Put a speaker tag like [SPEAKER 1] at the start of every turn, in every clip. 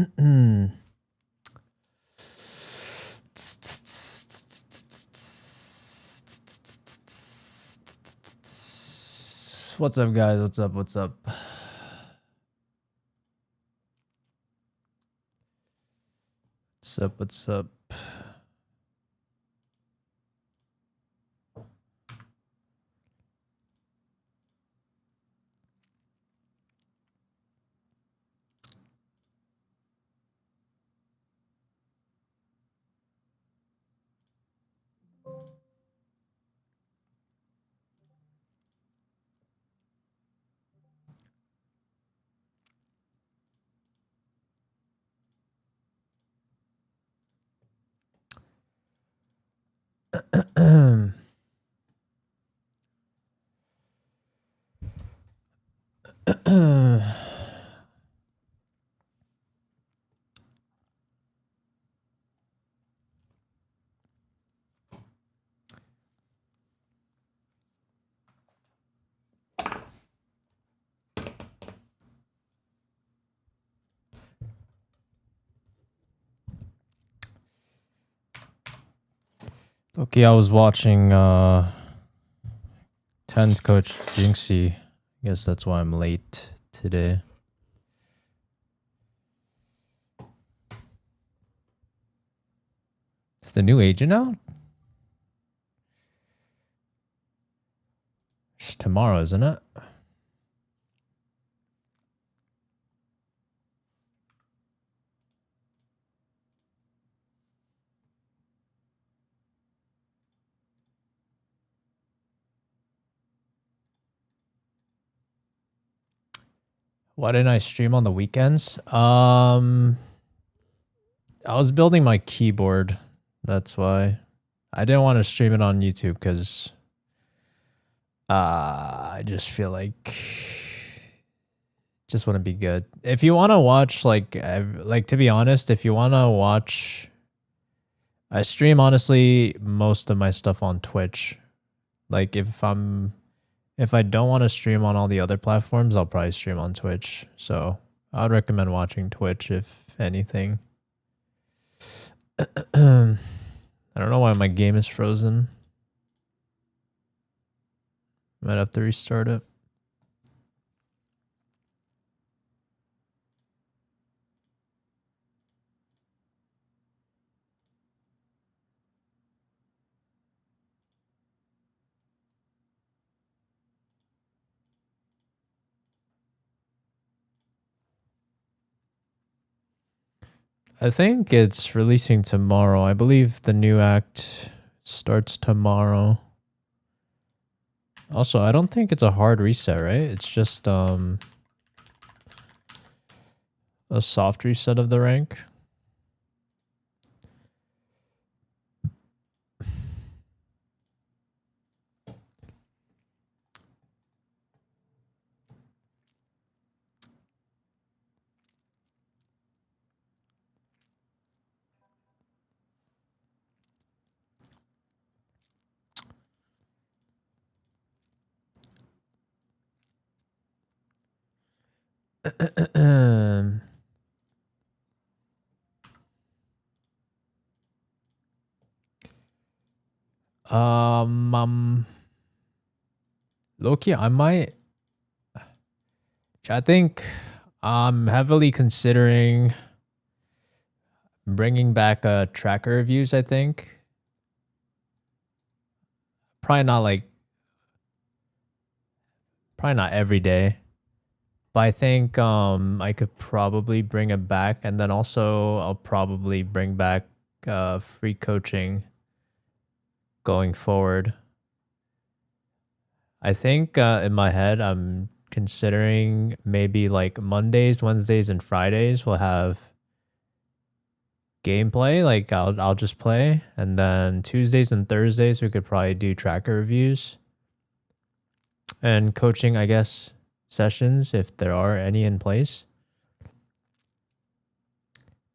[SPEAKER 1] What's up, guys? What's up? What's up? What's up? What's up? Okay, I was watching Ten's coach Jinxie. I guess that's why I'm late today. Is the new agent out? It's tomorrow, isn't it? Why didn't I stream on the weekends? I was building my keyboard. That's why. I didn't want to stream it on YouTube because I just feel like just wouldn't be good. If you want to watch like to be honest, if you want to watch, I stream honestly most of my stuff on Twitch. Like if I don't want to stream on all the other platforms, I'll probably stream on Twitch. So I would recommend watching Twitch if anything. I don't know why my game is frozen. Might have to restart it. I think it's releasing tomorrow. I believe the new act starts tomorrow. Also, I don't think it's a hard reset, right? It's just a soft reset of the rank. Loki, I think I'm heavily considering bringing back tracker reviews. I think probably not every day, but I think I could probably bring it back, and then also I'll probably bring back free coaching going forward. I think in my head I'm considering maybe like Mondays, Wednesdays, and Fridays we'll have gameplay. Like I'll just play, and then Tuesdays and Thursdays we could probably do tracker reviews and coaching, I guess, sessions if there are any in place.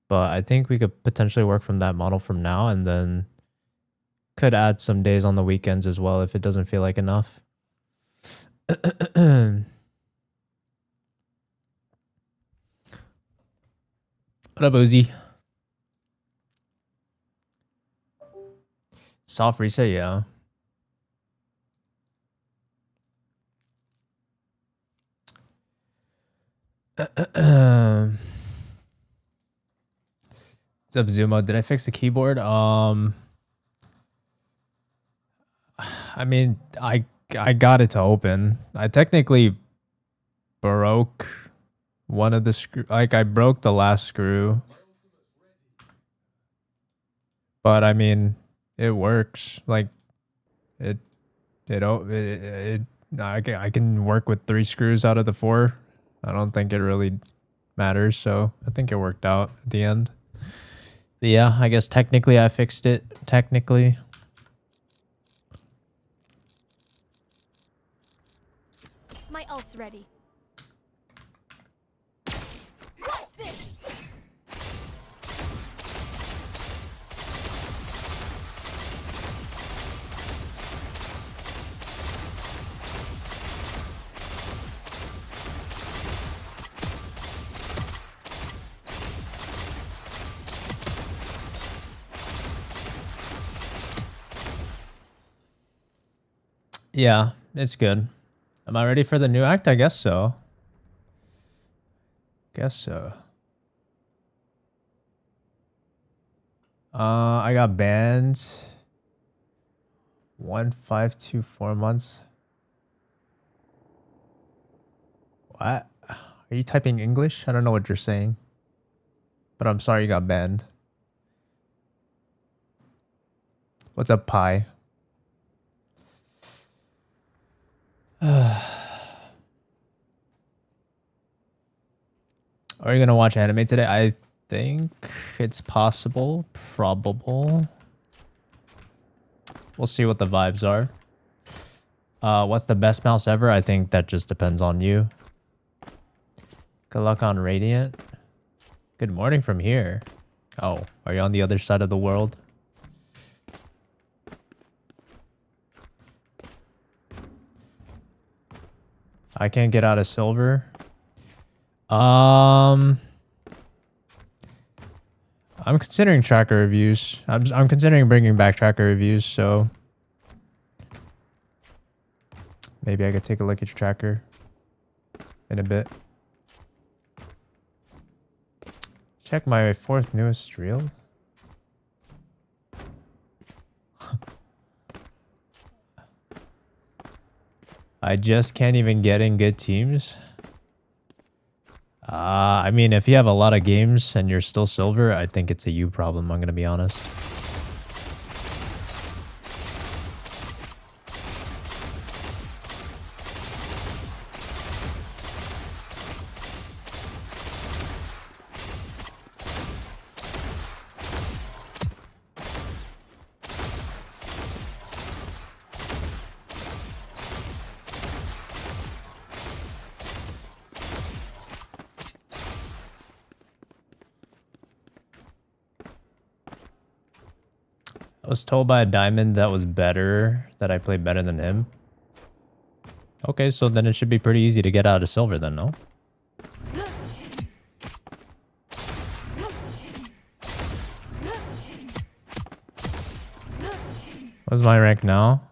[SPEAKER 1] But I think we could potentially work from that model from now, and then could add some days on the weekends as well if it doesn't feel like enough. What up, Uzi? Soft reset, yeah. What's up, Zumo? Did I fix the keyboard? I mean, I got it to open. I technically broke one of the screw. Like, I broke the last screw, but I mean, it works. Like, I can work with 3 screws out of the 4. I don't think it really matters, so I think it worked out at the end. But yeah, I guess technically I fixed it. Technically.
[SPEAKER 2] My ult's ready. What's this?
[SPEAKER 1] Yeah, it's good. Am I ready for the new act? I guess so. Guess so. I got banned 1, 5, 2, 4 months. What? Are you typing English? I don't know what you're saying. But I'm sorry you got banned. What's up, Pi? Are you gonna watch anime today? I think it's possible. Probable. We'll see what the vibes are. What's the best mouse ever? I think that just depends on you. Good luck on Radiant. Good morning from here. Oh, are you on the other side of the world? I can't get out of silver. I'm considering tracker reviews. I'm considering bringing back tracker reviews, so maybe I could take a look at your tracker in a bit. Check my 4th newest reel. I just can't even get in good teams. I mean, if you have a lot of games and you're still silver, I think it's a you problem, I'm gonna be honest. I was told by a diamond that was better, that I played better than him. Okay, so then it should be pretty easy to get out of silver then, no? What's my rank now?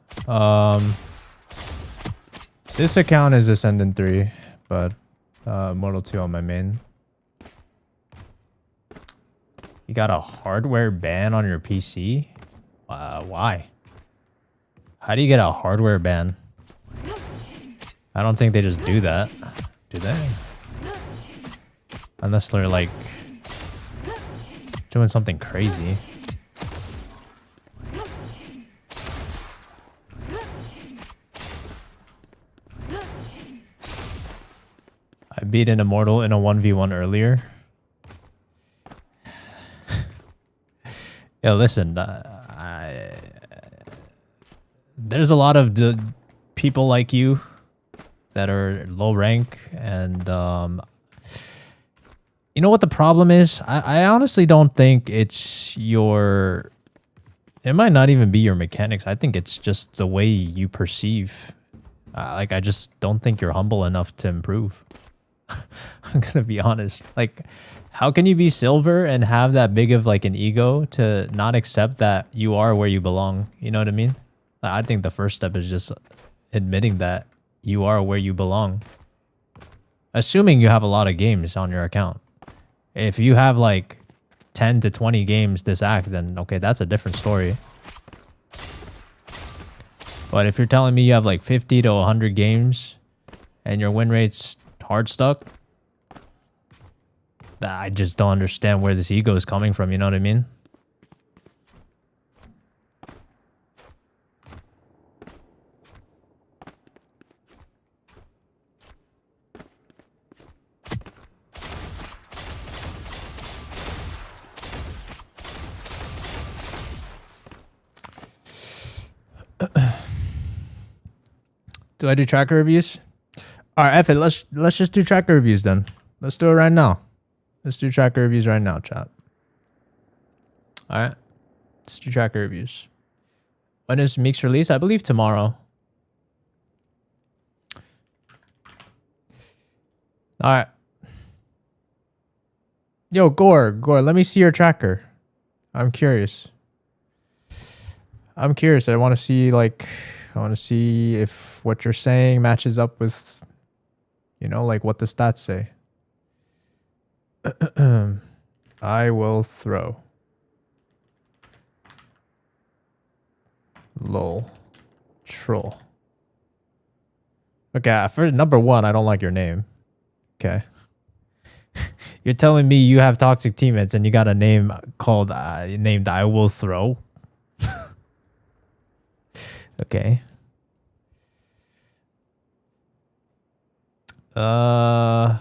[SPEAKER 1] This account is Ascendant 3, but Mortal 2 on my main. You got a hardware ban on your PC? Why? How do you get a hardware ban? I don't think they just do that. Do they? Unless they're like doing something crazy. I beat an Immortal in a 1v1 earlier. Yeah, listen, there's a lot of people like you that are low rank, and you know what the problem is? I honestly don't think it's your... It might not even be your mechanics. I think it's just the way you perceive. Like, I just don't think you're humble enough to improve. I'm gonna be honest. Like, how can you be silver and have that big of like an ego to not accept that you are where you belong? You know what I mean? I think the first step is just admitting that you are where you belong. Assuming you have a lot of games on your account. If you have like 10 to 20 games this act, then okay, that's a different story. But if you're telling me you have like 50 to 100 games and your win rate's hard stuck, I just don't understand where this ego is coming from, you know what I mean? Do I do tracker reviews? All right, F it. Let's just do tracker reviews then. Let's do it right now. Let's do tracker reviews right now, chat. All right, let's do tracker reviews. When is Meek's release? I believe tomorrow. All right. Yo, Gore, let me see your tracker. I'm curious. I want to see if what you're saying matches up with, you know, like what the stats say. I will throw. Lol. Troll. Okay, for number one, I don't like your name. Okay. You're telling me you have toxic teammates and you got a name called named I will throw. Okay. I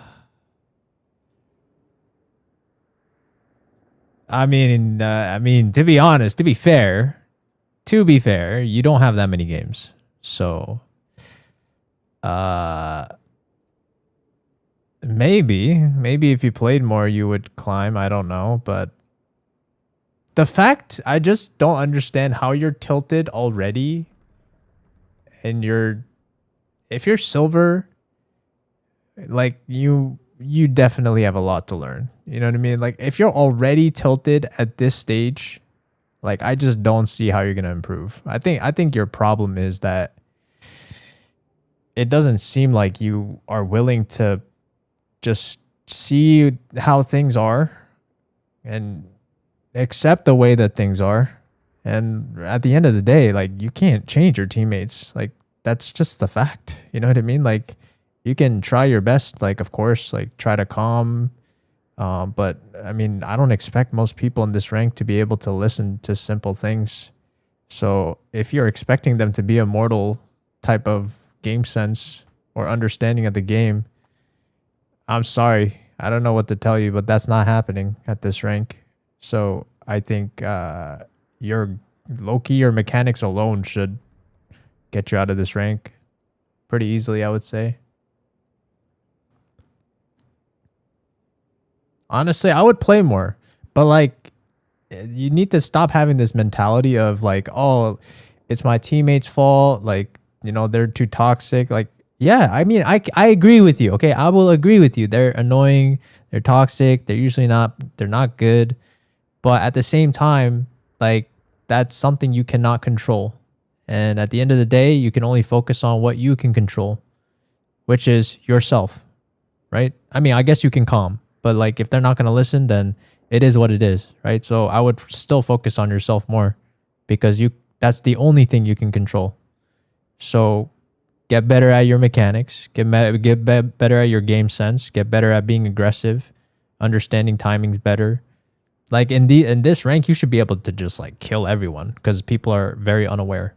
[SPEAKER 1] mean, to be honest, to be fair, you don't have that many games. So, maybe if you played more, you would climb. I don't know, but the fact, I just don't understand how you're tilted already. And if you're silver, like you definitely have a lot to learn. You know what I mean? Like if you're already tilted at this stage, like I just don't see how you're gonna improve. I think your problem is that it doesn't seem like you are willing to just see how things are and accept the way that things are. And at the end of the day, like you can't change your teammates. Like that's just the fact. You know what I mean? Like you can try your best, like of course, like try to calm. But I mean, I don't expect most people in this rank to be able to listen to simple things. So if you're expecting them to be a mortal type of game sense or understanding of the game, I'm sorry. I don't know what to tell you, but that's not happening at this rank. So I think your low-key, your mechanics alone should get you out of this rank pretty easily, I would say. Honestly, I would play more, but like you need to stop having this mentality of like, oh, it's my teammates' fault. Like, you know, they're too toxic. Like, yeah, I mean, I agree with you. Okay, I will agree with you. They're annoying. They're toxic. They're not good. But at the same time, like that's something you cannot control. And at the end of the day, you can only focus on what you can control, which is yourself, right? I mean, I guess you can calm, but like if they're not going to listen, then it is what it is, right? So I would still focus on yourself more because that's the only thing you can control. So get better at your mechanics, get better at your game sense, get better at being aggressive, understanding timings better. Like in this rank, you should be able to just like kill everyone because people are very unaware.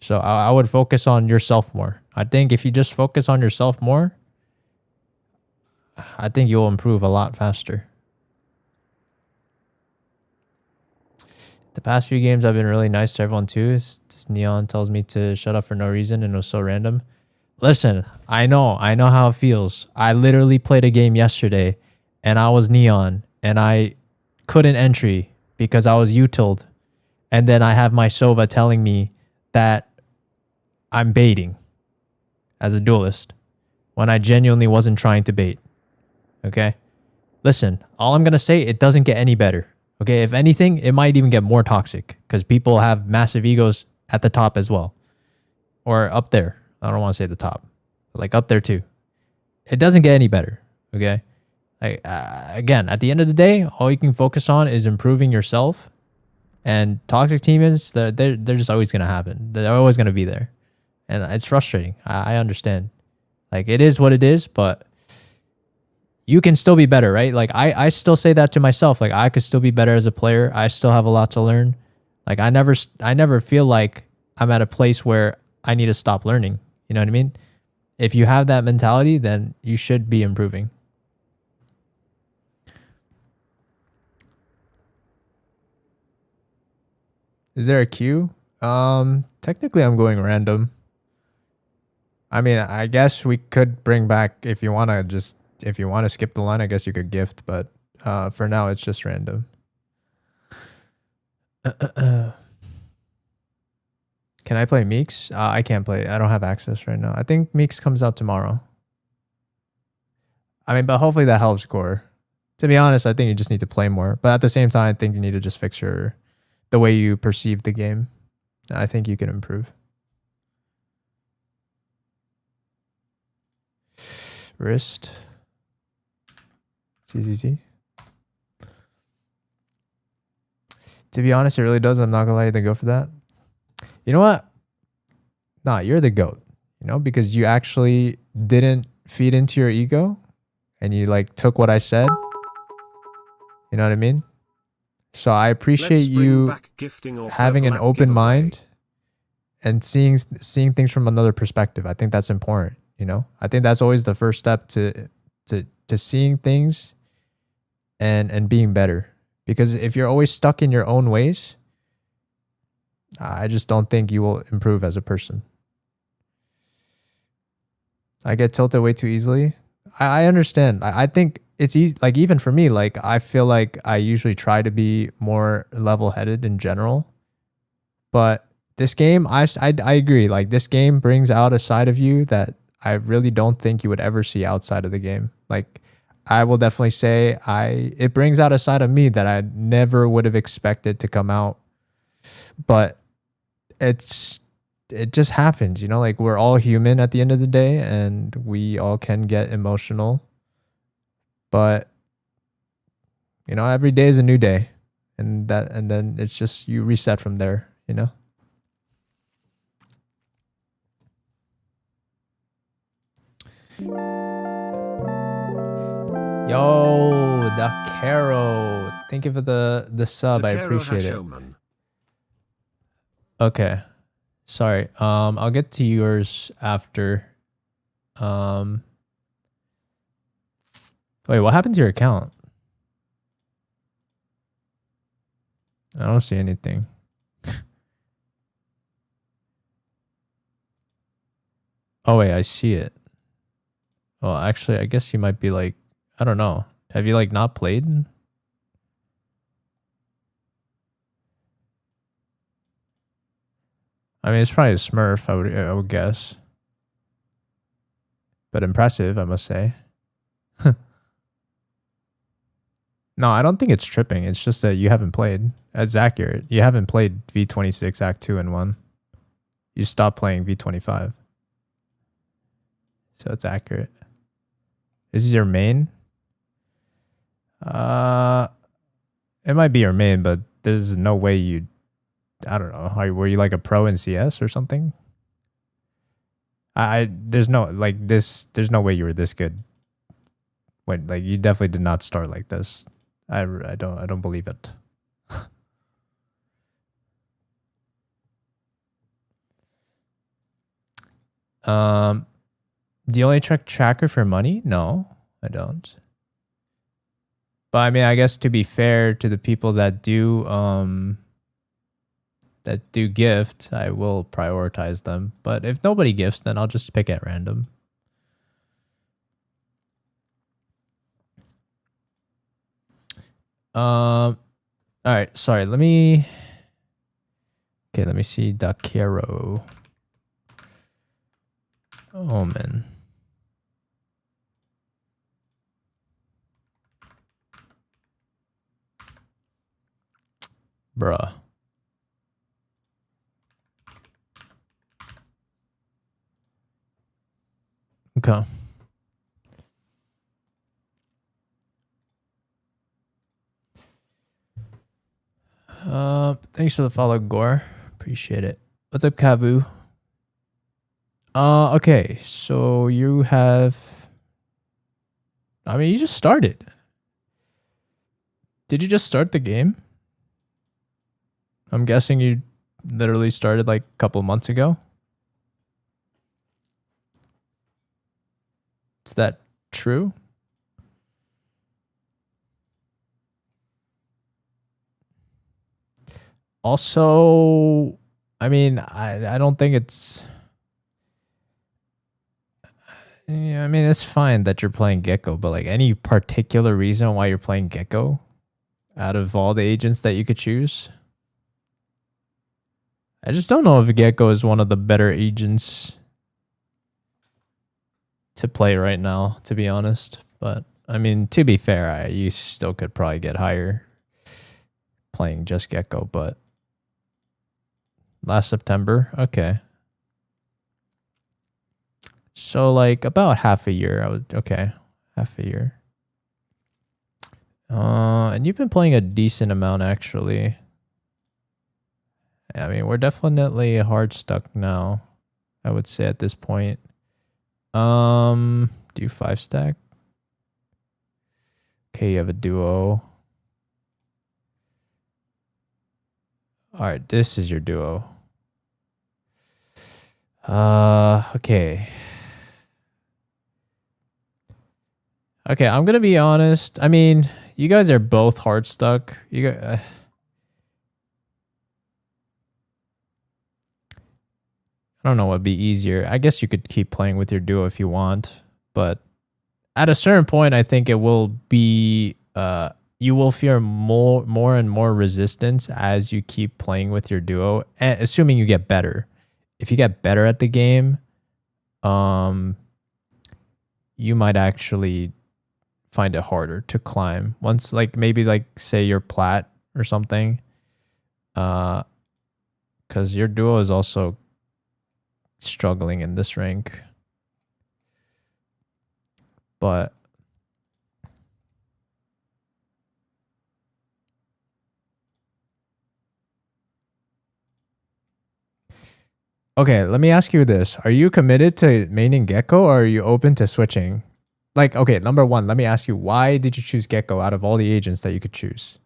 [SPEAKER 1] So I would focus on yourself more. I think if you just focus on yourself more, I think you'll improve a lot faster. The past few games I've been really nice to everyone too. This Neon tells me to shut up for no reason and it was so random. Listen, I know how it feels. I literally played a game yesterday and I was Neon and I couldn't entry because I was utiled. And then I have my Sova telling me that I'm baiting as a duelist. when I genuinely wasn't trying to bait. Okay? Listen, all I'm going to say, it doesn't get any better. Okay? If anything, it might even get more toxic because people have massive egos at the top as well. Or up there. I don't want to say the top. But like up there too. It doesn't get any better. Okay? Like, again, at the end of the day, all you can focus on is improving yourself. And toxic teammates, they're just always going to happen. They're always going to be there. And it's frustrating. I understand. Like, it is what it is, but you can still be better, right? Like, I still say that to myself. Like, I could still be better as a player. I still have a lot to learn. Like, I never feel like I'm at a place where I need to stop learning. You know what I mean? If you have that mentality, then you should be improving. Is there a queue? Technically I'm going random. I mean, I guess we could bring back if you want to skip the line, I guess you could gift, but for now it's just random. Can I play Meeks? I can't play. I don't have access right now. I think Meeks comes out tomorrow. I mean, but hopefully that helps Core. To be honest, I think you just need to play more. But at the same time, I think you need to just fix the way you perceive the game. I think you can improve. Wrist. CCC. To be honest, it really does. I'm not gonna let you go for that. You know what? Nah, you're the GOAT. You know, because you actually didn't feed into your ego and you like took what I said. You know what I mean? So I appreciate you having an open mind and seeing things from another perspective. I think that's important. You know, I think that's always the first step to seeing things and being better. Because if you're always stuck in your own ways, I just don't think you will improve as a person. I get tilted way too easily. I understand. I think it's easy. Like even for me, like I feel like I usually try to be more level-headed in general. But this game, I agree. Like this game brings out a side of you that I really don't think you would ever see outside of the game. Like I will definitely say it brings out a side of me that I never would have expected to come out. But it just happens, you know, like we're all human at the end of the day and we all can get emotional. But you know, every day is a new day and then it's just you reset from there, you know. Yo, Dakaro. Thank you for the sub. I appreciate it. Okay. Sorry. I'll get to yours after. Wait, what happened to your account? I don't see anything. Oh wait, I see it. Well, actually, I guess you might be like, I don't know. Have you like not played? I mean, it's probably a Smurf, I would guess. But impressive, I must say. No, I don't think it's tripping. It's just that you haven't played. That's accurate. You haven't played V26 Act 2 and 1. You stopped playing V25. So it's accurate. This is your main? It might be your main, but there's no way you... I don't know. Were you like a pro in CS or something? There's no like this. There's no way you were this good. When like you definitely did not start like this. I don't believe it. Do you only check tracker for money? No, I don't. But I mean, I guess to be fair to the people that do gift, I will prioritize them. But if nobody gifts, then I'll just pick at random. All right, sorry, let me see Dakaro. Omen. Bruh. Okay. Thanks for the follow, Gore. Appreciate it. What's up, Kabu? Okay, so you have... I mean, you just started. Did you just start the game? I'm guessing you literally started like a couple months ago. Is that true? Also, I mean, I don't think it's... Yeah, I mean, it's fine that you're playing Gecko, but like any particular reason why you're playing Gecko out of all the agents that you could choose? I just don't know if Gecko is one of the better agents to play right now, to be honest. But I mean, to be fair, you still could probably get higher playing just Gecko, but last September, okay. So like about half a year, half a year. And you've been playing a decent amount actually. I mean, we're definitely hard stuck now, I would say at this point. Do 5 stack. Okay, you have a duo. All right, this is your duo. Okay. Okay, I'm gonna be honest. I mean, you guys are both hard stuck. You got. I don't know what'd be easier. I guess you could keep playing with your duo if you want, but at a certain point, I think it will be. You will fear more and more resistance as you keep playing with your duo, assuming you get better. If you get better at the game, you might actually find it harder to climb once, like maybe like say you're plat or something, because your duo is also struggling in this rank. But okay, let me ask you this. Are you committed to maining Gecko or are you open to switching? Like, okay, number one, let me ask you, why did you choose Gecko out of all the agents that you could choose?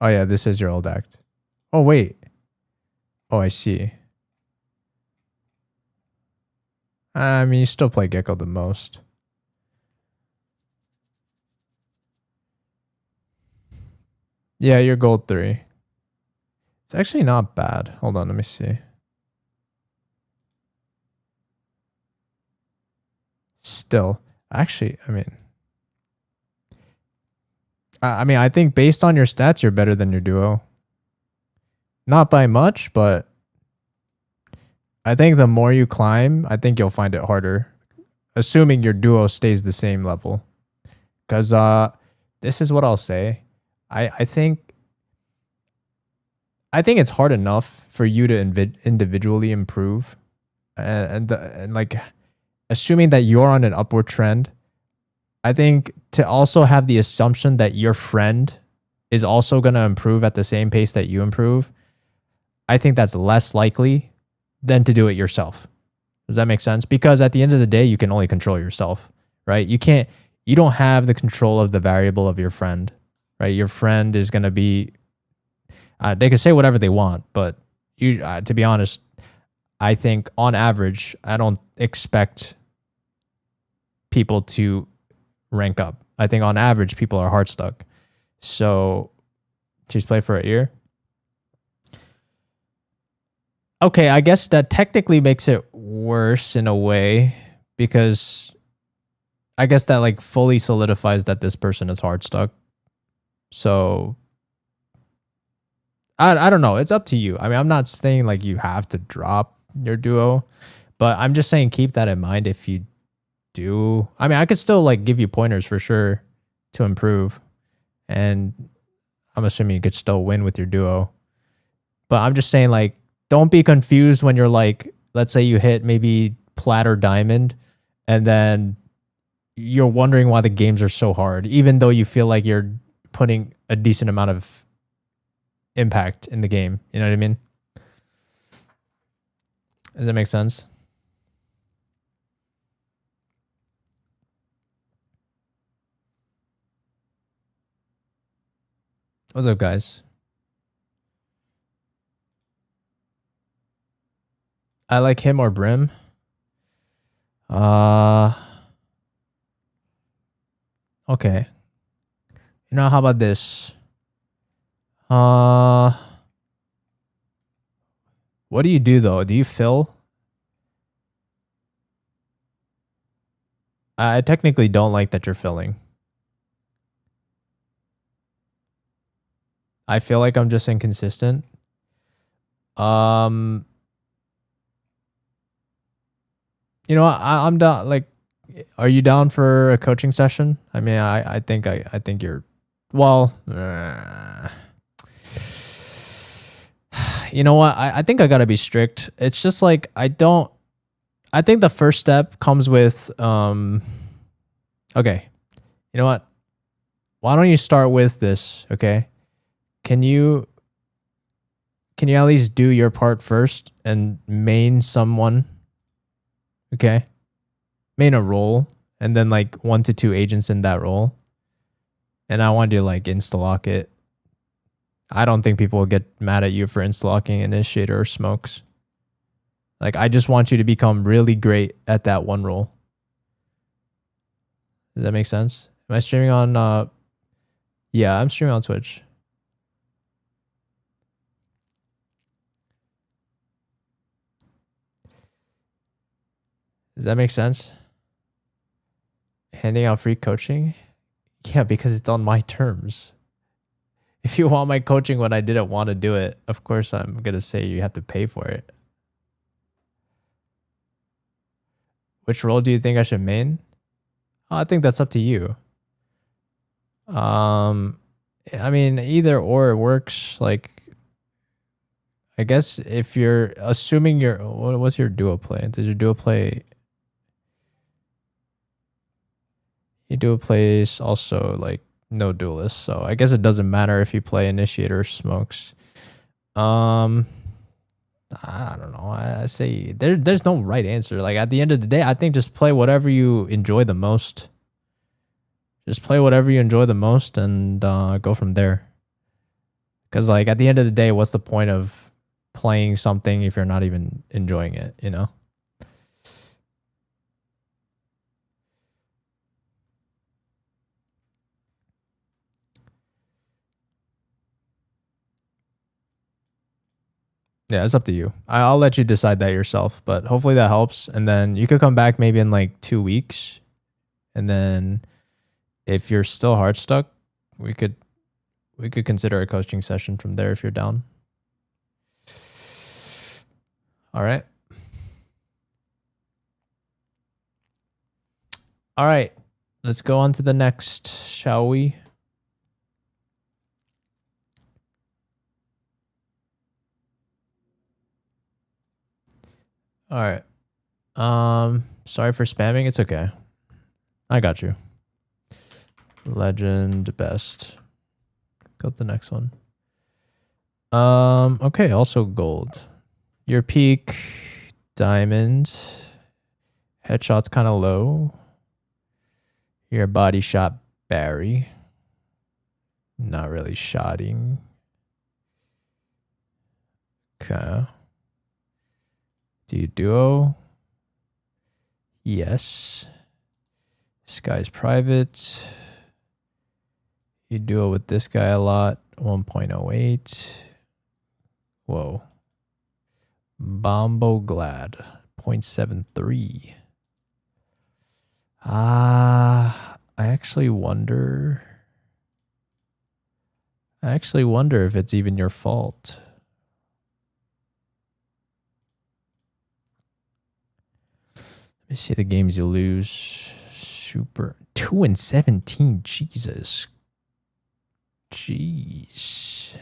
[SPEAKER 1] Oh yeah, this is your old act. Oh wait. Oh, I see. I mean, you still play Gecko the most. Yeah, you're gold 3. It's actually not bad. Hold on, let me see. Still, actually, I mean, I think based on your stats, you're better than your duo. Not by much, but I think the more you climb, I think you'll find it harder, assuming your duo stays the same level. Because this is what I'll say. I think it's hard enough for you to individually improve, and like assuming that you're on an upward trend. I think to also have the assumption that your friend is also going to improve at the same pace that you improve, I think that's less likely than to do it yourself. Does that make sense? Because at the end of the day, you can only control yourself, right? You don't have the control of the variable of your friend, right? Your friend is going to be, they can say whatever they want, but you, to be honest, I think on average, I don't expect people to rank up. I think on average, people are hard stuck. So she's played for a year. Okay, I guess that technically makes it worse in a way, because I guess that like fully solidifies that this person is hard stuck. So I don't know. It's up to you. I mean, I'm not saying like you have to drop your duo, but I'm just saying keep that in mind if you do. I mean, I could still like give you pointers for sure to improve. And I'm assuming you could still win with your duo. But I'm just saying, like, don't be confused when you're like, let's say you hit maybe plat or diamond, and then you're wondering why the games are so hard, even though you feel like you're putting a decent amount of impact in the game. You know what I mean? Does that make sense? What's up, guys? I like him or Brim. Okay. You know, how about this? What do you do though? Do you fill? I technically don't like that you're filling. I feel like I'm just inconsistent. You know, I'm down. Like, are you down for a coaching session? I mean, I think you're. Well, you know what? I think I gotta be strict. It's just like I don't. I think the first step comes with. Okay, you know what? Why don't you start with this? Okay, can you at least do your part first and main someone? Okay. Main a role and then like 1 to 2 agents in that role. And I want you to like insta-lock it. I don't think people will get mad at you for insta-locking initiator or smokes. Like, I just want you to become really great at that one role. Does that make sense? Am I streaming on yeah, I'm streaming on Twitch. Does that make sense? Handing out free coaching? Yeah, because it's on my terms. If you want my coaching when I didn't want to do it, of course I'm going to say you have to pay for it. Which role do you think I should main? Oh, I think that's up to you. I mean, either or works. Like, I guess if you're assuming what's your duo play? Does your duo play? Your duo plays also like no duelist, so I guess it doesn't matter if you play initiator or smokes. I don't know. I say there's no right answer. Like, at the end of the day, I think just play whatever you enjoy the most. Just play whatever you enjoy the most and go from there. Because like at the end of the day, what's the point of playing something if you're not even enjoying it, you know? Yeah, it's up to you. I'll let you decide that yourself, but hopefully that helps. And then you could come back maybe in like 2 weeks. And then if you're still hard stuck, we could consider a coaching session from there if you're down. All right. All right. Let's go on to the next, shall we? All right. Sorry for spamming. It's okay. I got you. Legend best. Go to the next one. Okay, also gold. Your peak diamond. Headshot's kind of low. Your body shot Barry. Not really shotting. Okay. Do you duo? Yes. This guy's private. You duo with this guy a lot. 1.08. Whoa. Bombo Glad. 0.73. I actually wonder if it's even your fault. Let me see the games you lose. Super 2-17. Jesus. Jeez.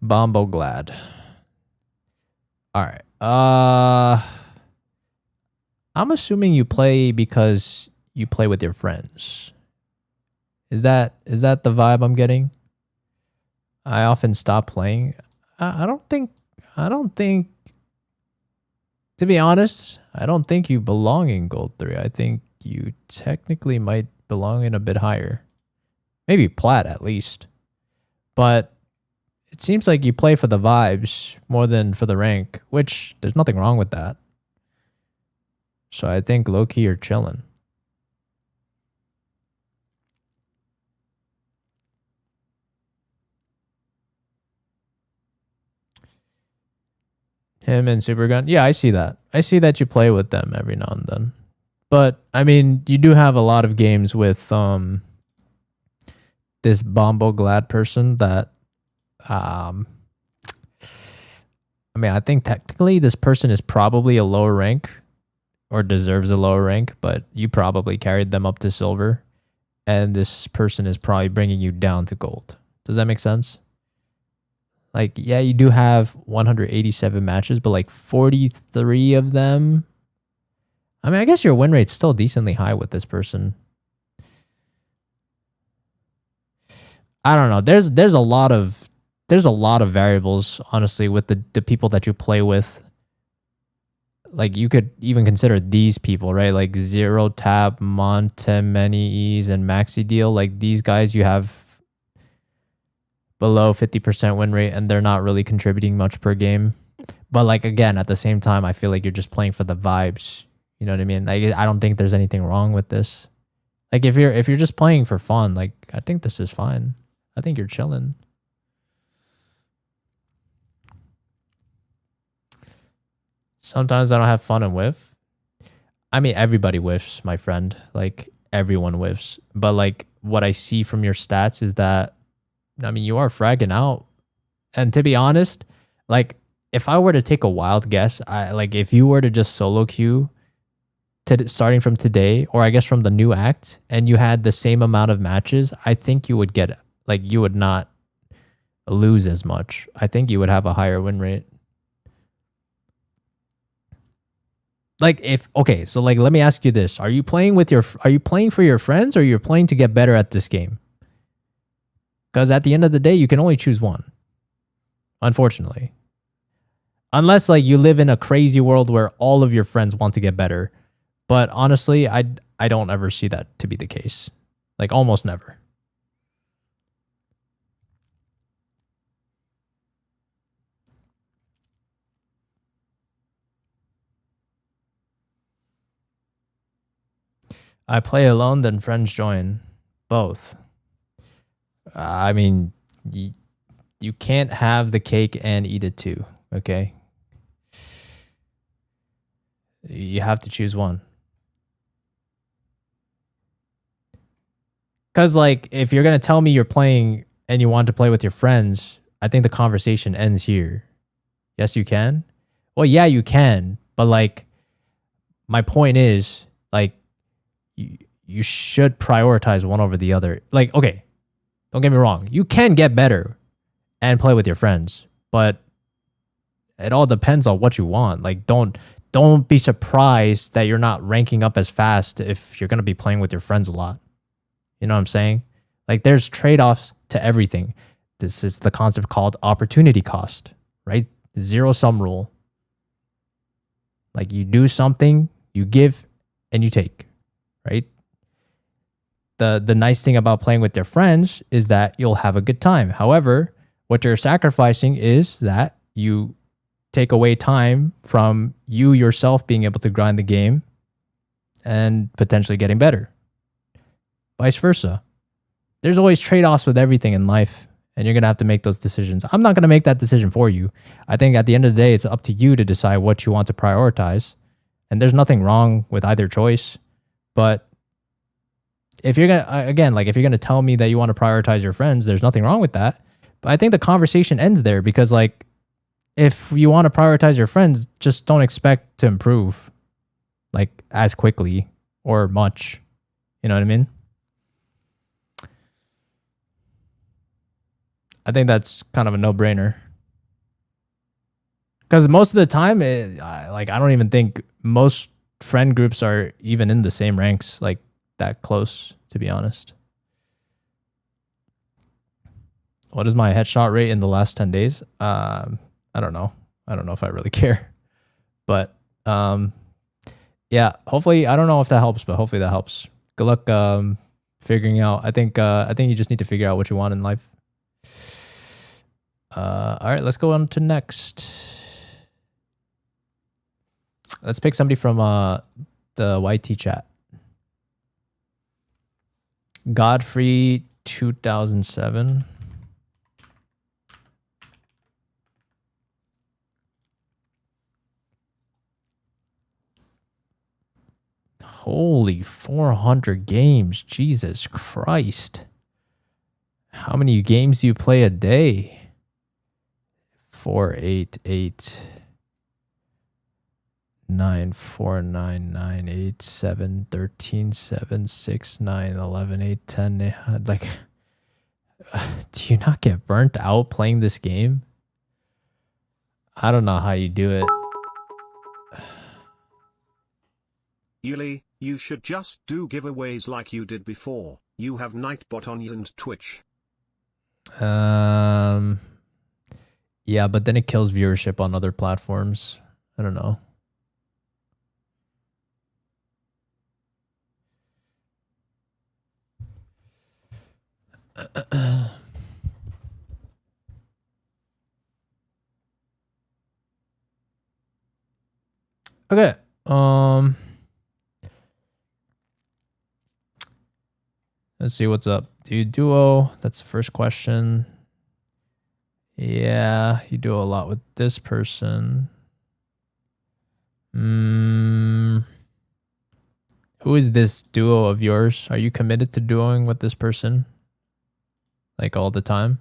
[SPEAKER 1] Bombo Glad. All right. I'm assuming you play because you play with your friends. Is that the vibe I'm getting? I often stop playing. I don't think to be honest, I don't think you belong in Gold 3. I think you technically might belong in a bit higher. Maybe Plat at least. But it seems like you play for the vibes more than for the rank, which there's nothing wrong with that. So I think low-key you're chilling. Him and Supergun. Yeah, I see that. I see that you play with them every now and then. But I mean, you do have a lot of games with this Bombo Glad person that I mean, I think technically this person is probably a lower rank or deserves a lower rank, but you probably carried them up to silver, and this person is probably bringing you down to gold. Does that make sense? Like, yeah, you do have 187 matches, but like 43 of them. I mean, I guess your win rate's still decently high with this person. I don't know. There's a lot of variables, honestly, with the people that you play with. Like, you could even consider these people, right? Like Zero Tap, Montemanies, and Maxi Deal. Like, these guys you have below 50% win rate, and they're not really contributing much per game. But like, again, at the same time, I feel like you're just playing for the vibes. You know what I mean? Like, I don't think there's anything wrong with this. Like, if you're just playing for fun, like, I think this is fine. I think you're chilling. Sometimes I don't have fun and whiff. I mean, everybody whiffs, my friend. Like, everyone whiffs. But like, what I see from your stats is that, I mean, you are fragging out. And to be honest, like, if I were to take a wild guess, if you were to just solo queue starting from today, or I guess from the new act, and you had the same amount of matches, I think you would get, like, you would not lose as much. I think you would have a higher win rate. Like, okay, so like, let me ask you this. Are you playing for your friends, or you're playing to get better at this game? Because at the end of the day, you can only choose one. Unfortunately. Unless like you live in a crazy world where all of your friends want to get better. But honestly, I don't ever see that to be the case. Like, almost never. I play alone, then friends join. Both. I mean, you can't have the cake and eat it too, okay? You have to choose one. Because, like, if you're going to tell me you're playing and you want to play with your friends, I think the conversation ends here. Yes, you can? Well, yeah, you can. But, like, my point is, like, you should prioritize one over the other. Like, okay, don't get me wrong. You can get better and play with your friends, but it all depends on what you want. Like, don't be surprised that you're not ranking up as fast if you're going to be playing with your friends a lot. You know what I'm saying? Like, there's trade-offs to everything. This is the concept called opportunity cost, right? Zero-sum rule. Like, you do something, you give, and you take, right? The nice thing about playing with your friends is that you'll have a good time. However, what you're sacrificing is that you take away time from you yourself being able to grind the game and potentially getting better. Vice versa. There's always trade-offs with everything in life, and you're going to have to make those decisions. I'm not going to make that decision for you. I think at the end of the day, it's up to you to decide what you want to prioritize. And there's nothing wrong with either choice. But if you're going to, again, like, if you're going to tell me that you want to prioritize your friends, there's nothing wrong with that. But I think the conversation ends there, because, like, if you want to prioritize your friends, just don't expect to improve, like, as quickly or much. You know what I mean? I think that's kind of a no-brainer. Because most of the time, I don't even think most friend groups are even in the same ranks, like that close, to be honest. What is my headshot rate in the last 10 days? I don't know. I don't know if I really care. But yeah, hopefully, I don't know if that helps, but hopefully that helps. Good luck figuring out. I think you just need to figure out what you want in life. All right, let's go on to next. Let's pick somebody from the YT chat. Godfrey 2007. Holy 400 games. Jesus Christ. How many games do you play a day? 4, 8, 8, 9, 4, 9, 9, 8, 7, 13, 7, 6, 9, 11, 8, 10. Like, do you not get burnt out playing this game? I don't know how you do it.
[SPEAKER 3] Yuli, you should just do giveaways like you did before. You have Nightbot on and Twitch.
[SPEAKER 1] Yeah, but then it kills viewership on other platforms. I don't know. Okay. Let's see what's up. Do you duo? That's the first question. Yeah, you do a lot with this person. Who is this duo of yours? Are you committed to duoing with this person? Like all the time?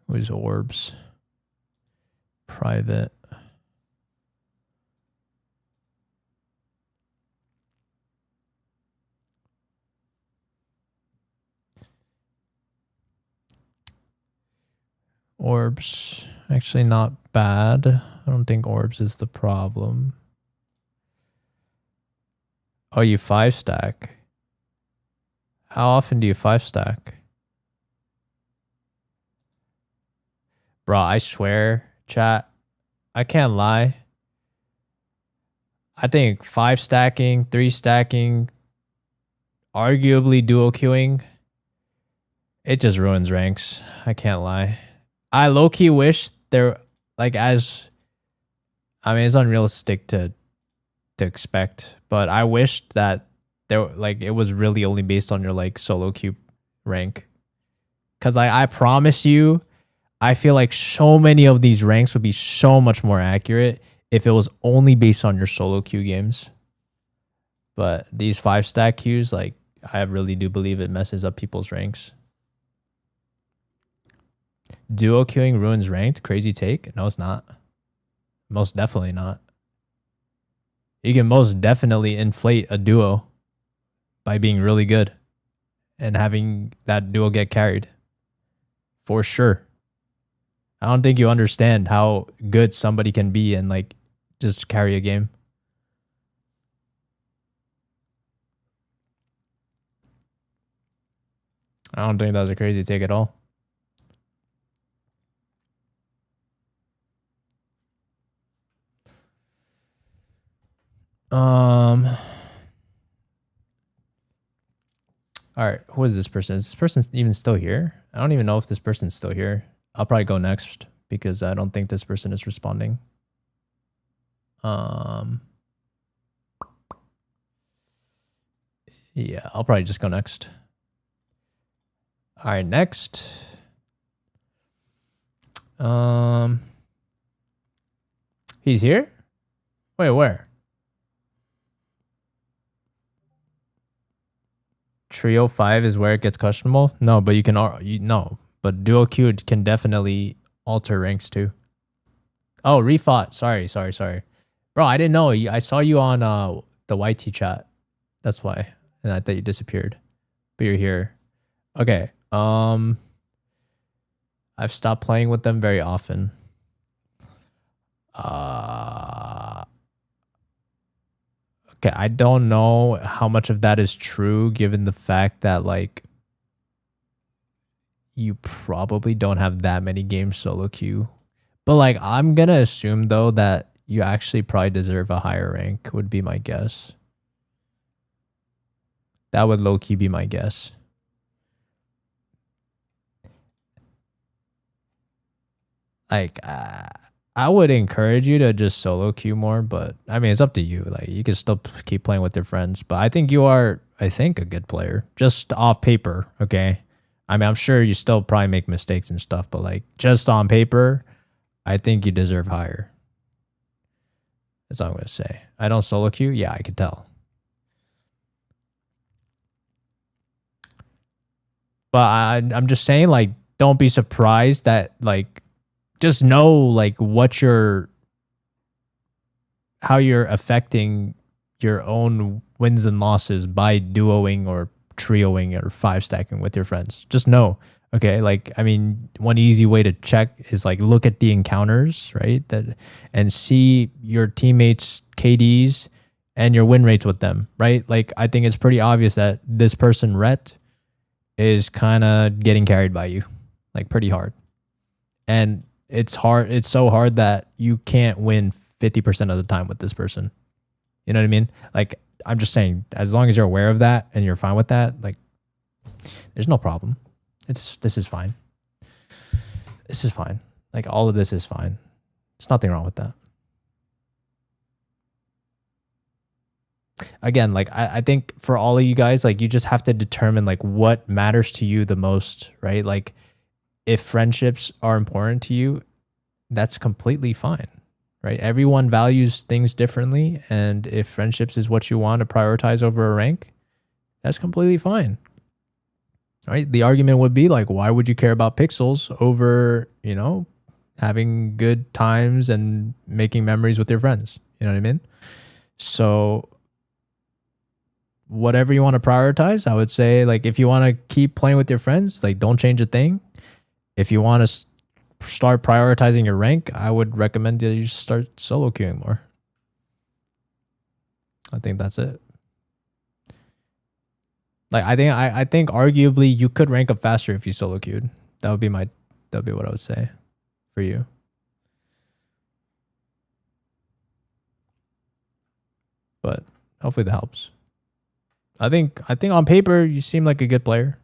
[SPEAKER 1] Who's Orbs? Private. Orbs, actually not bad. I don't think Orbs is the problem. Oh, you 5-stack. How often do you 5-stack? Bro, I swear, chat, I can't lie. I think 5-stacking, 3-stacking, arguably duo queuing, it just ruins ranks. I can't lie. I low-key wish there, like, as, I mean, it's unrealistic to expect, but I wished that there, like, it was really only based on your, like, solo queue rank. Because I promise you, I feel like so many of these ranks would be so much more accurate if it was only based on your solo queue games. But these 5-stack queues, like, I really do believe it messes up people's ranks. Duo queuing ruins ranked? Crazy take? No, it's not. Most definitely not. You can most definitely inflate a duo by being really good and having that duo get carried. For sure. I don't think you understand how good somebody can be and, like, just carry a game. I don't think that was a crazy take at all. All right, who is this person? Is this person even still here? I don't even know if this person's still here. I'll probably go next because I don't think this person is responding. Yeah, I'll probably just go next. All right, next. He's here? Wait, where? Trio 5 is where it gets questionable? No, but you can, no, but duo queue can definitely alter ranks too. Oh, refought. Sorry. Bro, I didn't know. I saw you on the YT chat. That's why. And I thought you disappeared. But you're here. Okay. I've stopped playing with them very often. Okay, I don't know how much of that is true given the fact that like you probably don't have that many games solo queue. But like I'm gonna assume though that you actually probably deserve a higher rank would be my guess. That would low key be my guess. Like I would encourage you to just solo queue more, but I mean it's up to you. Like you can still keep playing with your friends, but I think you are, I think, a good player just off paper. Okay, I mean I'm sure you still probably make mistakes and stuff, but like just on paper, I think you deserve higher. That's all I'm gonna say. I don't solo queue. Yeah, I could tell. But I'm just saying, like, don't be surprised that like just know like how you're affecting your own wins and losses by duoing or trioing or five stacking with your friends. Just know, okay? Like, I mean, one easy way to check is like look at the encounters, right? That and see your teammates' KDs and your win rates with them, right? Like, I think it's pretty obvious that this person Rhett is kind of getting carried by you, like pretty hard, and it's hard. It's so hard that you can't win 50% of the time with this person. You know what I mean? Like, I'm just saying, as long as you're aware of that and you're fine with that, like, there's no problem. This is fine. This is fine. Like, all of this is fine. There's nothing wrong with that. Again, like, I think for all of you guys, like, you just have to determine like what matters to you the most, right? Like, if friendships are important to you, that's completely fine, right? Everyone values things differently. And if friendships is what you want to prioritize over a rank, that's completely fine, right? The argument would be like, why would you care about pixels over, you know, having good times and making memories with your friends? You know what I mean? So whatever you want to prioritize, I would say, like, if you want to keep playing with your friends, like, don't change a thing. If you want to start prioritizing your rank, I would recommend that you start solo queuing more. I think that's it. Like, I think arguably you could rank up faster if you solo queued. That would be what I would say for you. But hopefully that helps. I think on paper you seem like a good player,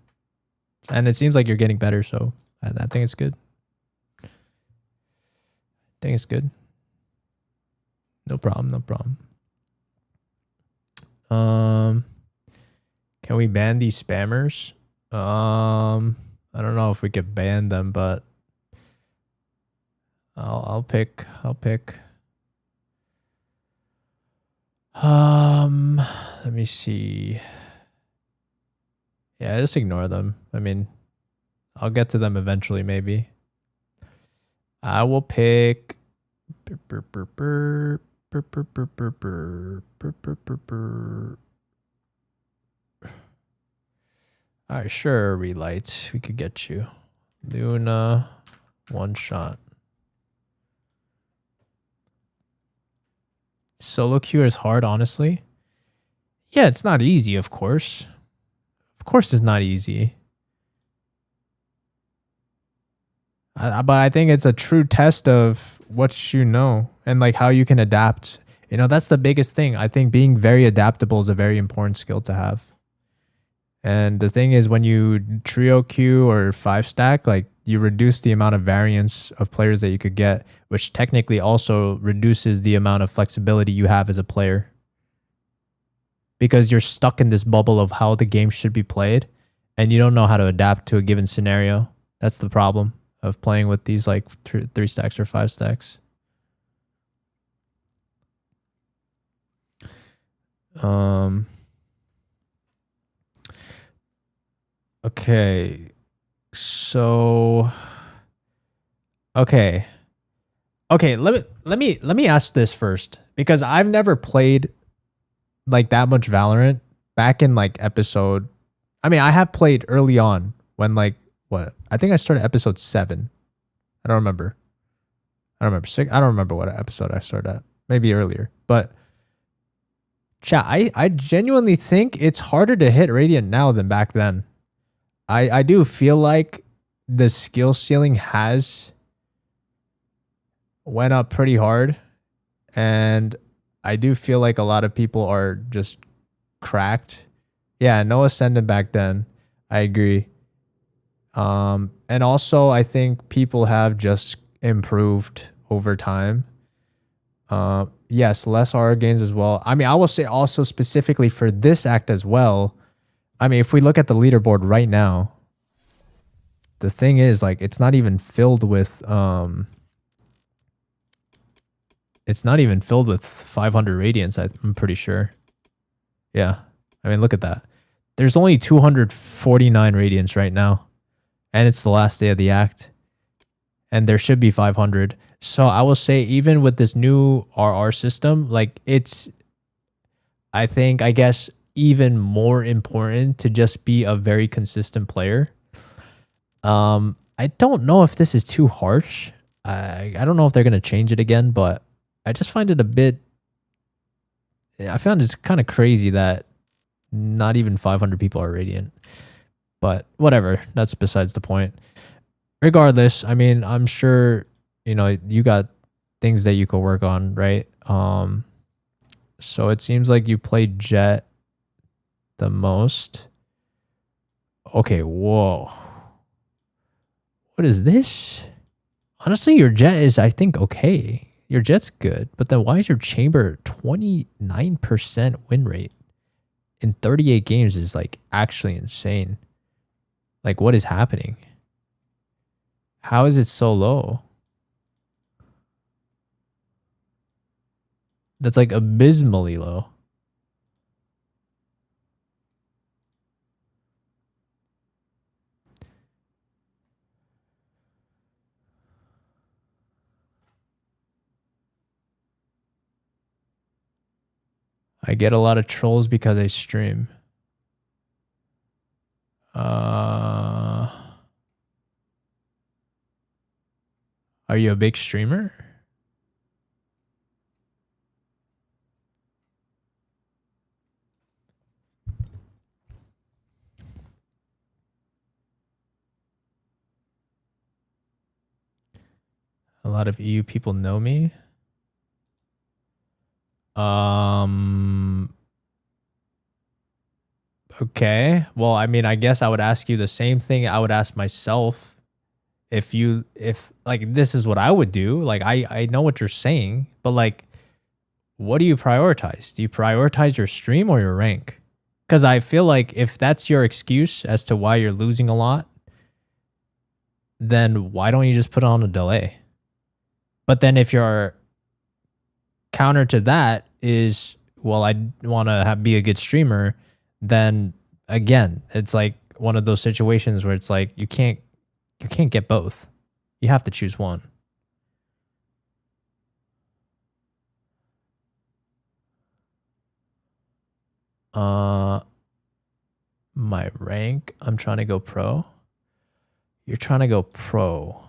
[SPEAKER 1] and it seems like you're getting better. So I think it's good. I think it's good. No problem. No problem. Can we ban these spammers? I don't know if we could ban them, but I'll pick. Let me see. Yeah, just ignore them. I mean, I'll get to them eventually, maybe. I will pick. Alright, sure, relights. We could get you. Luna, one shot. Solo queue is hard, honestly. Yeah, it's not easy, of course. Of course it's not easy. But I think it's a true test of what you know and like how you can adapt. You know, that's the biggest thing. I think being very adaptable is a very important skill to have. And the thing is, when you trio queue or five stack, like, you reduce the amount of variance of players that you could get, which technically also reduces the amount of flexibility you have as a player. Because you're stuck in this bubble of how the game should be played, and you don't know how to adapt to a given scenario. That's the problem of playing with these like three stacks or five stacks. Okay. So okay, let me ask this first, because I've never played like that much Valorant back in like episode. I mean, I have played early on when like what? I think I started episode 7. I don't remember. I don't remember 6. I don't remember what episode I started at. Maybe earlier. But chat, I genuinely think it's harder to hit Radiant now than back then. I do feel like the skill ceiling has went up pretty hard, and I do feel like a lot of people are just cracked. Yeah, no Ascendant back then. I agree. And also I think people have just improved over time. Yes, less aura gains as well. I mean, I will say also specifically for this act as well. I mean, if we look at the leaderboard right now, the thing is like it's not even filled with it's not even filled with 500 radiance, I'm pretty sure. Yeah. I mean, look at that. There's only 249 radiance right now. And it's the last day of the act. And there should be 500. So I will say even with this new RR system, like it's, I guess, even more important to just be a very consistent player. I don't know if this is too harsh. I don't know if they're going to change it again, but I just find it a bit, I found it's kind of crazy that not even 500 people are radiant. But whatever, that's besides the point. Regardless, I mean, I'm sure, you know, you got things that you could work on, right? So it seems like you played Jett the most. Okay, whoa. What is this? Honestly, your Jett is, I think, okay. Your Jett's good, but then why is your Chamber 29% win rate in 38 games is like actually insane. Like, what is happening? How is it so low? That's like abysmally low. I get a lot of trolls because I stream. Are you a big streamer? A lot of EU people know me. Okay. Well, I mean, I guess I would ask you the same thing I would ask myself. If like this is what I would do. Like I know what you're saying, but like what do you prioritize? Do you prioritize your stream or your rank? Because I feel like if that's your excuse as to why you're losing a lot, then why don't you just put on a delay? But then if your counter to that is, well, I want to be a good streamer, then again, it's like one of those situations where it's like you can't get both. You have to choose one. My rank, I'm trying to go pro. You're trying to go pro.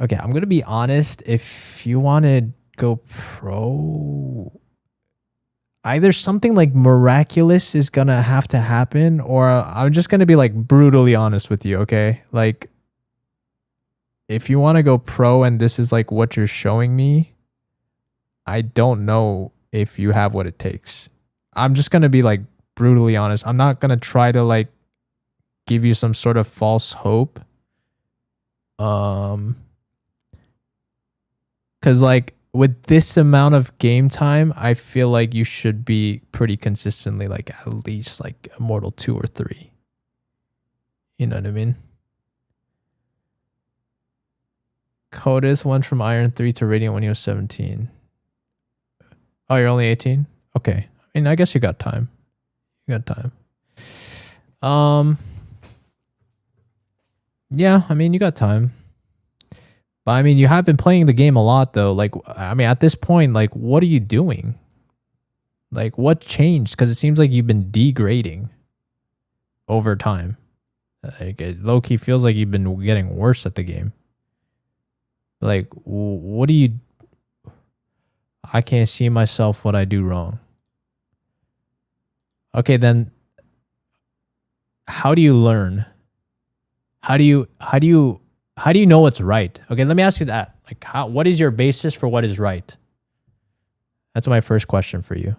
[SPEAKER 1] Okay, I'm going to be honest. If you want to go pro, either something like miraculous is going to have to happen, or I'm just going to be like brutally honest with you, okay? Like, if you want to go pro and this is like what you're showing me, I don't know if you have what it takes. I'm just going to be like brutally honest. I'm not going to try to like give you some sort of false hope. Cause like with this amount of game time, I feel like you should be pretty consistently like at least like Immortal 2 or 3. You know what I mean? Codith went from Iron 3 to Radiant when he was 17. Oh, you're only 18? Okay. I mean, I guess you got time. You got time. Yeah, I mean, you got time. But I mean, you have been playing the game a lot though. Like, I mean, at this point, like, what are you doing? Like, what changed? Because it seems like you've been degrading over time. Like, it low key feels like you've been getting worse at the game. Like, what do you? I can't see myself what I do wrong. Okay, then how do you learn? How do you know what's right? Okay, let me ask you that. Like, what is your basis for what is right? That's my first question for you.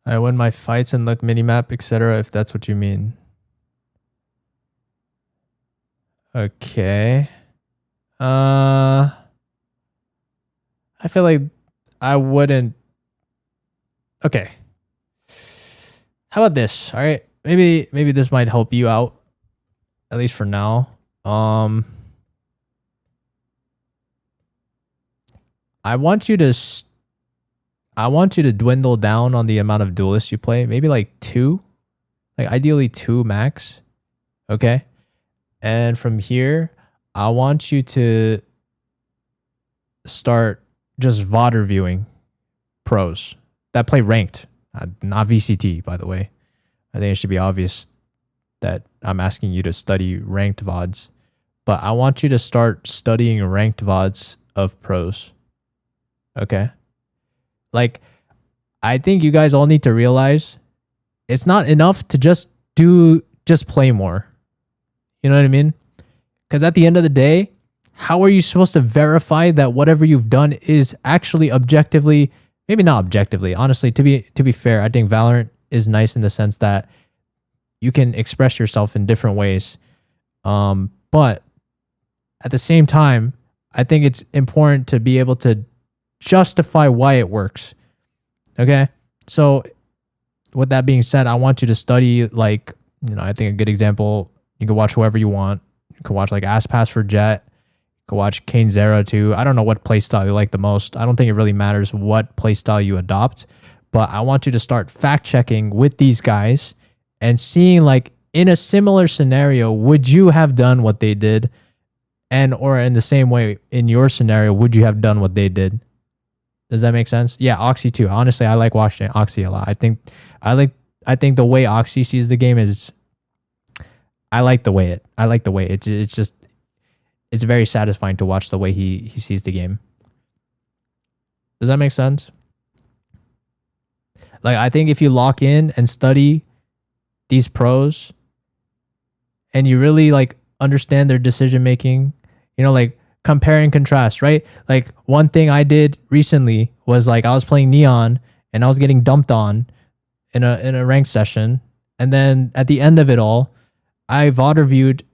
[SPEAKER 1] I win my fights and look minimap, etc. If that's what you mean. Okay. I feel like I wouldn't. Okay. How about this? All right. Maybe this might help you out, at least for now. I want you to dwindle down on the amount of duelists you play. Maybe like 2. Like ideally 2 max. Okay? And from here, I want you to start just VOD reviewing pros that play ranked, not VCT, by the way. I think it should be obvious that I'm asking you to study ranked VODs. But I want you to start studying ranked VODs of pros. Okay? Like, I think you guys all need to realize it's not enough to just play more. You know what I mean? Because at the end of the day, how are you supposed to verify that whatever you've done is actually objectively, maybe not objectively, honestly, to be fair, I think Valorant is nice in the sense that you can express yourself in different ways. But at the same time, I think it's important to be able to justify why it works. Okay? So with that being said, I want you to study, like, I think a good example, you can watch whoever you want. You can watch like Aspas for Jet. You can watch Kane Zero too. I don't know what playstyle you like the most. I don't think it really matters what playstyle you adopt, but I want you to start fact checking with these guys and seeing, like, in a similar scenario, would you have done what they did? And or in the same way, in your scenario, would you have done what they did? Does that make sense? Yeah, Oxy too. Honestly, I like watching Oxy a lot. I think the way Oxy sees the game is, I like the way it's very satisfying to watch the way he sees the game. Does that make sense? Like, I think if you lock in and study these pros and you really like understand their decision making, like compare and contrast, right? Like, one thing I did recently was, like, I was playing Neon and I was getting dumped on in a ranked session, and then at the end of it all, I VOD reviewed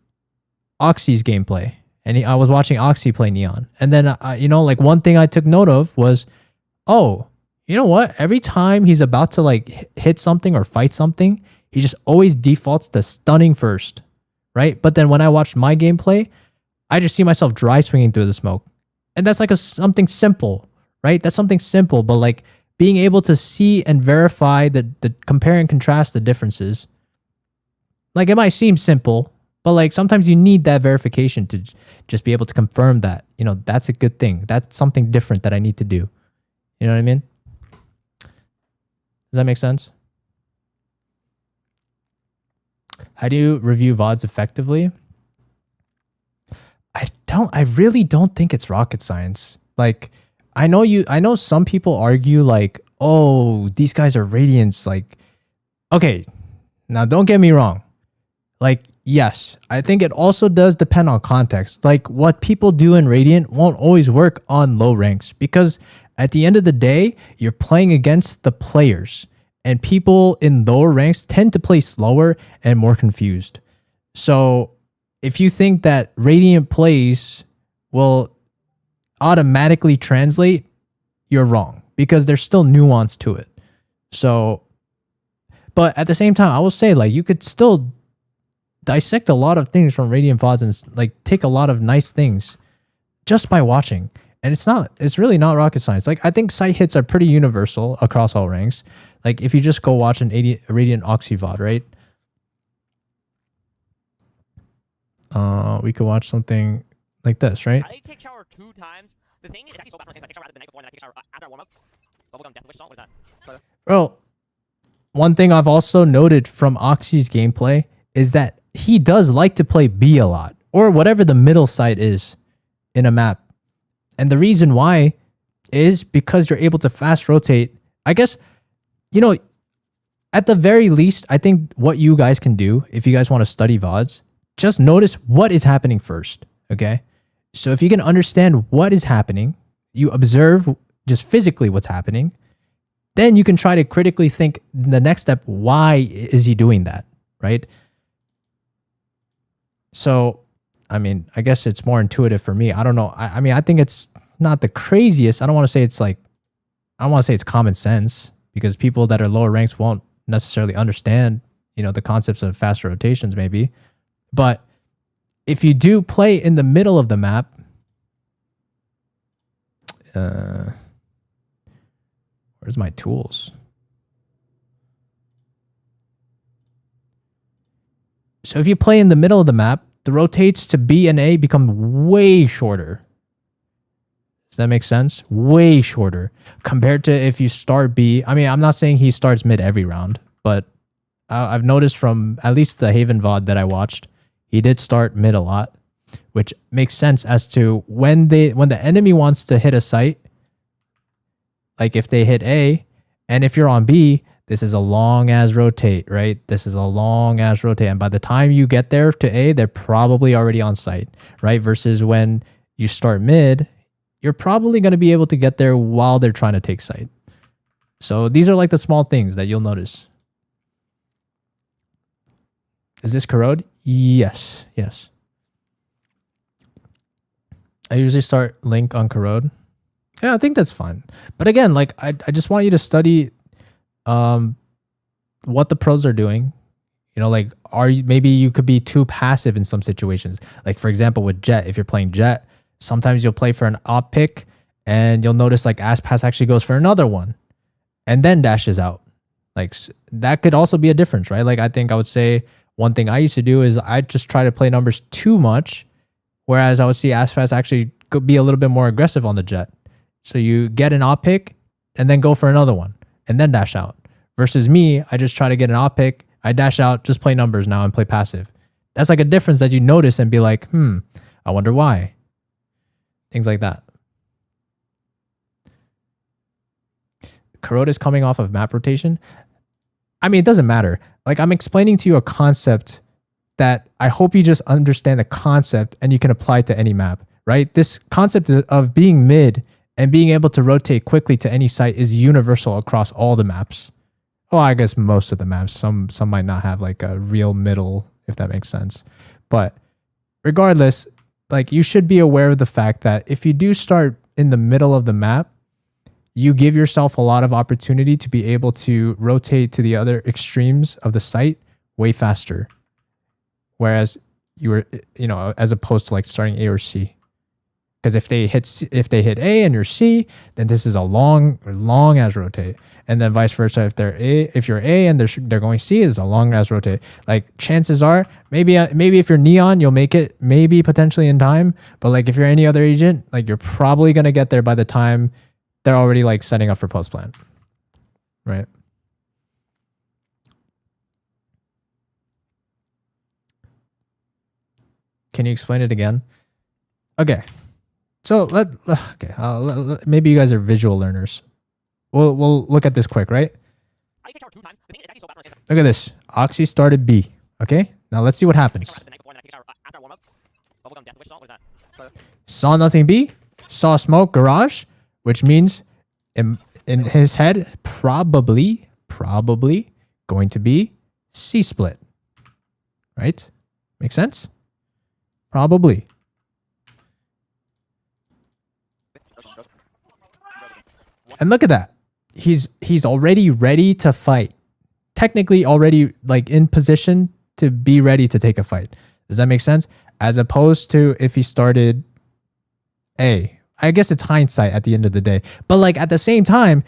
[SPEAKER 1] Oxy's gameplay, and I was watching Oxy play Neon, and then like, one thing I took note of was, oh, you know what? Every time he's about to like hit something or fight something, he just always defaults to stunning first, right? But then when I watched my gameplay, I just see myself dry swinging through the smoke. And that's like something simple, right? That's something simple, but like being able to see and verify the compare and contrast the differences. Like, it might seem simple, but like sometimes you need that verification to just be able to confirm that, that's a good thing. That's something different that I need to do. You know what I mean? Does that make sense? How do you review VODs effectively? I really don't think it's rocket science. Like, I know some people argue like, oh, these guys are Radiants. Like, okay, now don't get me wrong. Like, yes, I think it also does depend on context. Like, what people do in Radiant won't always work on low ranks, because at the end of the day, you're playing against the players, and people in lower ranks tend to play slower and more confused. So if you think that Radiant plays will automatically translate, you're wrong, because there's still nuance to it. So, but at the same time, I will say, like, you could still dissect a lot of things from Radiant VODs and like take a lot of nice things just by watching. And it's really not rocket science. Like, I think sight hits are pretty universal across all ranks. Like, if you just go watch an Radiant Oxy VOD, right? We could watch something like this, right?
[SPEAKER 4] I take shower 2 times. The thing is, it's actually so bad for I take shower the night before and then I take shower after I warm up. Bubblegum Death Wish song, what is that?
[SPEAKER 1] Well, one thing I've also noted from Oxy's gameplay is that he does like to play B a lot, or whatever the middle side is in a map. And the reason why is because you're able to fast rotate. I guess, you know, at the very least, I think what you guys can do, if you guys want to study VODs, just notice what is happening first, okay? So if you can understand what is happening, you observe just physically what's happening, then you can try to critically think the next step, why is he doing that, right? So, I mean, I guess it's more intuitive for me. I don't know. I mean, I think it's not the craziest. I don't want to say it's like, I don't want to say it's common sense, because people that are lower ranks won't necessarily understand, you know, the concepts of faster rotations maybe. But if you do play in the middle of the map, where's my tools? So if you play in the middle of the map, the rotates to B and A become way shorter. Does that make sense? Way shorter compared to if you start B. I mean, I'm not saying he starts mid every round, but I've noticed from at least the Haven VOD that I watched, he did start mid a lot, which makes sense as to when the enemy wants to hit a site, like if they hit A, and if you're on B, this is a long as rotate, right? This is a long as rotate. And by the time you get there to A, they're probably already on site, right? Versus when you start mid, you're probably going to be able to get there while they're trying to take site. So these are like the small things that you'll notice. Is this corrode? Yes. Yes. I usually start link on corrode. Yeah, I think that's fine. But again, like I just want you to study what the pros are doing. You know, like maybe you could be too passive in some situations. Like for example, with Jett, if you're playing Jett, sometimes you'll play for an op pick and you'll notice like Aspas actually goes for another one and then dashes out. Like that could also be a difference, right? Like I think I would say one thing I used to do is I just try to play numbers too much, whereas I would see Aspas actually could be a little bit more aggressive on the Jett. So you get an op pick and then go for another one and then dash out. Versus me, I just try to get an op pick, I dash out, just play numbers now and play passive. That's like a difference that you notice and be like, I wonder why. Things like that. Corrode is coming off of map rotation. I mean, it doesn't matter. Like I'm explaining to you a concept that I hope you just understand the concept and you can apply it to any map, right? This concept of being mid and being able to rotate quickly to any site is universal across all the maps. Well, I guess most of the maps. Some might not have like a real middle, if that makes sense. But regardless, like you should be aware of the fact that if you do start in the middle of the map, you give yourself a lot of opportunity to be able to rotate to the other extremes of the site way faster. Whereas you were, you know, as opposed to like starting A or C. Because if they hit A and you're C, then this is a long as rotate. And then vice versa, if you're A and they're going C, it's a long as rotate. Like chances are, maybe if you're Neon, you'll make it maybe potentially in time. But like if you're any other agent, like you're probably gonna get there by the time they're already like setting up for post plant, right? Can you explain it again? Okay. So maybe you guys are visual learners. We'll look at this quick, right? Look at this. Oxy started B. Okay, now let's see what happens. Saw nothing B. Saw smoke garage, which means in his head probably going to be C split. Right? Make sense? Probably. And look at that. He's already ready to fight. Technically already like in position to be ready to take a fight. Does that make sense? As opposed to if he started A. I guess it's hindsight at the end of the day. But like at the same time,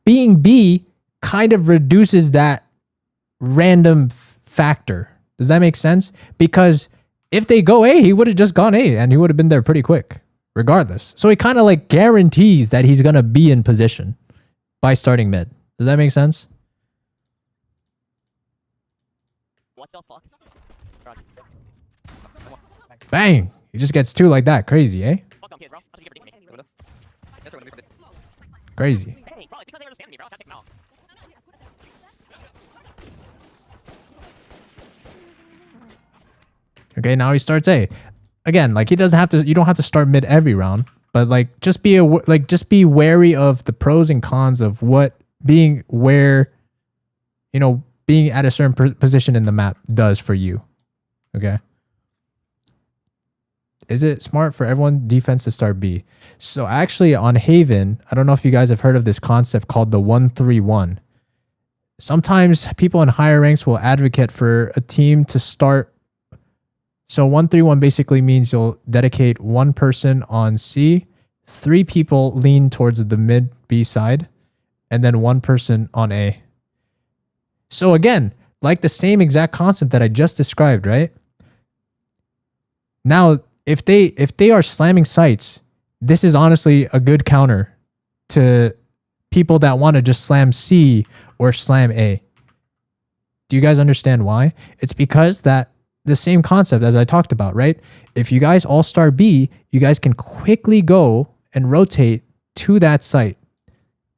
[SPEAKER 1] being B kind of reduces that random factor. Does that make sense? Because if they go A, he would have just gone A and he would have been there pretty quick, regardless. So it kind of like guarantees that he's going to be in position by starting mid. Does that make sense?
[SPEAKER 4] What the fuck?
[SPEAKER 1] Bang! He just gets 2 like that. Crazy, eh?
[SPEAKER 4] Fuck them kid, bro. That's what you get for me.
[SPEAKER 1] Crazy.
[SPEAKER 4] Hey, bro, because they were just spamming me, bro. That's no.
[SPEAKER 1] Okay, now he starts A. Again, like he doesn't have to. You don't have to start mid every round, but like just be wary of the pros and cons of what being where, you know, being at a certain position in the map does for you. Okay. Is it smart for everyone defense to start B? So actually on Haven, I don't know if you guys have heard of this concept called the 1-3-1. Sometimes people in higher ranks will advocate for a team to start. So 1-3-1 basically means you'll dedicate 1 person on C, 3 people lean towards the mid B side, and then 1 person on A. So again, like the same exact concept that I just described, right? Now, if they are slamming sites, this is honestly a good counter to people that want to just slam C or slam A. Do you guys understand why? It's because that the same concept as I talked about, right? If you guys all start B, you guys can quickly go and rotate to that site.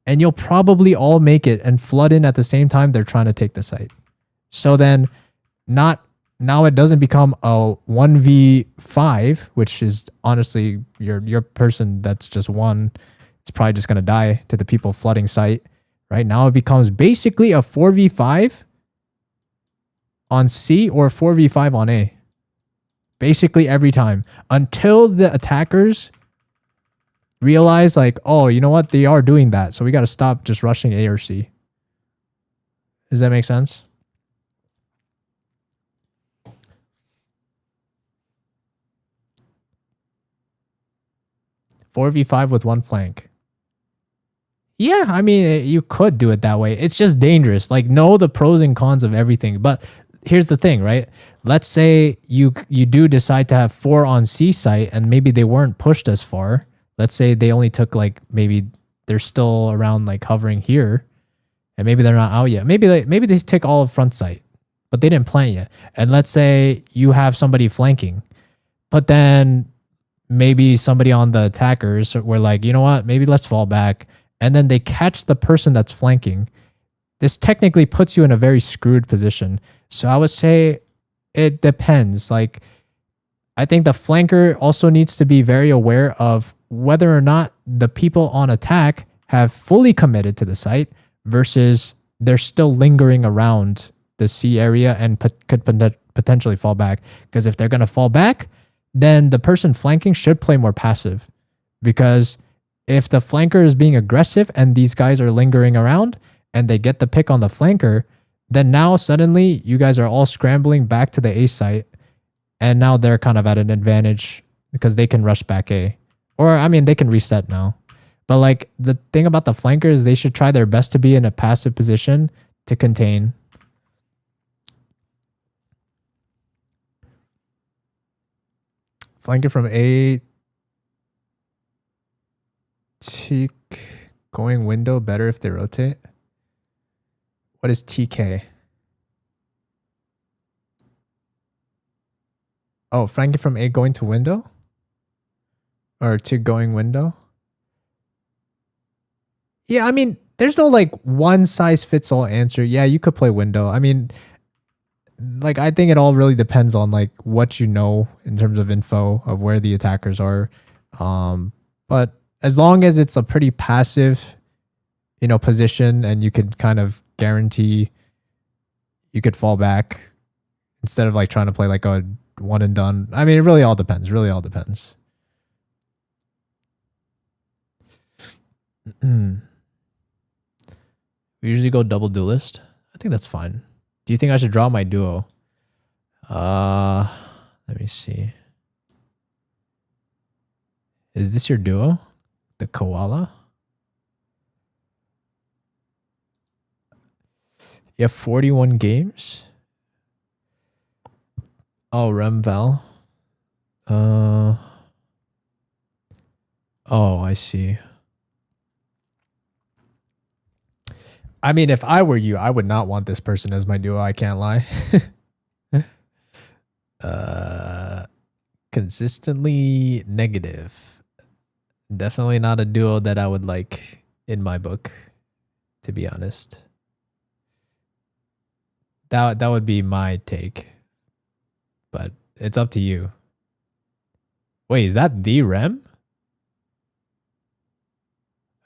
[SPEAKER 1] And you'll probably all make it and flood in at the same time they're trying to take the site. So then now it doesn't become a 1v5, which is honestly your person that's just one is probably just going to die to the people flooding site. Right now it becomes basically a 4v5 on C or 4v5 on A. Basically every time. Until the attackers realize like, oh, you know what? They are doing that. So we got to stop just rushing A or C. Does that make sense? Four v five with 1 flank. Yeah, I mean, you could do it that way. It's just dangerous. Like, know the pros and cons of everything. But here's the thing, right? Let's say you do decide to have 4 on C site and maybe they weren't pushed as far. Let's say they only took like, maybe they're still around like hovering here and maybe they're not out yet. Maybe they take all of front site, but they didn't plant yet. And let's say you have somebody flanking, but then maybe somebody on the attackers were like, you know what, maybe let's fall back. And then they catch the person that's flanking. This technically puts you in a very screwed position. So I would say it depends. Like, I think the flanker also needs to be very aware of whether or not the people on attack have fully committed to the site versus they're still lingering around the C area and could potentially fall back. Because if they're going to fall back, then the person flanking should play more passive. Because if the flanker is being aggressive and these guys are lingering around and they get the pick on the flanker, then now suddenly you guys are all scrambling back to the A site. And now they're kind of at an advantage because they can rush back A. Or, I mean, they can reset now. But like the thing about the flankers is they should try their best to be in a passive position to contain. Flanking from A. T going window better if they rotate. What is TK? Oh, flanking from A going to window? Or to going window? Yeah, I mean, there's no like one size fits all answer. Yeah, you could play window. I mean, like, I think it all really depends on like what you know in terms of info of where the attackers are. But as long as it's a pretty passive, you know, position and you could kind of guarantee you could fall back instead of like trying to play like a one and done. I mean, it really all depends. Really all depends. We usually go double duelist. I think that's fine. Do you think I should draw my duo? Let me see. Is this your duo? The koala? You have 41 games? Oh, Remval. Oh, I see. I mean, if I were you, I would not want this person as my duo. I can't lie. Consistently negative. Definitely not a duo that I would like in my book, to be honest. That would be my take. But it's up to you. Wait, is that the Rem?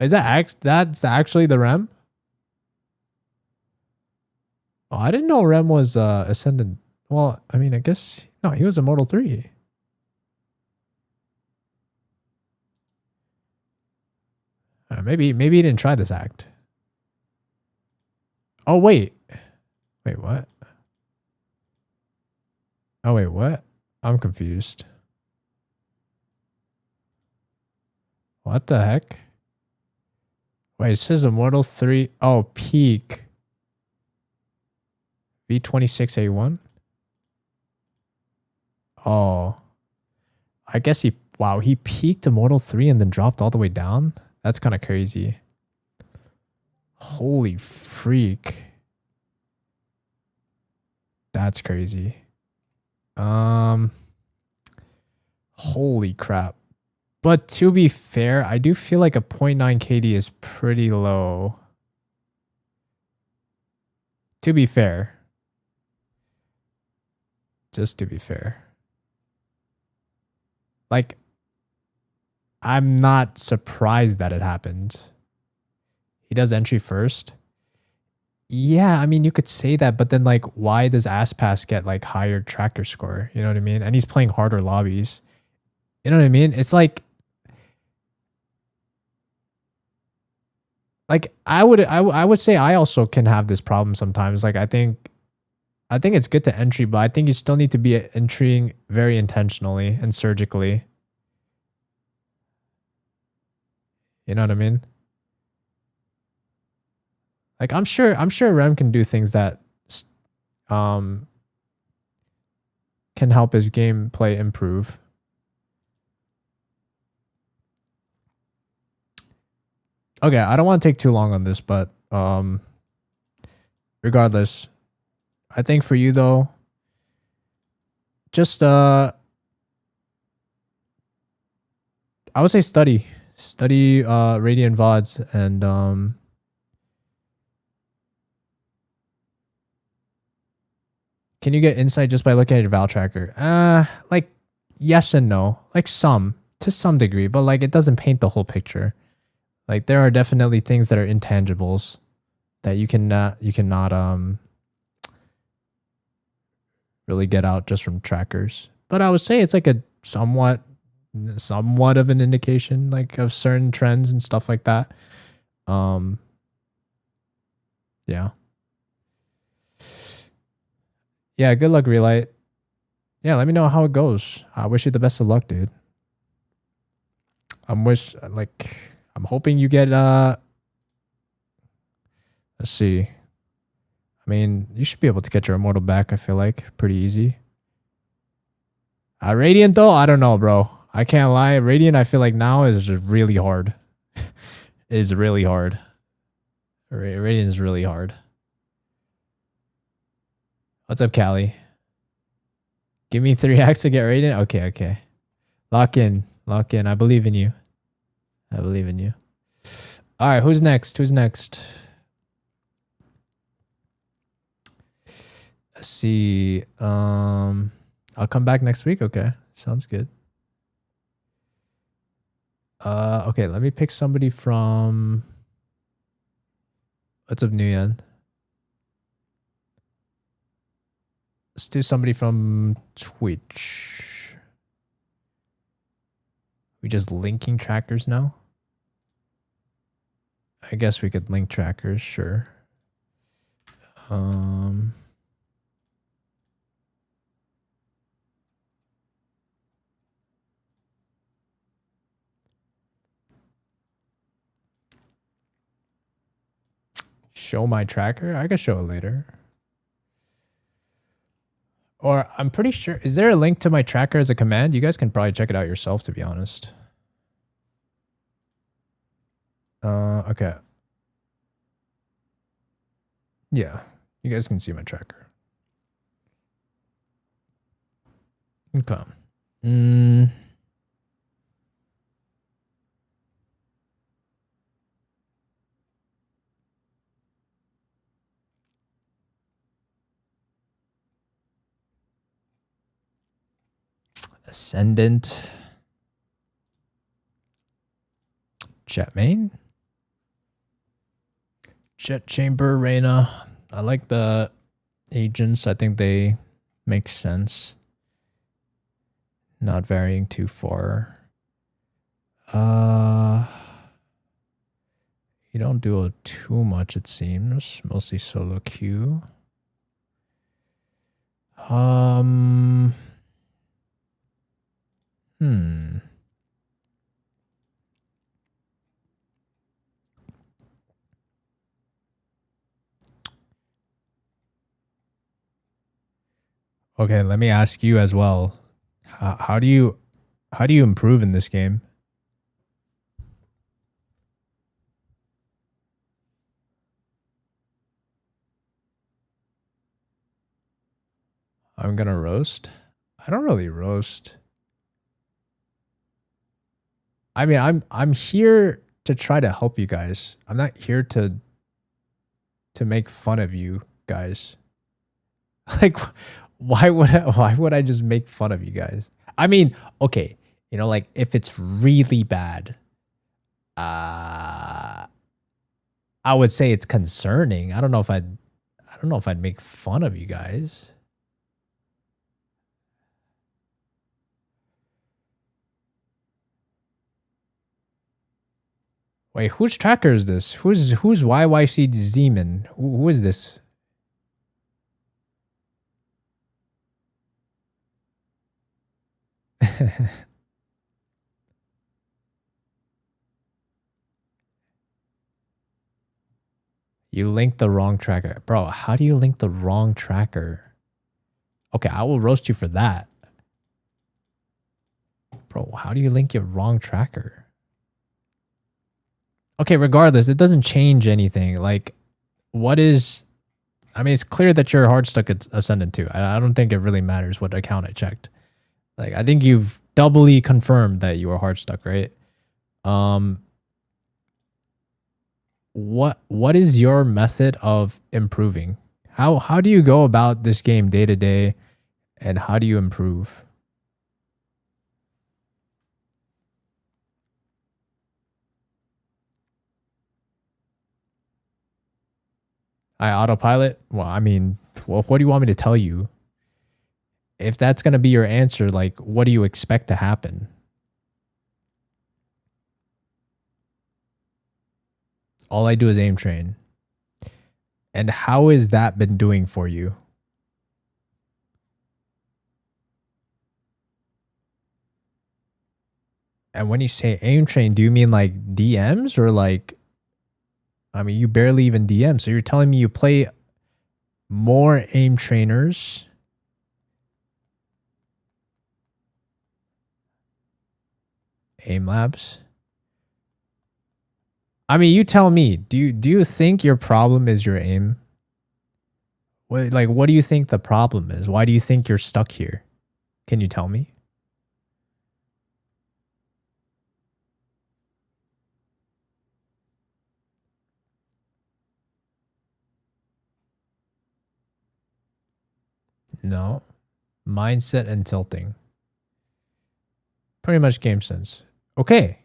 [SPEAKER 1] Is that's actually the Rem? Oh, I didn't know Rem was Ascendant. Well, I mean, I guess no, he was Immortal 3. Maybe he didn't try this act. Oh wait. Wait, what? Oh wait, what? I'm confused. What the heck? Wait, it says Immortal 3. Oh, peak. V26A1? Oh. I guess he peaked Immortal 3 and then dropped all the way down? That's kind of crazy. Holy freak. That's crazy. Holy crap. But to be fair, I do feel like a 0.9 KD is pretty low. To be fair. Just to be fair. Like, I'm not surprised that it happened. He does entry first. Yeah, I mean, you could say that, but then like, why does Aspas get like higher tracker score? You know what I mean? And he's playing harder lobbies. You know what I mean? It's like I would say I also can have this problem sometimes. Like I think it's good to entry, but I think you still need to be entering very intentionally and surgically. You know what I mean? Like I'm sure Rem can do things that can help his gameplay improve. Okay, I don't want to take too long on this, but regardless, I think for you though, just I would say study Radiant VODs and can you get insight just by looking at your Val tracker? Like yes and no, like to some degree, but like it doesn't paint the whole picture. Like there are definitely things that are intangibles that you cannot really get out just from trackers. But I would say it's like a somewhat of an indication like of certain trends and stuff like that. Yeah. Yeah, good luck, Relight. Yeah, let me know how it goes. I wish you the best of luck, dude. I'm hoping you get let's see. I mean, you should be able to get your Immortal back, I feel like. Pretty easy. Radiant though, I don't know, bro. I can't lie. Radiant, I feel like now is just really hard. It is really hard. Radiant is really hard. What's up, Callie? Give me 3 hacks to get Radiant? Okay. Lock in. I believe in you. All right, who's next? Let's see. I'll come back next week. Okay, sounds good. Okay, let me pick somebody from. What's up, Nguyen? Let's do somebody from Twitch. We just linking trackers now? I guess we could link trackers, sure. Show my tracker? I can show it later. Or I'm pretty sure, is there a link to my tracker as a command? You guys can probably check it out yourself, to be honest. Okay. Yeah, you guys can see my tracker. Okay. Ascendant. Jet main. Jet chamber, Reyna. I like the agents. I think they make sense. Not varying too far. You don't do too much, it seems. Mostly solo queue. Okay, let me ask you as well. How do you improve in this game? I'm gonna roast. I don't really roast. I mean, I'm here to try to help you guys. I'm not here to make fun of you guys. Like, why would I just make fun of you guys? I mean, okay, you know, like if it's really bad, I would say it's concerning. I don't know if I'd make fun of you guys. Wait, whose tracker is this? Who's YYC Zeman? Who is this? You linked the wrong tracker. Bro, how do you link the wrong tracker? Okay, I will roast you for that. Bro, how do you link your wrong tracker? Okay, regardless, it doesn't change anything. Like, what is... I mean, it's clear that you're hard stuck at Ascendant 2. I don't think it really matters what account I checked. Like, I think you've doubly confirmed that you are hard stuck, right? What is your method of improving? How do you go about this game day to day, and how do you improve? I autopilot? Well, I mean, what do you want me to tell you? If that's going to be your answer, like, what do you expect to happen? All I do is aim train. And how has that been doing for you? And when you say aim train, do you mean like DMs or like... I mean, you barely even DM. So you're telling me you play more aim trainers. Aim labs. I mean, you tell me. Do you think your problem is your aim? What do you think the problem is? Why do you think you're stuck here? Can you tell me? No. Mindset and tilting. Pretty much game sense. Okay.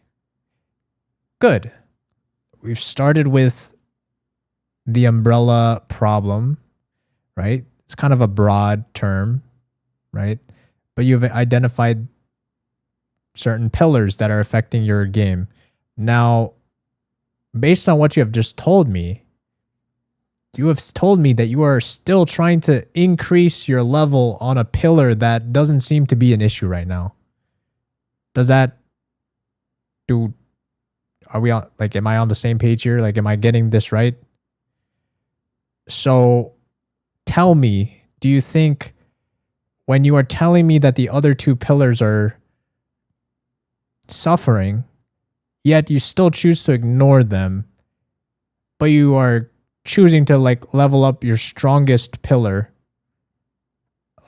[SPEAKER 1] Good. We've started with the umbrella problem, right? It's kind of a broad term, right? But you've identified certain pillars that are affecting your game. Now, based on what you have just told me, you have told me that you are still trying to increase your level on a pillar that doesn't seem to be an issue right now. Does that are we on, like, am I on the same page here? Like, am I getting this right? So tell me, do you think when you are telling me that the other two pillars are suffering, yet you still choose to ignore them, but you are choosing to like level up your strongest pillar,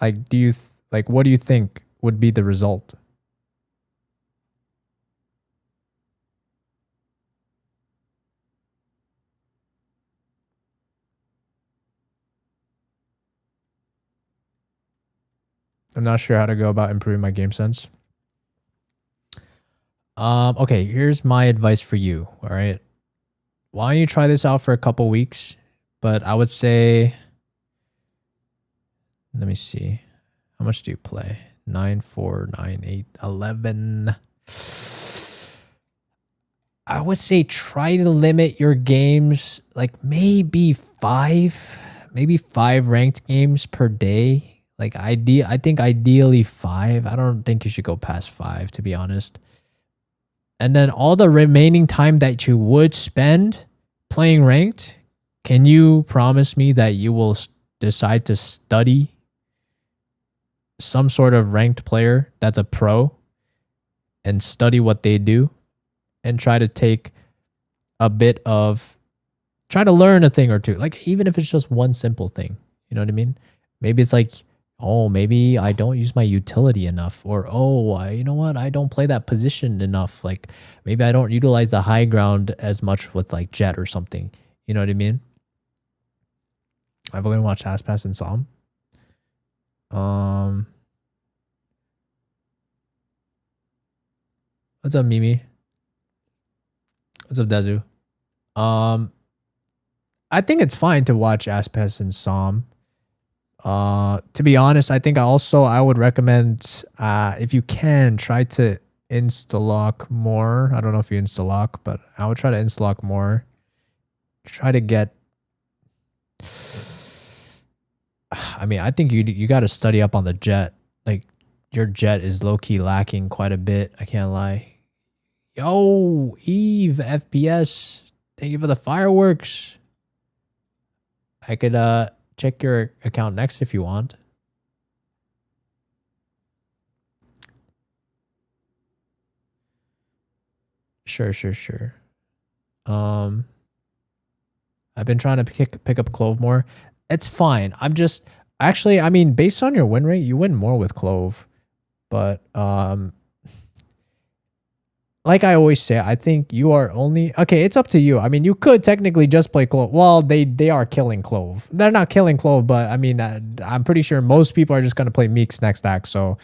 [SPEAKER 1] like do you like what do you think would be the result? I'm not sure how to go about improving my game sense. Okay, here's my advice for you. All right. Why don't you try this out for a couple weeks? But I would say, let me see. How much do you play? 9, 4, 9, 8, 11. I would say try to limit your games, like maybe 5 ranked games per day. Like I think ideally 5. I don't think you should go past 5, to be honest. And then all the remaining time that you would spend playing ranked, can you promise me that you will decide to study some sort of ranked player that's a pro and study what they do and try to try to learn a thing or two, like even if it's just one simple thing, you know what I mean? Maybe it's like, oh, maybe I don't use my utility enough, or oh, you know what, I don't play that position enough, like maybe I don't utilize the high ground as much with like Jet or something, you know what I mean? I've only watched Aspas and Psalm. What's up, Mimi? What's up, Dezu? I think it's fine to watch Aspas and Psalm. To be honest, I think I would recommend, if you can, try to insta-lock more. I don't know if you insta-lock, but I would try to insta-lock more. Try to get, I mean, I think you got to study up on the Jet. Like, your Jet is low-key lacking quite a bit. I can't lie. Yo, Eve, FPS. Thank you for the fireworks. I could, check your account next if you want. Sure. I've been trying to pick up Clove more. It's fine. I mean, based on your win rate, you win more with Clove. But like I always say, I think you are only okay. It's up to you. I mean, you could technically just play Clove. Well, they are killing Clove. They're not killing Clove, but I mean, I'm pretty sure most people are just gonna play Meeks next act. So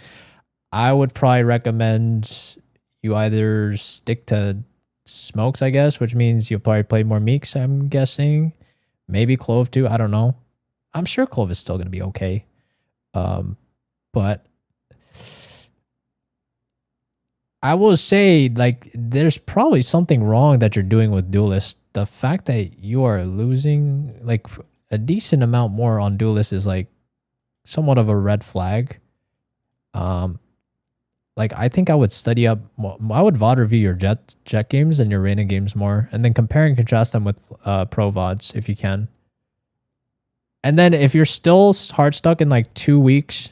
[SPEAKER 1] I would probably recommend you either stick to Smokes, I guess, which means you'll probably play more Meeks. I'm guessing, maybe Clove too. I don't know. I'm sure Clove is still gonna be okay. But I will say, like, there's probably something wrong that you're doing with Duelist. The fact that you are losing, like, a decent amount more on Duelist is, like, somewhat of a red flag. Like, I think I would study up. I would VOD review your Jet games and your Reyna games more, and then compare and contrast them with pro VODs if you can. And then if you're still hard stuck in, like, 2 weeks,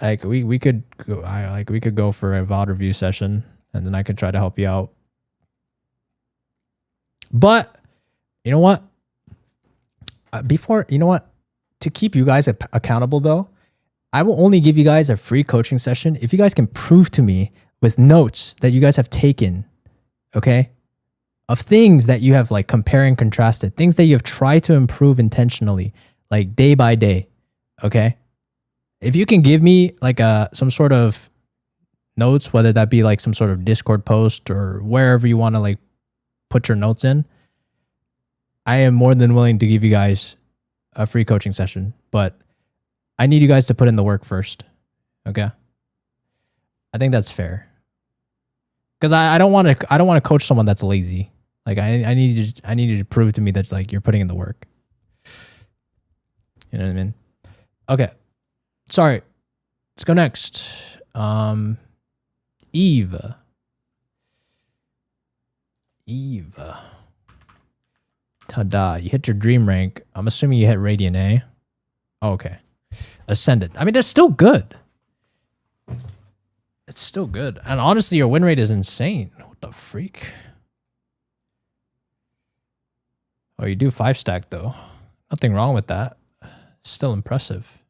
[SPEAKER 1] like we could go, we could go for a VOD review session, and then I could try to help you out. But you know what? To keep you guys accountable though, I will only give you guys a free coaching session if you guys can prove to me with notes that you guys have taken, okay, of things that you have like compared and contrasted, things that you have tried to improve intentionally, like day by day, okay? If you can give me like some sort of notes, whether that be like some sort of Discord post or wherever you want to like put your notes in, I am more than willing to give you guys a free coaching session. But I need you guys to put in the work first. Okay? I think that's fair. Because I don't want to coach someone that's lazy. Like I need you to prove to me that like you're putting in the work. You know what I mean? Okay. Sorry. Let's go next. Eve. Ta-da. You hit your dream rank. I'm assuming you hit Radiant A. Oh, okay. Ascended. I mean, that's still good. It's still good. And honestly, your win rate is insane. What the freak? Oh, you do 5-stack though. Nothing wrong with that. Still impressive.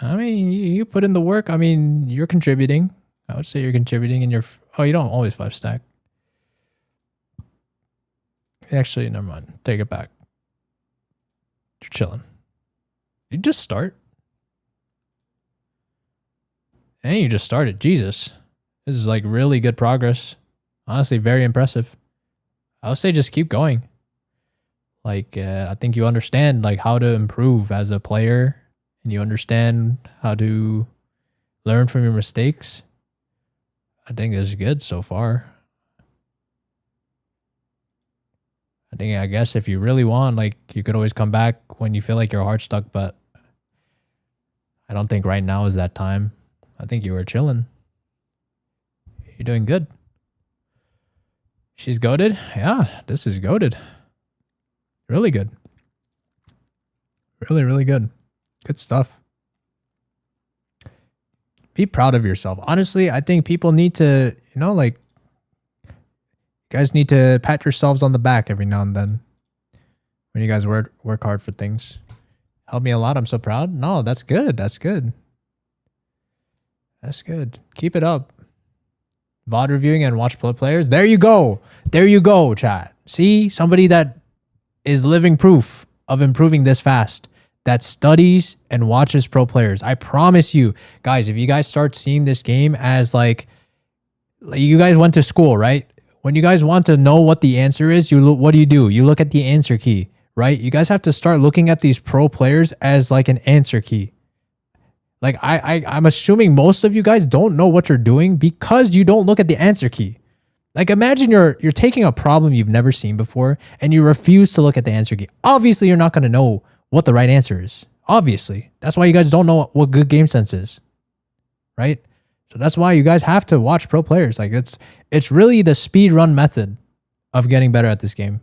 [SPEAKER 1] I mean, you put in the work. I mean, you're contributing. I would say you're contributing in your... Oh, you don't always 5-stack. Actually, never mind. Take it back. You're chilling. You just start. And you just started. Jesus. This is like really good progress. Honestly, very impressive. I would say just keep going. Like, I think you understand like how to improve as a player. And you understand how to learn from your mistakes. I think it's good so far. I guess if you really want, like, you could always come back when you feel like your heart's stuck, but I don't think right now is that time. I think you were chilling. You're doing good. She's goated? Yeah, this is goated. Really good. Really, really good. Good stuff. Be proud of yourself. Honestly, I think people need to, you know, like, you guys need to pat yourselves on the back every now and then when you guys work hard for things. Helped me a lot. I'm so proud. No, that's good. That's good. That's good. Keep it up. VOD reviewing and watch pro players. There you go. There you go, chat. See, somebody that is living proof of improving this fast, that studies and watches pro players. I promise you, guys, if you guys start seeing this game as like you guys went to school, right? When you guys want to know what the answer is, what do? You look at the answer key, right? You guys have to start looking at these pro players as like an answer key. Like I'm assuming most of you guys don't know what you're doing because you don't look at the answer key. Like imagine you're taking a problem you've never seen before and you refuse to look at the answer key. Obviously, you're not going to know what the right answer is. Obviously. That's why you guys don't know what good game sense is. Right? So that's why you guys have to watch pro players. Like it's really the speed run method of getting better at this game.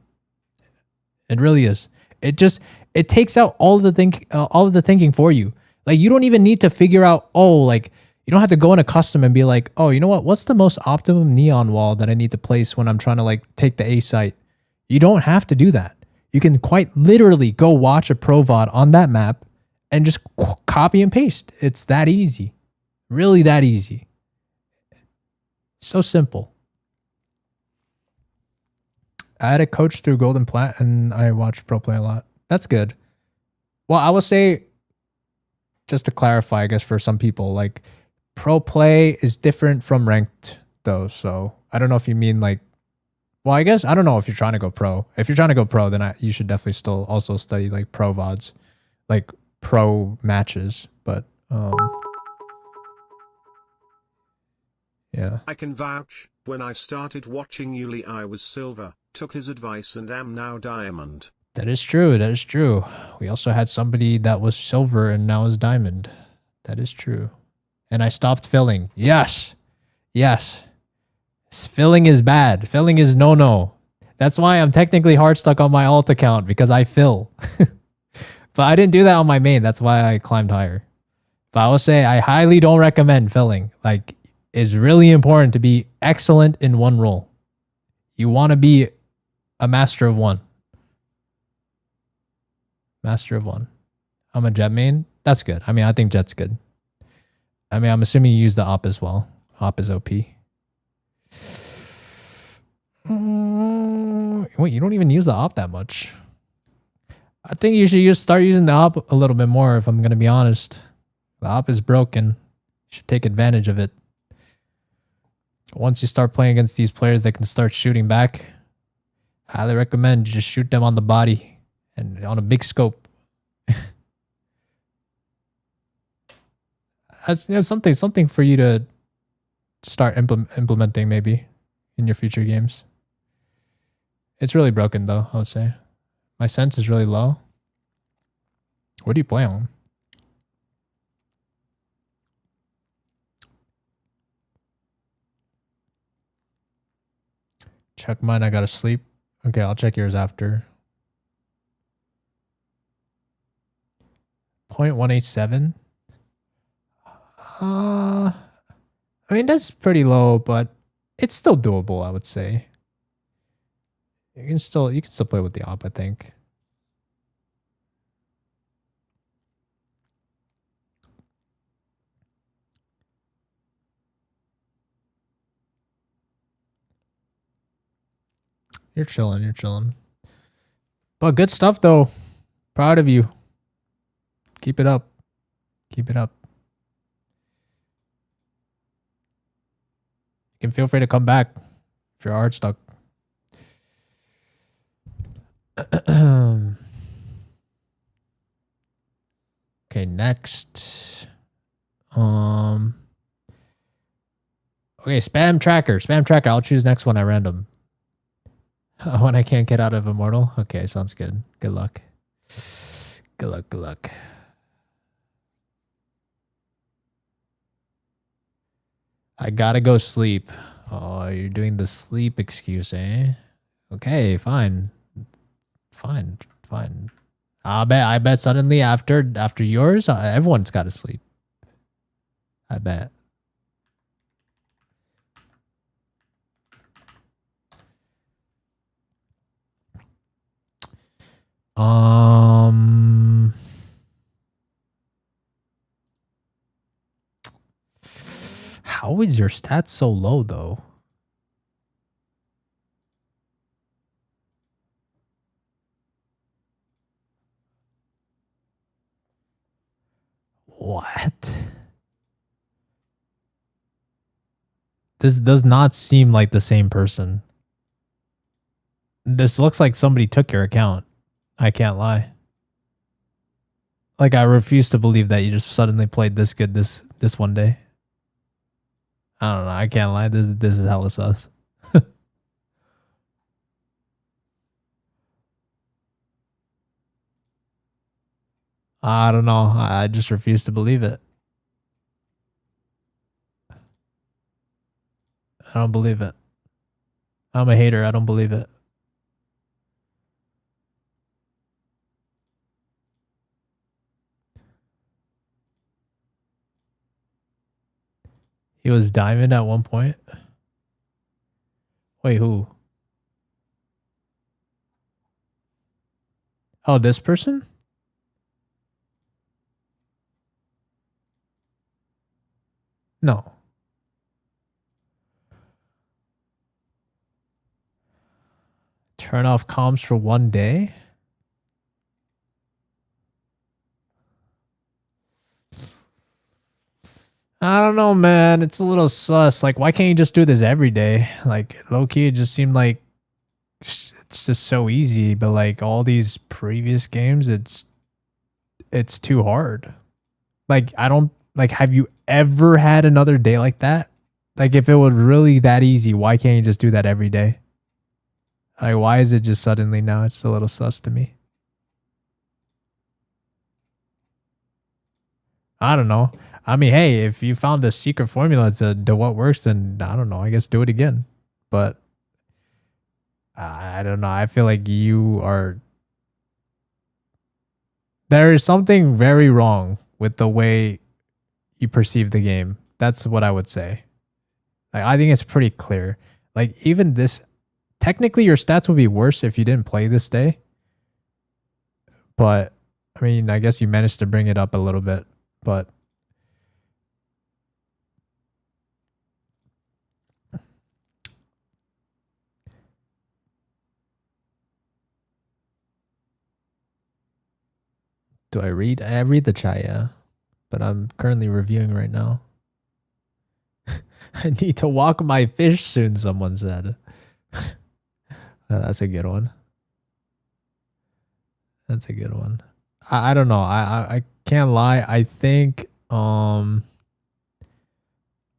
[SPEAKER 1] It really is. It takes out all of the thinking for you. Like you don't even need to figure out, like you don't have to go in a custom and be like, oh, you know what? What's the most optimum neon wall that I need to place when I'm trying to like take the A site? You don't have to do that. You can quite literally go watch a pro VOD on that map and just copy and paste. It's that easy. Really that easy. So simple. I had a coach through Golden Plat and I watched pro play a lot. That's good. Well, I will say, just to clarify, I guess for some people, like pro play is different from ranked though. So I don't know if you mean like, well, I guess, I don't know if you're trying to go pro. If you're trying to go pro, then you should definitely still also study like pro VODs, like pro matches. But yeah.
[SPEAKER 3] I can vouch, when I started watching Yuli I was silver, took his advice and am now diamond.
[SPEAKER 1] That is true. That is true. We also had somebody that was silver and now is diamond. That is true. And I stopped filling. Yes. Yes. Filling is bad. Filling is no. That's why I'm technically hard stuck on my alt account because I fill. But I didn't do that on my main. That's why I climbed higher. But I will say I highly don't recommend filling. Like it's really important to be excellent in one role. You want to be a master of one. Master of one. I'm a Jet main. That's good. I mean, I think Jet's good. I mean, I'm assuming you use the op as well. Op is OP. Wait, you don't even use the op that much. I think you should just start using the op a little bit more, if I'm going to be honest. The op is broken. You should take advantage of it. Once you start playing against these players that can start shooting back, highly recommend you just shoot them on the body. And on a big scope. That's something for you to start implementing maybe in your future games. It's really broken though, I would say. My sense is really low. What do you play on? Check mine, I gotta sleep. Okay, I'll check yours after. 0.187. I mean, that's pretty low, but it's still doable, I would say. You can still play with the op, I think. You're chilling. But good stuff though. Proud of you. Keep it up. You can feel free to come back if you're hard stuck. Okay, next. Okay, spam tracker. I'll choose next one at random. When I can't get out of Immortal? Okay, sounds good. Good luck. Good luck. I gotta go sleep. Oh, you're doing the sleep excuse, eh? Okay, fine. I bet suddenly after yours, everyone's gotta sleep. I bet. How is your stats so low though? What? This does not seem like the same person. This looks like somebody took your account. I can't lie. Like, I refuse to believe that you just suddenly played this good this one day. I don't know. I can't lie. This is hella sus. I don't know. I just refuse to believe it. I don't believe it. I'm a hater. I don't believe it. He was diamond at one point. Wait, who? Oh, this person? No. Turn off comms for one day? I don't know, man. It's a little sus. Like, why can't you just do this every day? Like, low-key, it just seemed like it's just so easy. But, like, all these previous games, it's too hard. Like, I don't... Like, have you ever had another day like that? Like, if it was really that easy, why can't you just do that every day? Like, why is it just suddenly now? It's a little sus to me. I don't know. I mean, hey, if you found the secret formula to what works, then I don't know. I guess do it again. But I don't know. I feel like you are... There is something very wrong with the way you perceive the game. That's what I would say. Like, I think it's pretty clear. Like, even this... Technically, your stats would be worse if you didn't play this day. But, I mean, I guess you managed to bring it up a little bit. But... Do I read? I read the chat, yeah. But I'm currently reviewing right now. I need to walk my fish soon, someone said. That's a good one. That's a good one. I don't know. I can't lie. I think I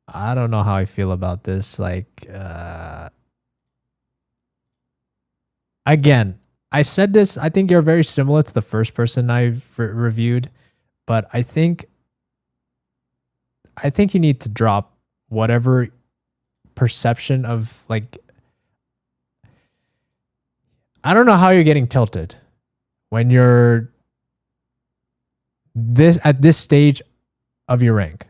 [SPEAKER 1] don't know how I feel about this. Like again, I said this. I think you're very similar to the first person I've reviewed, but I think you need to drop whatever perception of like... I don't know how you're getting tilted when you're at this stage of your rank.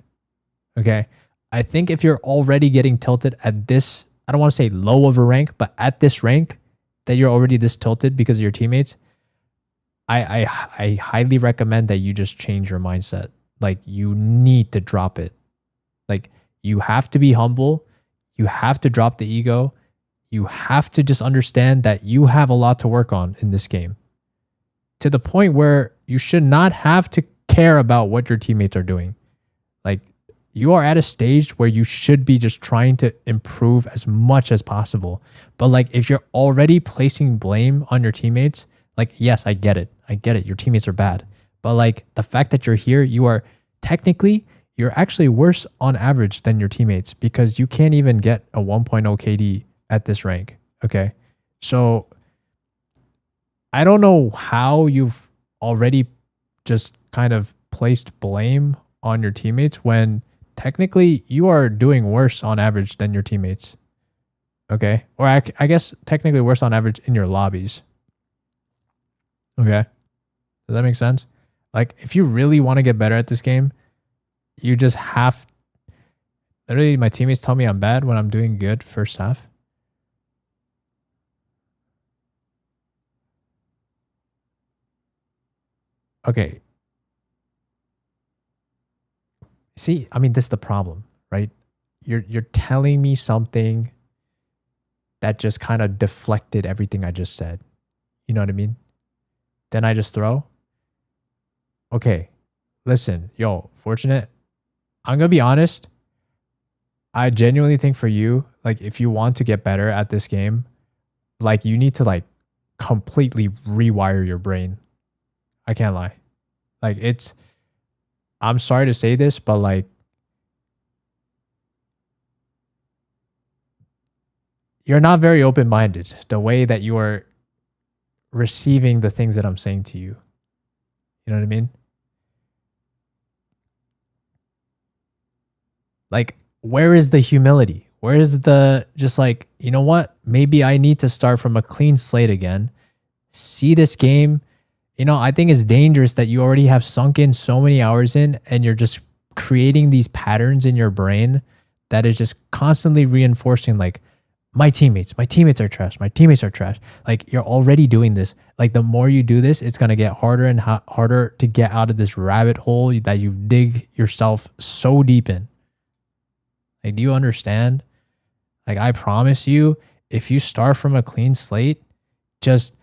[SPEAKER 1] Okay. I think if you're already getting tilted at this, I don't want to say low of a rank, but at this rank that you're already this tilted because of your teammates, I highly recommend that you just change your mindset. Like, you need to drop it. Like, you have to be humble. You have to drop the ego. You have to just understand that you have a lot to work on in this game, to the point where you should not have to care about what your teammates are doing. Like, you are at a stage where you should be just trying to improve as much as possible. But like, if you're already placing blame on your teammates, like, yes, I get it. I get it. Your teammates are bad. But like, the fact that you're here, you are technically, you're actually worse on average than your teammates, because you can't even get a 1.0 KD at this rank. Okay. So I don't know how you've already just kind of placed blame on your teammates when technically you are doing worse on average than your teammates. Okay. Or I guess technically worse on average in your lobbies. Okay. Does that make sense? Like, if you really want to get better at this game, you just have, literally my teammates tell me I'm bad when I'm doing good first half. Okay. See, I mean, this is the problem, right? You're telling me something that just kind of deflected everything I just said. You know what I mean? Then I just throw. Okay, listen, yo, Fortunate, I'm going to be honest. I genuinely think for you, like, if you want to get better at this game, like, you need to like completely rewire your brain. I can't lie. Like, I'm sorry to say this, but like, you're not very open-minded the way that you are receiving the things that I'm saying to you. You know what I mean? Like, where is the humility? Where is the just like, you know what? Maybe I need to start from a clean slate again. See this game. You know, I think it's dangerous that you already have sunk in so many hours in, and you're just creating these patterns in your brain that is just constantly reinforcing, like, my teammates are trash. My teammates are trash. Like, you're already doing this. Like, the more you do this, it's going to get harder and harder to get out of this rabbit hole that you dig yourself so deep in. Like, do you understand? Like, I promise you, if you start from a clean slate, just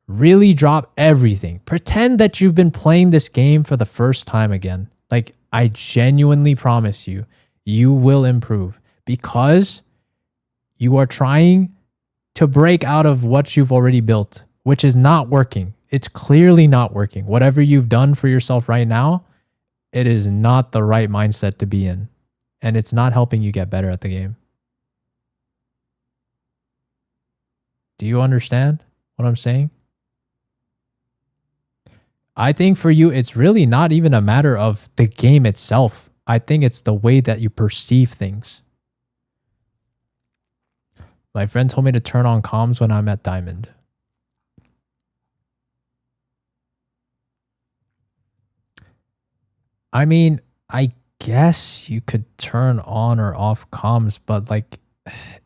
[SPEAKER 1] really drop everything. Pretend that you've been playing this game for the first time again. Like, I genuinely promise you, you will improve, because you are trying to break out of what you've already built, which is not working. It's clearly not working. Whatever you've done for yourself right now, it is not the right mindset to be in. And it's not helping you get better at the game. Do you understand what I'm saying? I think for you, it's really not even a matter of the game itself. I think it's the way that you perceive things. My friend told me to turn on comms when I'm at Diamond. I mean, I guess you could turn on or off comms, but like,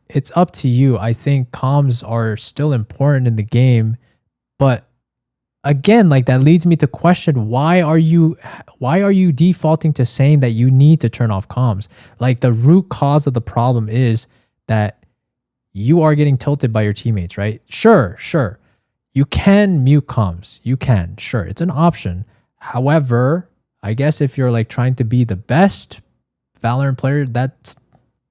[SPEAKER 1] it's up to you. I think comms are still important in the game, but again, like, that leads me to question, why are you defaulting to saying that you need to turn off comms? Like, the root cause of the problem is that you are getting tilted by your teammates, right? Sure. You can mute comms. You can, sure. It's an option. However, I guess if you're like trying to be the best Valorant player, that's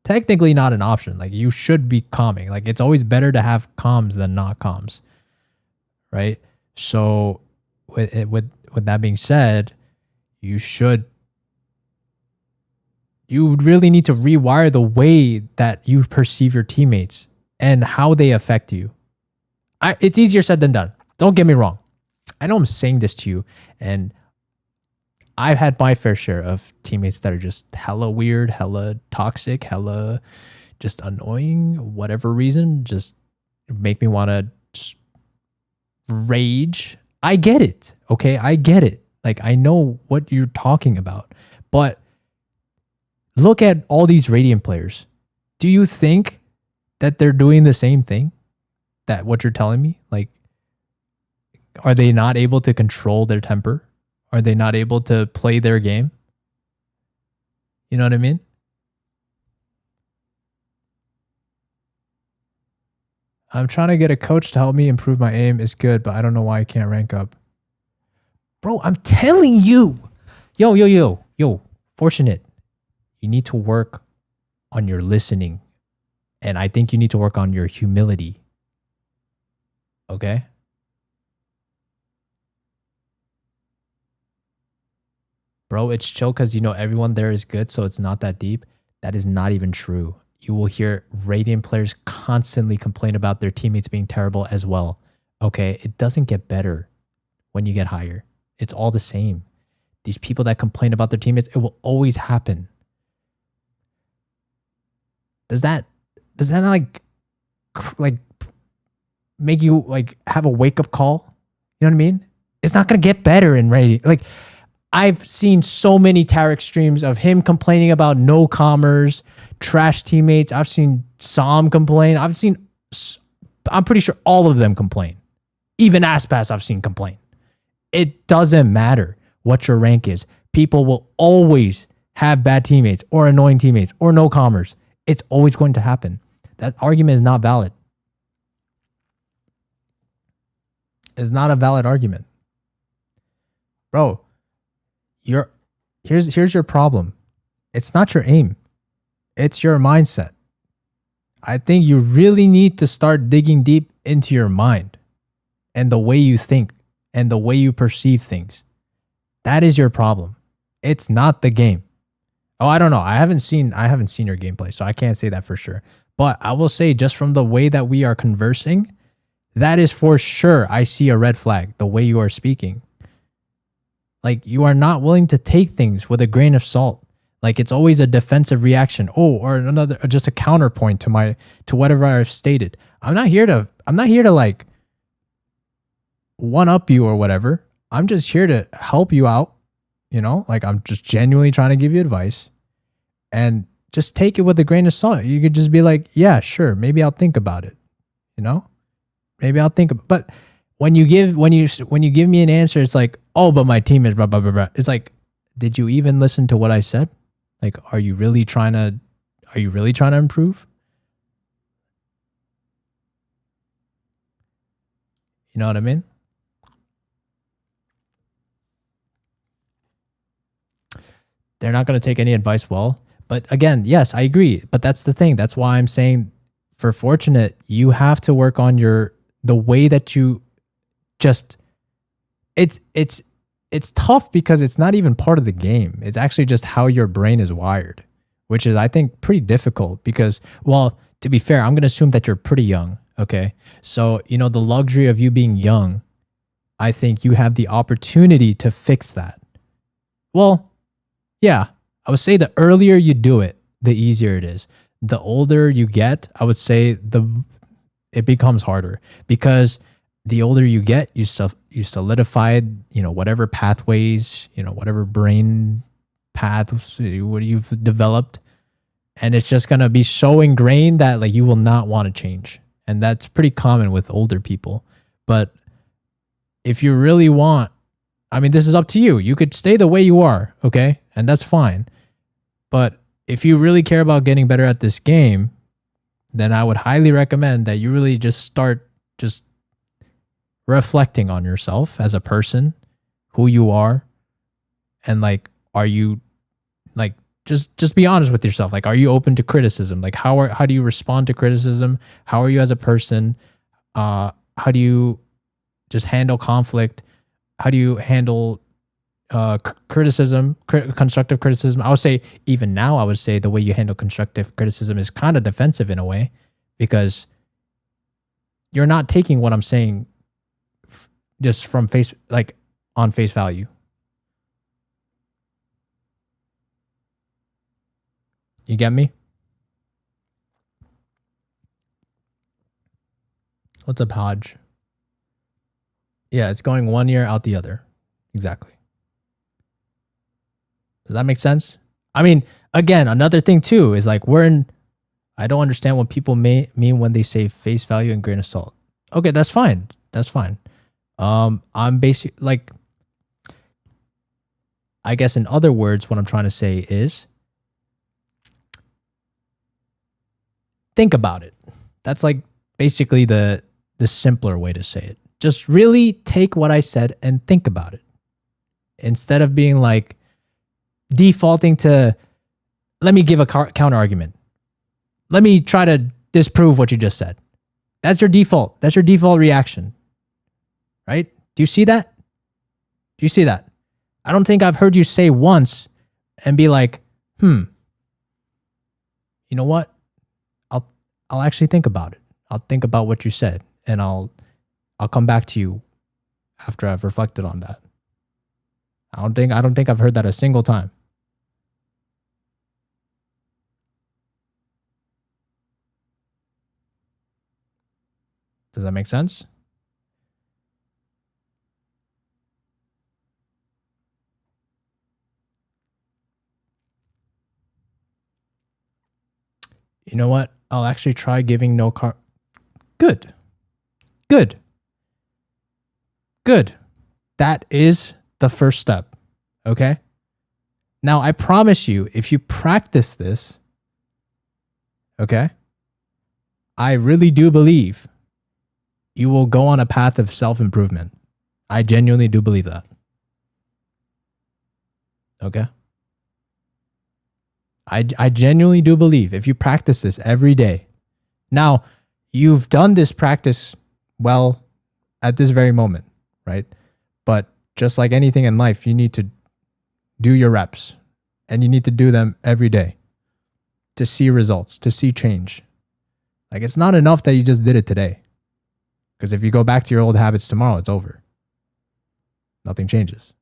[SPEAKER 1] technically not an option. Like, you should be calming. Like, it's always better to have comms than not comms, right? So with that being said, you really need to rewire the way that you perceive your teammates and how they affect you. It's easier said than done. Don't get me wrong. I know I'm saying this to you, and I've had my fair share of teammates that are just hella weird, hella toxic, hella just annoying, whatever reason, just make me want to just rage. I get it. Okay. I get it. Like, I know what you're talking about. But look at all these Radiant players. Do you think that they're doing the same thing? That what you're telling me? Like, are they not able to control their temper? Are they not able to play their game? You know what I mean? I'm trying to get a coach to help me improve my aim. It's good, but I don't know why I can't rank up. Bro, I'm telling you. Yo, Fortunate. You need to work on your listening. And I think you need to work on your humility. Okay? Bro, it's chill because you know everyone there is good, so it's not that deep. That is not even true. You will hear Radiant players constantly complain about their teammates being terrible as well. Okay? It doesn't get better when you get higher. It's all the same. These people that complain about their teammates, it will always happen. Does that not like make you like have a wake up call? You know what I mean? It's not gonna get better in Radiant. Like, I've seen so many Tarek streams of him complaining about no commerce, trash teammates. I've seen Sam complain. I'm pretty sure all of them complain. Even Aspas I've seen complain. It doesn't matter what your rank is. People will always have bad teammates or annoying teammates or no commerce. It's always going to happen. That argument is not valid. It's not a valid argument. Bro, here's your problem. It's not your aim. It's your mindset. I think you really need to start digging deep into your mind and the way you think and the way you perceive things. That is your problem. It's not the game. Oh, I don't know. I haven't seen your gameplay, so I can't say that for sure. But I will say, just from the way that we are conversing, that is for sure I see a red flag, the way you are speaking. Like, you are not willing to take things with a grain of salt. Like, it's always a defensive reaction. Oh, or another, just a counterpoint to whatever I've stated. I'm not here to like one up you or whatever. I'm just here to help you out. You know, like, I'm just genuinely trying to give you advice, and just take it with a grain of salt. You could just be like, yeah, sure. Maybe I'll think about it. You know, maybe I'll think about, but when you give me an answer, it's like, oh, but my team is blah, blah, blah, blah. It's like, did you even listen to what I said? Like, are you really trying to improve? You know what I mean? They're not going to take any advice well. But again, yes, I agree. But that's the thing. That's why I'm saying, for Fortunate, you have to work on the way that you just, it's tough because it's not even part of the game. It's actually just how your brain is wired, which is, I think, pretty difficult because, well, to be fair, I'm going to assume that you're pretty young. Okay. So, you know, the luxury of you being young, I think you have the opportunity to fix that. Well, yeah, I would say the earlier you do it, the easier it is. The older you get, I would say it becomes harder, because the older you get, you solidified, you know, whatever pathways, you know, whatever brain paths what you've developed, and it's just going to be so ingrained that like you will not want to change. And that's pretty common with older people. But if you really want, I mean, this is up to you. You could stay the way you are, okay? And that's fine. But if you really care about getting better at this game, then I would highly recommend that you really just start just reflecting on yourself as a person, who you are, and like, are you like, just be honest with yourself. Like, are you open to criticism? Like, how do you respond to criticism? How are you as a person? How do you just handle conflict? How do you handle criticism, constructive criticism? I would say, even now, I would say the way you handle constructive criticism is kind of defensive in a way, because you're not taking what I'm saying just from on face value. You get me? What's up, Hodge? Yeah, it's going one ear out the other. Exactly. Does that make sense? I mean, again, another thing too is like I don't understand what people mean when they say face value and grain of salt. Okay, that's fine. That's fine. I'm basic like, I guess in other words, what I'm trying to say is think about it. That's like basically the simpler way to say it. Just really take what I said and think about it. Instead of being like defaulting to, let me give a counter argument. Let me try to disprove what you just said. That's your default. That's your default reaction. Right? Do you see that? Do you see that? I don't think I've heard you say once and be like, you know what? I'll actually think about it. I'll think about what you said and I'll come back to you after I've reflected on that. I don't think I've heard that a single time. Does that make sense? You know what? I'll actually try giving no car. Good. Good. Good. That is the first step. Okay? Now, I promise you, if you practice this, okay, I really do believe you will go on a path of self-improvement. I genuinely do believe that. Okay? I genuinely do believe if you practice this every day. Now, you've done this practice well at this very moment, right? But just like anything in life, you need to do your reps and you need to do them every day to see results, to see change. Like it's not enough that you just did it today. Because if you go back to your old habits tomorrow, it's over. Nothing changes.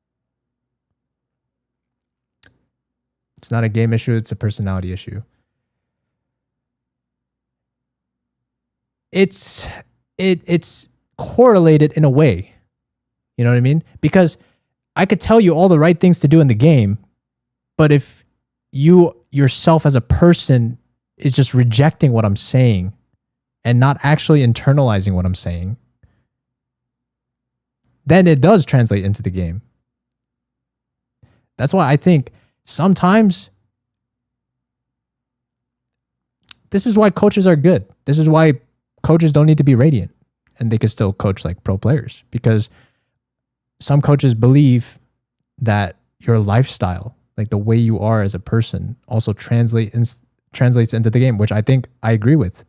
[SPEAKER 1] It's not a game issue, it's a personality issue. It's correlated in a way. You know what I mean? Because I could tell you all the right things to do in the game, but if you yourself as a person is just rejecting what I'm saying and not actually internalizing what I'm saying, then it does translate into the game. That's why I think sometimes this is why coaches are good. This is why coaches don't need to be radiant and they can still coach like pro players, because some coaches believe that your lifestyle, like the way you are as a person, also translates into the game, which I think I agree with.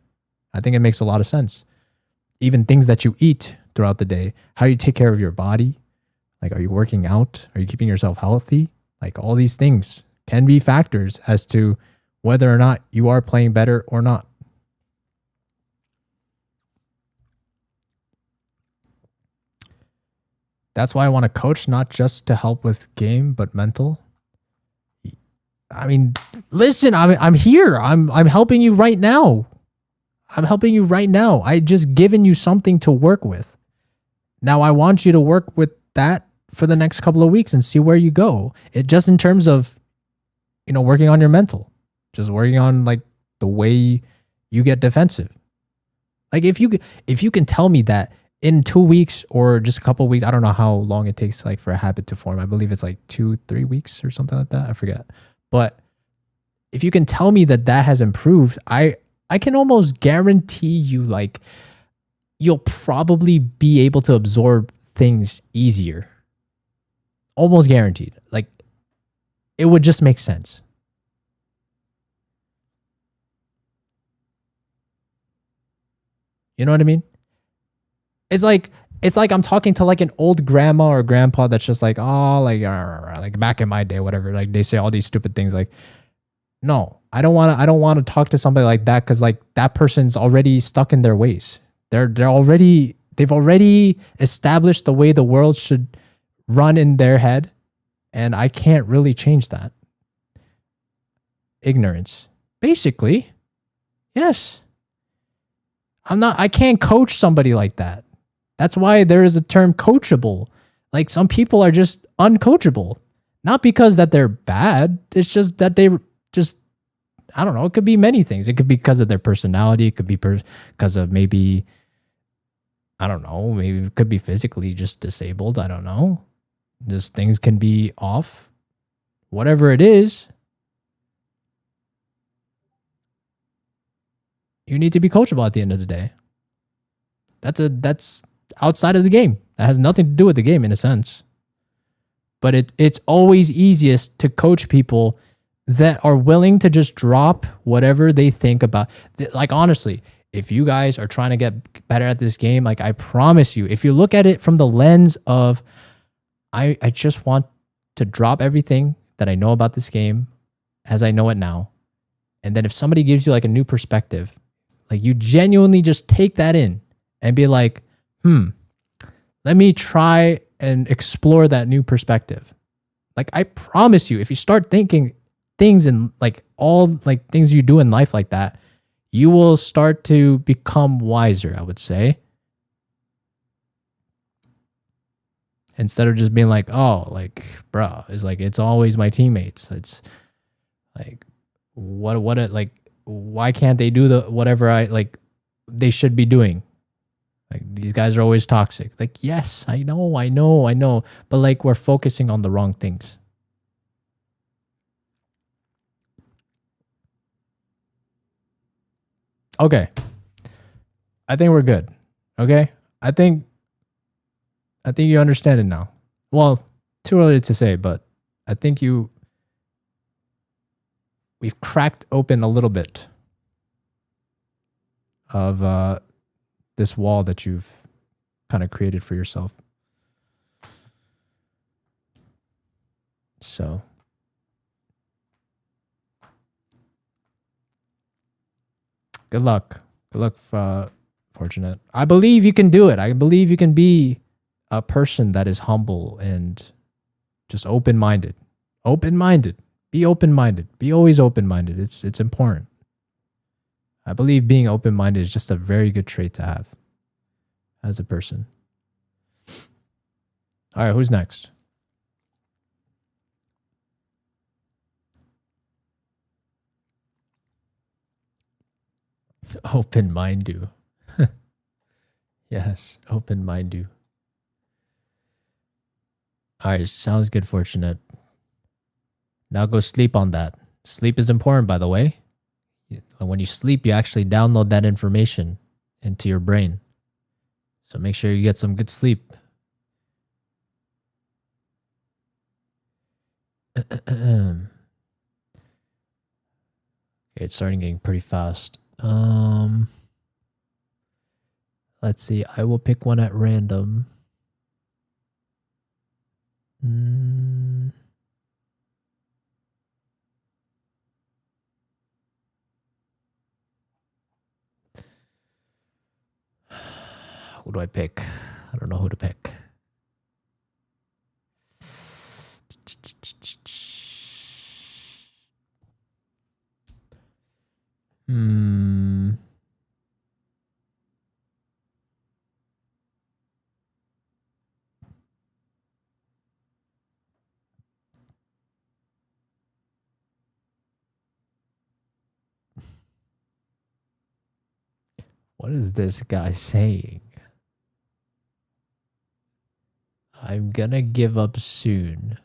[SPEAKER 1] I think it makes a lot of sense. Even things that you eat throughout the day, how you take care of your body, like are you working out? Are you keeping yourself healthy? Like all these things can be factors as to whether or not you are playing better or not. That's why I want to coach, not just to help with game, but mental. I mean, listen, I'm here. I'm helping you right now. I'm helping you right now. I just given you something to work with. Now I want you to work with that for the next couple of weeks and see where you go. It just in terms of, working on your mental, just working on like the way you get defensive. Like if you can tell me that in 2 weeks or just a couple of weeks, I don't know how long it takes like for a habit to form. I believe it's like 2-3 weeks or something like that. I forget. But if you can tell me that has improved, I can almost guarantee you like you'll probably be able to absorb things easier. Almost guaranteed. Like it would just make sense. You know what I mean? It's like I'm talking to like an old grandma or grandpa that's just like, oh, like back in my day, whatever. Like they say all these stupid things. Like, no, I don't want to talk to somebody like that because like that person's already stuck in their ways. They've already established the way the world should run in their head, and I can't really change that. Ignorance, basically. Yes. I can't coach somebody like that. That's why there is a term coachable. Like some people are just uncoachable. Not because that they're bad. It's just that they just, I don't know. It could be many things. It could be because of their personality. It could be because of maybe, I don't know. Maybe it could be physically just disabled. I don't know. Just things can be off. Whatever it is, you need to be coachable at the end of the day. That's outside of the game. That has nothing to do with the game in a sense. But it's always easiest to coach people that are willing to just drop whatever they think about. Like, honestly, if you guys are trying to get better at this game, like, I promise you, if you look at it from the lens of, I just want to drop everything that I know about this game as I know it now. And then if somebody gives you like a new perspective, like, you genuinely just take that in and be like, let me try and explore that new perspective. Like, I promise you, if you start thinking things and like all like things you do in life like that, you will start to become wiser, I would say. Instead of just being like, oh, like, bro, it's like, it's always my teammates. It's like, like, why can't they do the whatever I like they should be doing? Like, these guys are always toxic. Like, yes, I know. But like, we're focusing on the wrong things. Okay. I think we're good. Okay. I think you understand it now. Well, too early to say, but I think we've cracked open a little bit of this wall that you've kind of created for yourself. So good luck. Good luck, Fortunate. I believe you can do it. I believe you can be a person that is humble and just open-minded. Open-minded. Be open-minded. Be always open-minded. It's important. I believe being open-minded is just a very good trait to have as a person. All right, who's next? Open-minded. Yes, open-minded. All right, sounds good, Fortunate. Now go sleep on that. Sleep is important, by the way. When you sleep, you actually download that information into your brain. So make sure you get some good sleep. Okay, it's starting getting pretty fast. Let's see. I will pick one at random. Who do I pick? I don't know who to pick. What is this guy saying? I'm gonna give up soon.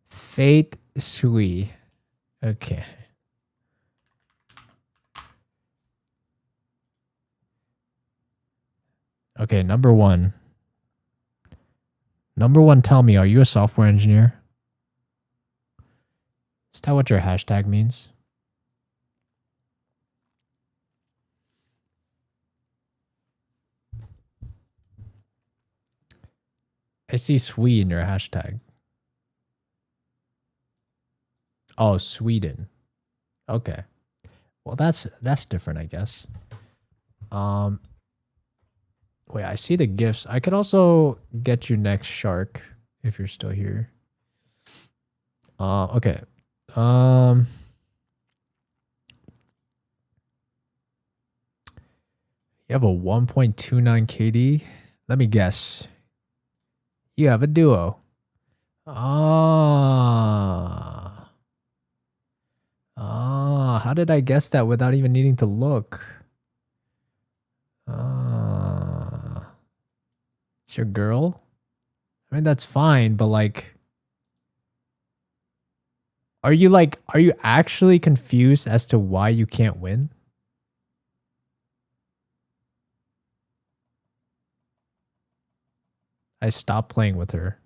[SPEAKER 1] Fate Sui. Okay. Okay, number one. Number one, tell me, are you a software engineer? Is that what your hashtag means? I see Swede in your hashtag. Oh, Sweden. Okay. Well, that's different, I guess. Wait, I see the gifts. I could also get you next, Shark, if you're still here. Okay. You have a 1.29 KD. Let me guess. You have a duo. Ah. How did I guess that without even needing to look? It's your girl? I mean, that's fine, but like, are you actually confused as to why you can't win? I stopped playing with her.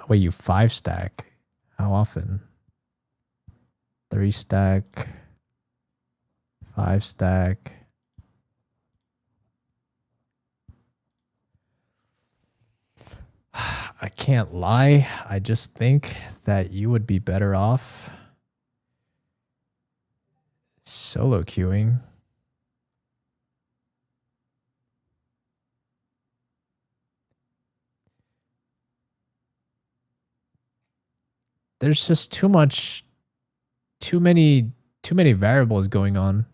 [SPEAKER 1] Wait, you 5 stack? How often? 3 stack, 5 stack. I can't lie. I just think that you would be better off solo queuing. There's just too many variables going on.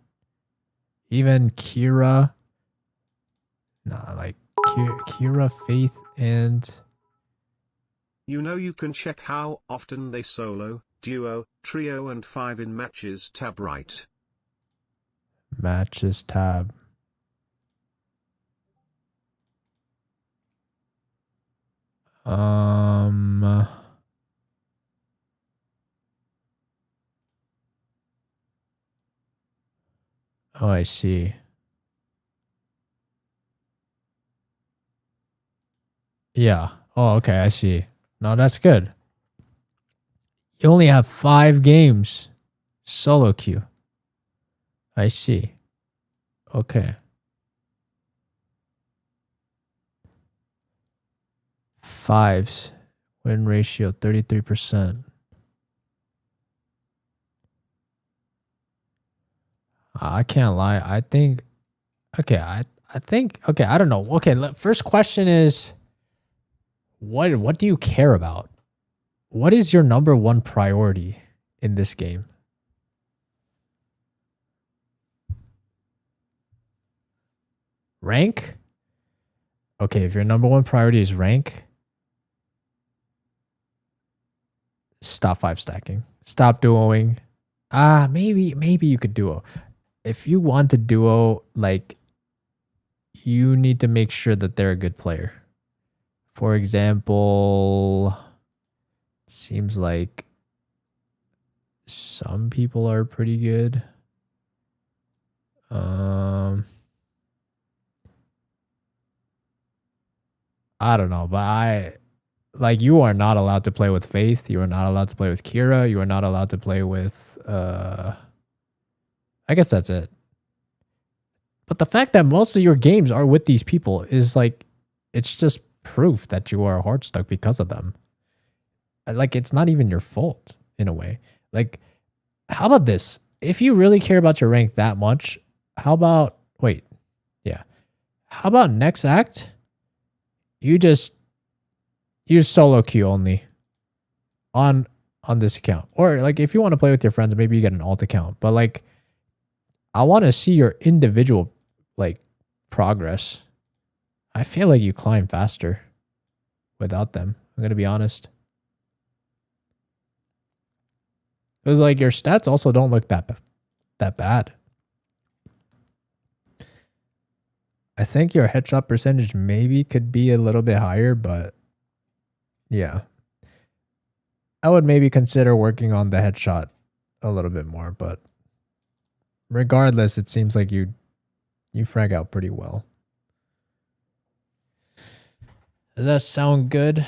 [SPEAKER 1] Even Kira, like Kira, Faith, and
[SPEAKER 3] You know you can check how often they solo, duo, trio and 5 in matches tab, right?
[SPEAKER 1] matches tab. Oh, I see. Yeah. Oh, okay. I see. No, that's good. You only have 5 games solo queue. I see. Okay. 5s. Win ratio 33%. I can't lie. I think okay, I think okay, I don't know. Okay, first question is what do you care about? What is your number 1 priority in this game? Rank? Okay, if your number 1 priority is rank, stop 5 stacking. Stop duoing. Maybe you could duo. If you want to duo, like, you need to make sure that they're a good player. For example, seems like some people are pretty good. I don't know, but you are not allowed to play with Faith. You are not allowed to play with Kira. You are not allowed to play with I guess that's it. But the fact that most of your games are with these people is like, it's just proof that you are hard stuck because of them. Like, it's not even your fault in a way. Like, how about this? If you really care about your rank that much, how about how about next act? You just use solo queue only on this account. Or like, if you want to play with your friends, maybe you get an alt account. But like, I want to see your individual like progress. I feel like you climb faster without them. I'm going to be honest. Because like, your stats also don't look that bad. I think your headshot percentage maybe could be a little bit higher, but yeah. I would maybe consider working on the headshot a little bit more, but regardless, it seems like you frag out pretty well. Does that sound good?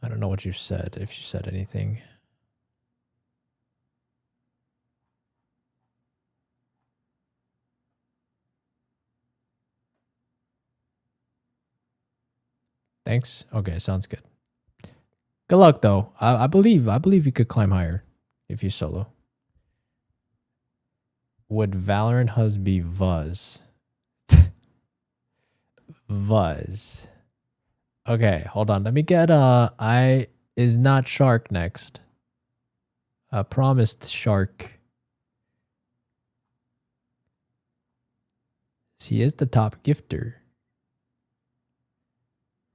[SPEAKER 1] I don't know what you said, if you said anything. Thanks. Okay, sounds good. Good luck though. I believe you could climb higher if you solo. Would Valorant Huz be Vuz? Vuz. Okay, hold on. Let me get I is not Shark next. Promised Shark. He is the top gifter.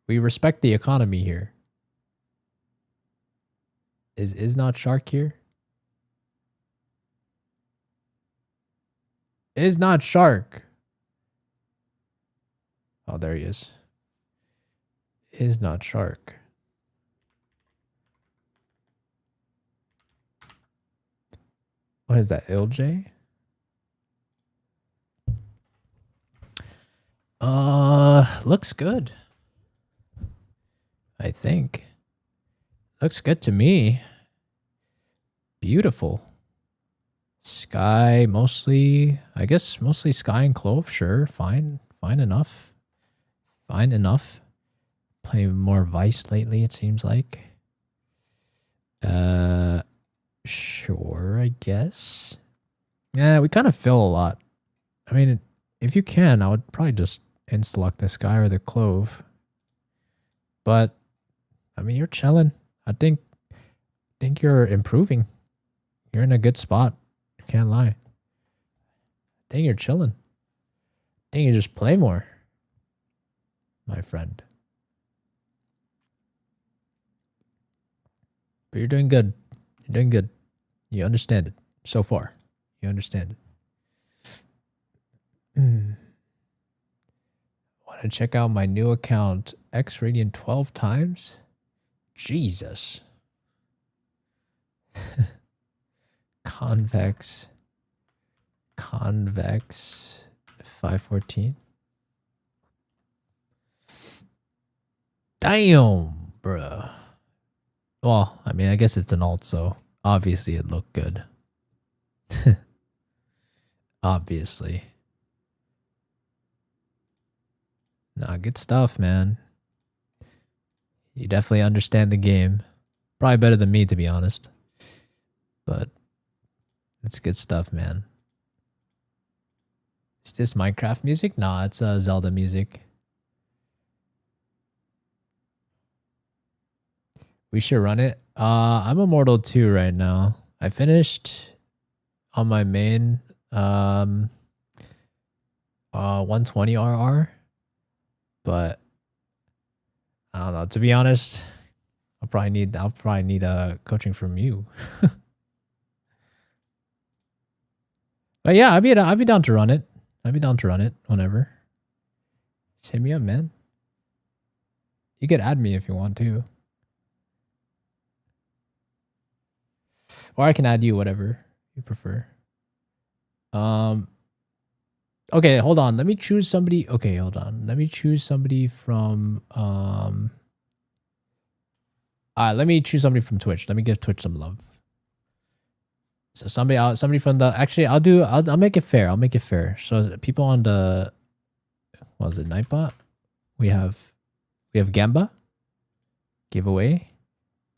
[SPEAKER 1] We respect the economy here. Is not Shark here? Is not Shark. Oh, there he is. Is not Shark. What is that, LJ? Looks good. I think. Looks good to me. Beautiful. Sky, mostly, I guess mostly sky and clove, sure. Fine. Fine enough. Fine enough. Playing more Vice lately, it seems like. Sure, I guess. Yeah, we kind of fill a lot. I mean, if you can, I would probably just insta-lock the sky or the clove. But, I mean, you're chilling. I think you're improving. You're in a good spot. Can't lie. I think you're chilling. I think you just play more, my friend. But you're doing good. You're doing good. You understand it so far. You understand it. Want to check out my new account, X Radiant 12 times? Jesus. Convex 514. Damn, bruh. Well, I mean, I guess it's an alt, so obviously it looked good. Obviously. Nah, good stuff, man. You definitely understand the game. Probably better than me, to be honest. But it's good stuff, man. Is this Minecraft music? Nah, it's Zelda music. We should run it. I'm Immortal 2 right now. I finished on my main 120 RR. But I don't know. To be honest, I'll probably need coaching from you. But yeah, I'd be down to run it. I'd be down to run it whenever. Just hit me up, man. You could add me if you want to. Or I can add you, whatever you prefer. Okay, hold on. Let me choose somebody. Okay, hold on. Let me choose somebody from let me choose somebody from Twitch. Let me give Twitch some love. So somebody from the I'll make it fair. I'll make it fair. So people on the what was it, Nightbot? We have Gamba giveaway.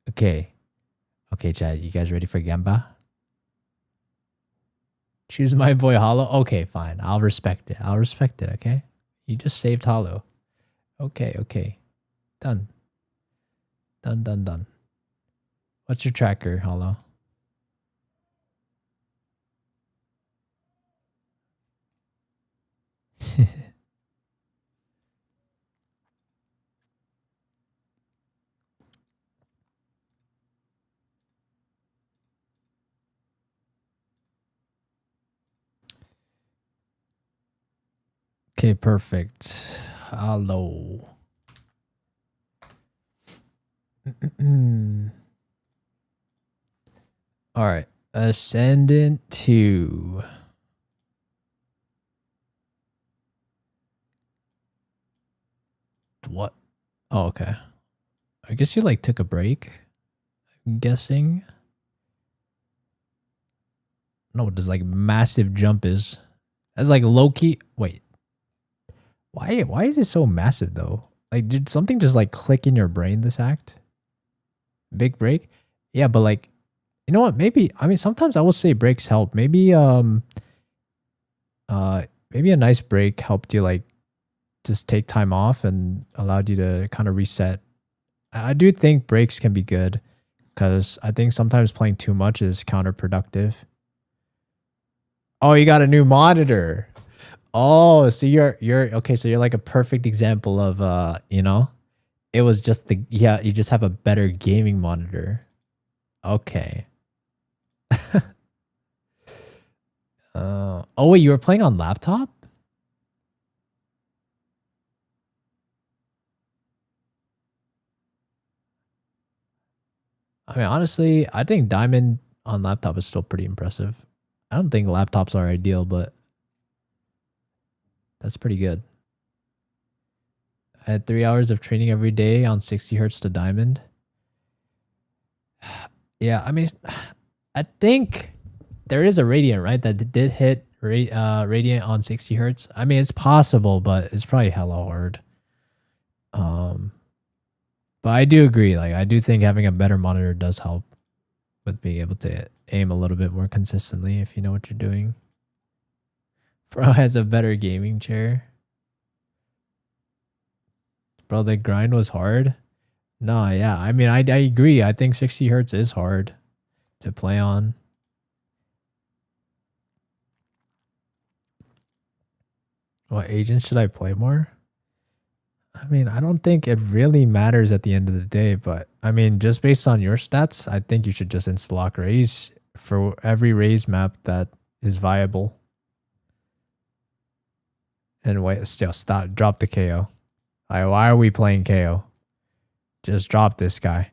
[SPEAKER 1] Okay, Chad, you guys ready for Gamba? Choose my boy Hollow. Okay, fine. I'll respect it. Okay, you just saved Hollow. Okay, done. What's your tracker, Hollow? Okay, perfect. Hello. All right. Ascendant 2. What? Oh, okay. I guess you like took a break. I'm guessing. I don't know what this like massive jump is. That's like low key. Wait. Why is it so massive though? Like, did something just like click in your brain this act? Big break? Yeah, but like, you know what? Maybe, I mean, sometimes I will say breaks help. Maybe maybe a nice break helped you like just take time off and allowed you to kind of reset. I do think breaks can be good because I think sometimes playing too much is counterproductive. Oh, you got a new monitor. Oh, so you're okay, so you're like a perfect example of you know, it was just the yeah, you just have a better gaming monitor. Okay. Oh wait, you were playing on laptop? I mean, honestly, I think Diamond on laptop is still pretty impressive. I don't think laptops are ideal, but that's pretty good. I had 3 hours of training every day on 60 hertz to Diamond. Yeah, I mean, I think there is a Radiant, right? That did hit Radiant on 60 hertz. I mean, it's possible, but it's probably hella hard. But I do agree. Like, I do think having a better monitor does help with being able to aim a little bit more consistently if you know what you're doing. Bro has a better gaming chair. Bro, the grind was hard. No, yeah. I mean, I agree. I think 60 hertz is hard to play on. What agent should I play more? I mean, I don't think it really matters at the end of the day, but I mean, just based on your stats, I think you should just insta-lock Raze for every Raze map that is viable. And wait, still stop, drop the KO. Why are we playing KO? Just drop this guy.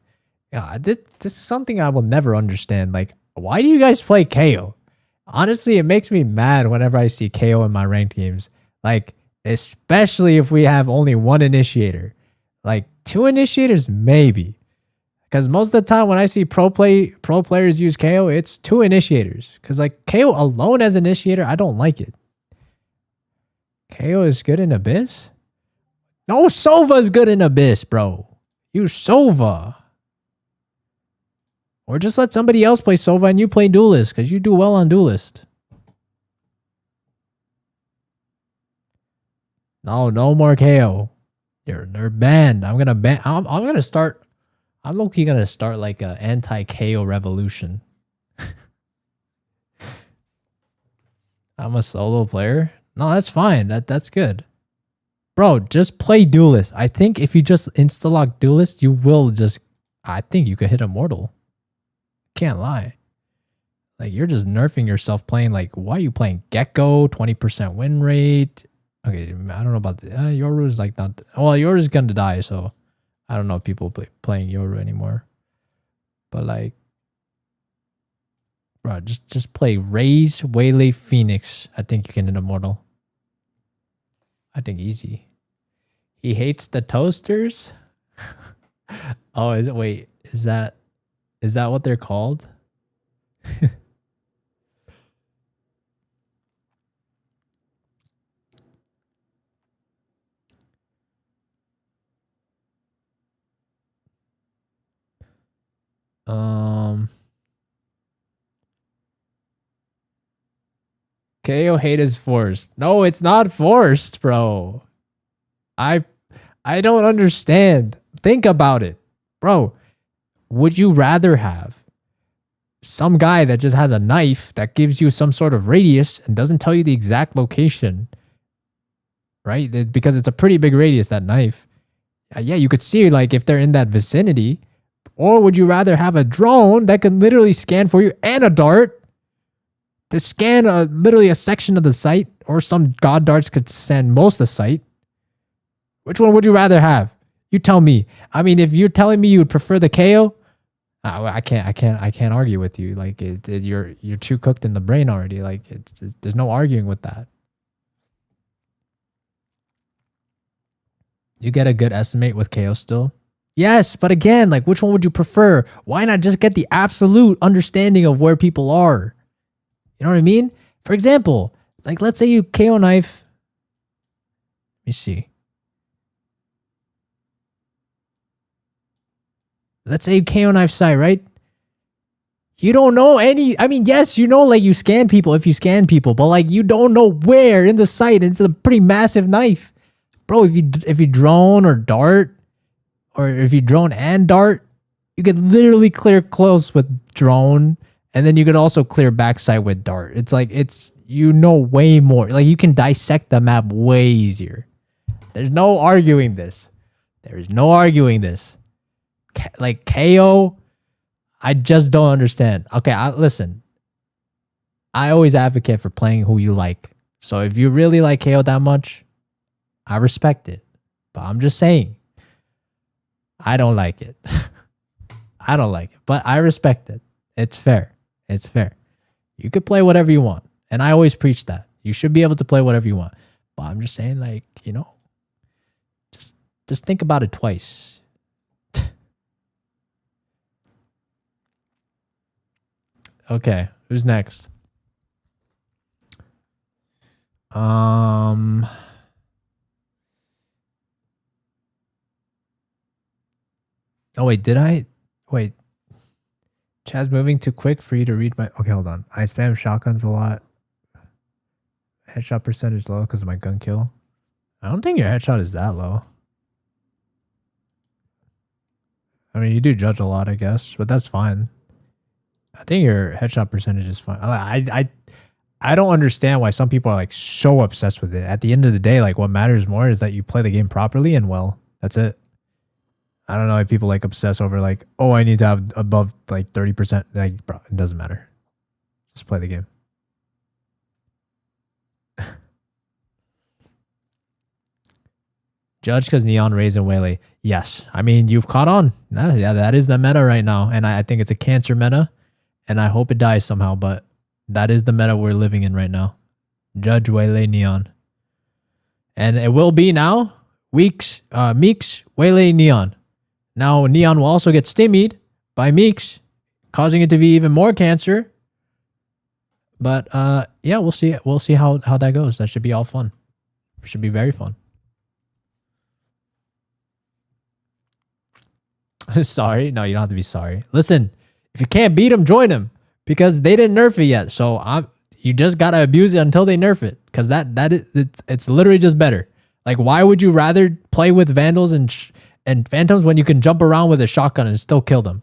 [SPEAKER 1] Yeah, this is something I will never understand. Like, why do you guys play KO? Honestly, it makes me mad whenever I see KO in my ranked games. Like, especially if we have only one initiator. Like, 2 initiators, maybe. Because most of the time when I see pro players use KO, it's 2 initiators. Because, like, KO alone as initiator, I don't like it. KO is good in Abyss? No, Sova's good in Abyss, bro. Use Sova. Or just let somebody else play Sova and you play Duelist, because you do well on Duelist. No more KO. They're banned. I'm gonna ban. I'm gonna start. I'm low-key gonna start like a anti-KO revolution. I'm a solo player. No, that's fine. That's good. Bro, just play Duelist. I think if you just insta-lock Duelist, you will just... I think you could hit Immortal. Can't lie. Like, you're just nerfing yourself playing, like, why are you playing Gecko? 20% win rate. Okay, I don't know about... Yoru is, like, not... Well, Yoru is gonna die, so... I don't know if people playing Yoru anymore. But, like... Bro, just play Raze, Waylay, Phoenix. I think you can hit Immortal. I think easy. He hates the toasters? Oh, is it? Wait, is that what they're called? KO hate is forced. No, it's not forced, bro. I don't understand. Think about it. Bro, would you rather have some guy that just has a knife that gives you some sort of radius and doesn't tell you the exact location, right? Because it's a pretty big radius, that knife. Yeah, you could see like if they're in that vicinity. Or would you rather have a drone that can literally scan for you and a dart to scan literally a section of the site, or some god darts could scan most of the site? Which one would you rather have? You tell me. I mean, if you're telling me you would prefer the KO, I can't argue with you. Like you're too cooked in the brain already. Like there's no arguing with that. You get a good estimate with KO still. Yes, but again, like which one would you prefer? Why not just get the absolute understanding of where people are? You know what I mean? For example, like let's say you KO knife. Let me see. Let's say you KO knife site, right? You don't know any... I mean, yes, you know, like you scan people if you scan people, but like you don't know where in the site. It's a pretty massive knife. Bro, if you drone or dart, or if you drone and dart, you could literally clear close with drone And then you could also clear backside with dart. It's like, you know way more. Like you can dissect the map way easier. There's no arguing this. There's no arguing this. Like KO, I just don't understand. Okay, listen. I always advocate for playing who you like. So if you really like KO that much, I respect it. But I'm just saying, I don't like it. I don't like it, but I respect it. It's fair. It's fair. You could play whatever you want. And I always preach that. You should be able to play whatever you want. But I'm just saying, like, you know, just think about it twice. Okay, who's next? Oh wait, wait. Chaz moving too quick for you to read my... Okay, hold on. I spam shotguns a lot. Headshot percentage low because of my gun kill. I don't think your headshot is that low. I mean, you do judge a lot, I guess, but that's fine. I think your headshot percentage is fine. I don't understand why some people are like so obsessed with it. At the end of the day, like what matters more is that you play the game properly and well. That's it. I don't know if people like obsess over like, oh, I need to have above like 30%. Like, bro, it doesn't matter. Just play the game. Judge because Neon Rays and Waylay. Yes. I mean, you've caught on. Yeah, that is the meta right now. And I think it's a cancer meta. And I hope it dies somehow. But that is the meta we're living in right now. Judge, Waylay, Neon. And it will be now. Meeks, Waylay, Neon. Now, Neon will also get stymied by Meeks, causing it to be even more cancer. But yeah, we'll see. We'll see how that goes. That should be all fun. It should be very fun. Sorry. No, you don't have to be sorry. Listen, if you can't beat them, join them because they didn't nerf it yet. So you just got to abuse it until they nerf it because it's literally just better. Like, why would you rather play with Vandals and Phantoms when you can jump around with a shotgun and still kill them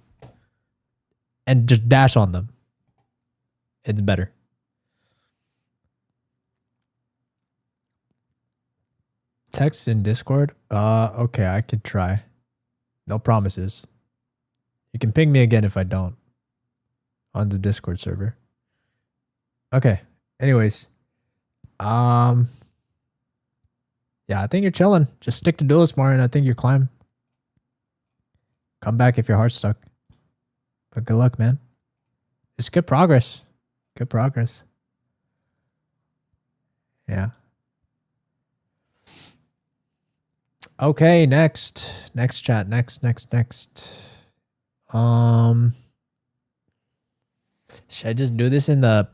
[SPEAKER 1] and just dash on them? It's better. Text in Discord? Okay, I could try. No promises. You can ping me again if I don't on the Discord server. Okay. Anyways. Yeah, I think you're chilling. Just stick to Duelist more and I think you climb. Come back if your heart's stuck. But good luck, man. It's good progress. Good progress. Yeah. Okay, next chat. Next. Should I just do this in the...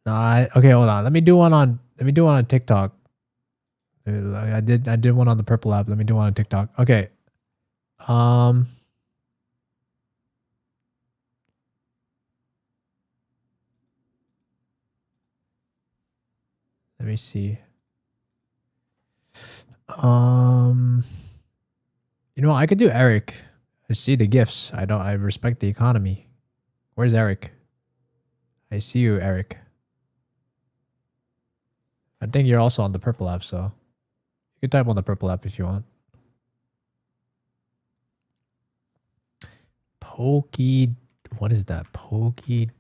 [SPEAKER 1] No, okay, hold on. Let me do one on TikTok. I did one on the Purple app. Let me do one on TikTok. Okay. Let me see. You know, I could do Eric. I see the gifts. I respect the economy. Where's Eric? I see you, Eric. I think you're also on the Purple app, so you can type on the Purple app if you want. Pokey, what is that? Pokey,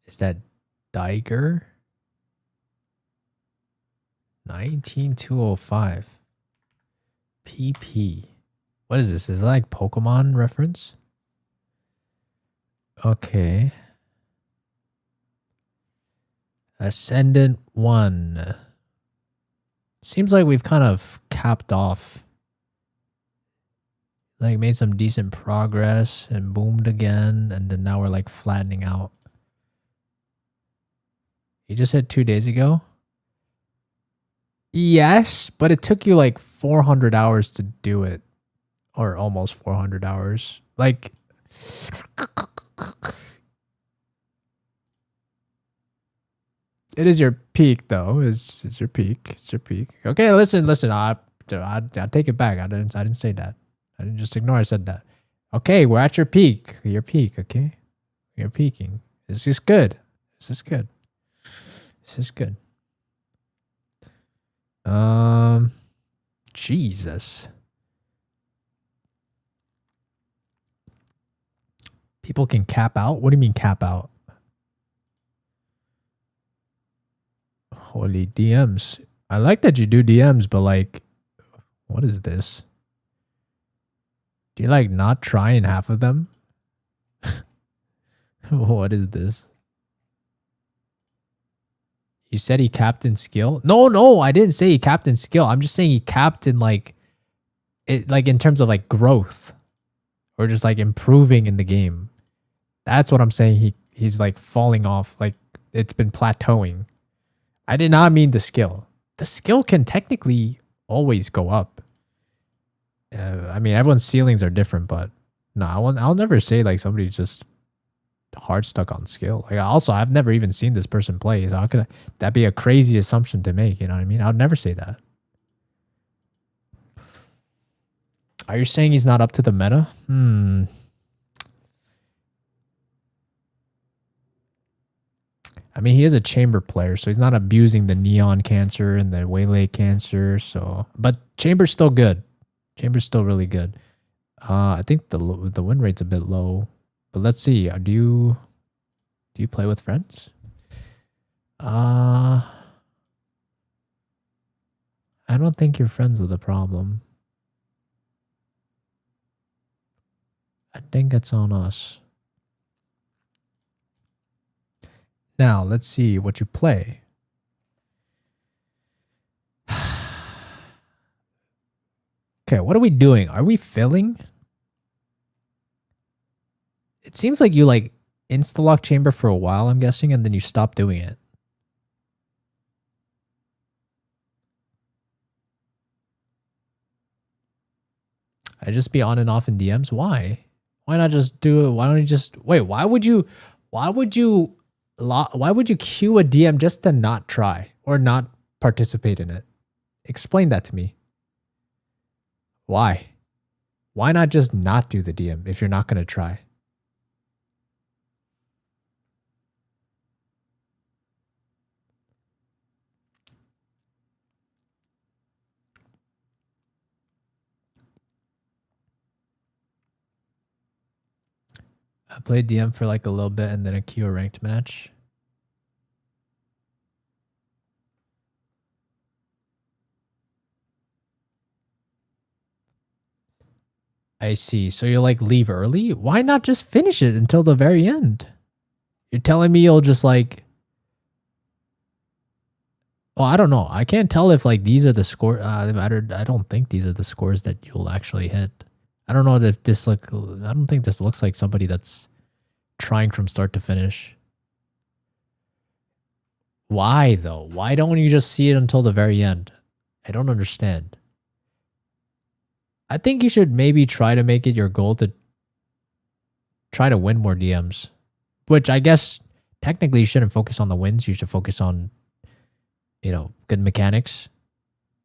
[SPEAKER 1] is that Diger? 19205. PP. What is this? Is it like Pokemon reference? Okay. Ascendant 1. Seems like we've kind of capped off. Like made some decent progress and boomed again. And then now we're like flattening out. You just hit 2 days ago? Yes, but it took you like 400 hours to do it. Or almost 400 hours. Like... It is your peak, though. It's your peak. It's your peak. Okay, listen. I take it back. I didn't say that. I didn't just ignore I said that. Okay, we're at your peak. Your peak, okay? You're peaking. This is good. This is good. This is good. Jesus. People can cap out? What do you mean cap out? Holy DMs. I like that you do DMs, but like, what is this? Do you like not try in half of them? What is this? You said he capped in skill? No, I didn't say he capped in skill. I'm just saying he capped in like it, like in terms of like growth or just like improving in the game. That's what I'm saying. He's like falling off. Like it's been plateauing. I did not mean the skill. The skill can technically always go up. I mean, everyone's ceilings are different, but no, I'll never say like somebody's just hard stuck on skill. Like also, I've never even seen this person play. So how could that be a crazy assumption to make? You know what I mean? I would never say that. Are you saying he's not up to the meta? I mean, he is a chamber player, so he's not abusing the neon cancer and the waylay cancer. So, but chamber's still good. Chamber's still really good. I think the win rate's a bit low, but let's see. Do you play with friends? I don't think your friends are the problem. I think it's on us. Now, let's see what you play. Okay, what are we doing? Are we filling? It seems like you like insta-lock chamber for a while, I'm guessing, and then you stop doing it. I just be on and off in DMs? Why? Why not just do it? Why don't you just wait? Why would you queue a DM just to not try or not participate in it? Explain that to me. Why? Why not just not do the DM if you're not going to try? I played DM for like a little bit and then a queue a ranked match. I see. So you like leave early? Why not just finish it until the very end? You're telling me you'll just like... Well, I don't know. I can't tell if like these are the score. I don't think these are the scores that you'll actually hit. I don't know if this I don't think this looks like somebody that's trying from start to finish. Why though? Why don't you just see it until the very end? I don't understand. I think you should maybe try to make it your goal to try to win more DMs, which I guess technically you shouldn't focus on the wins. You should focus on, you know, good mechanics,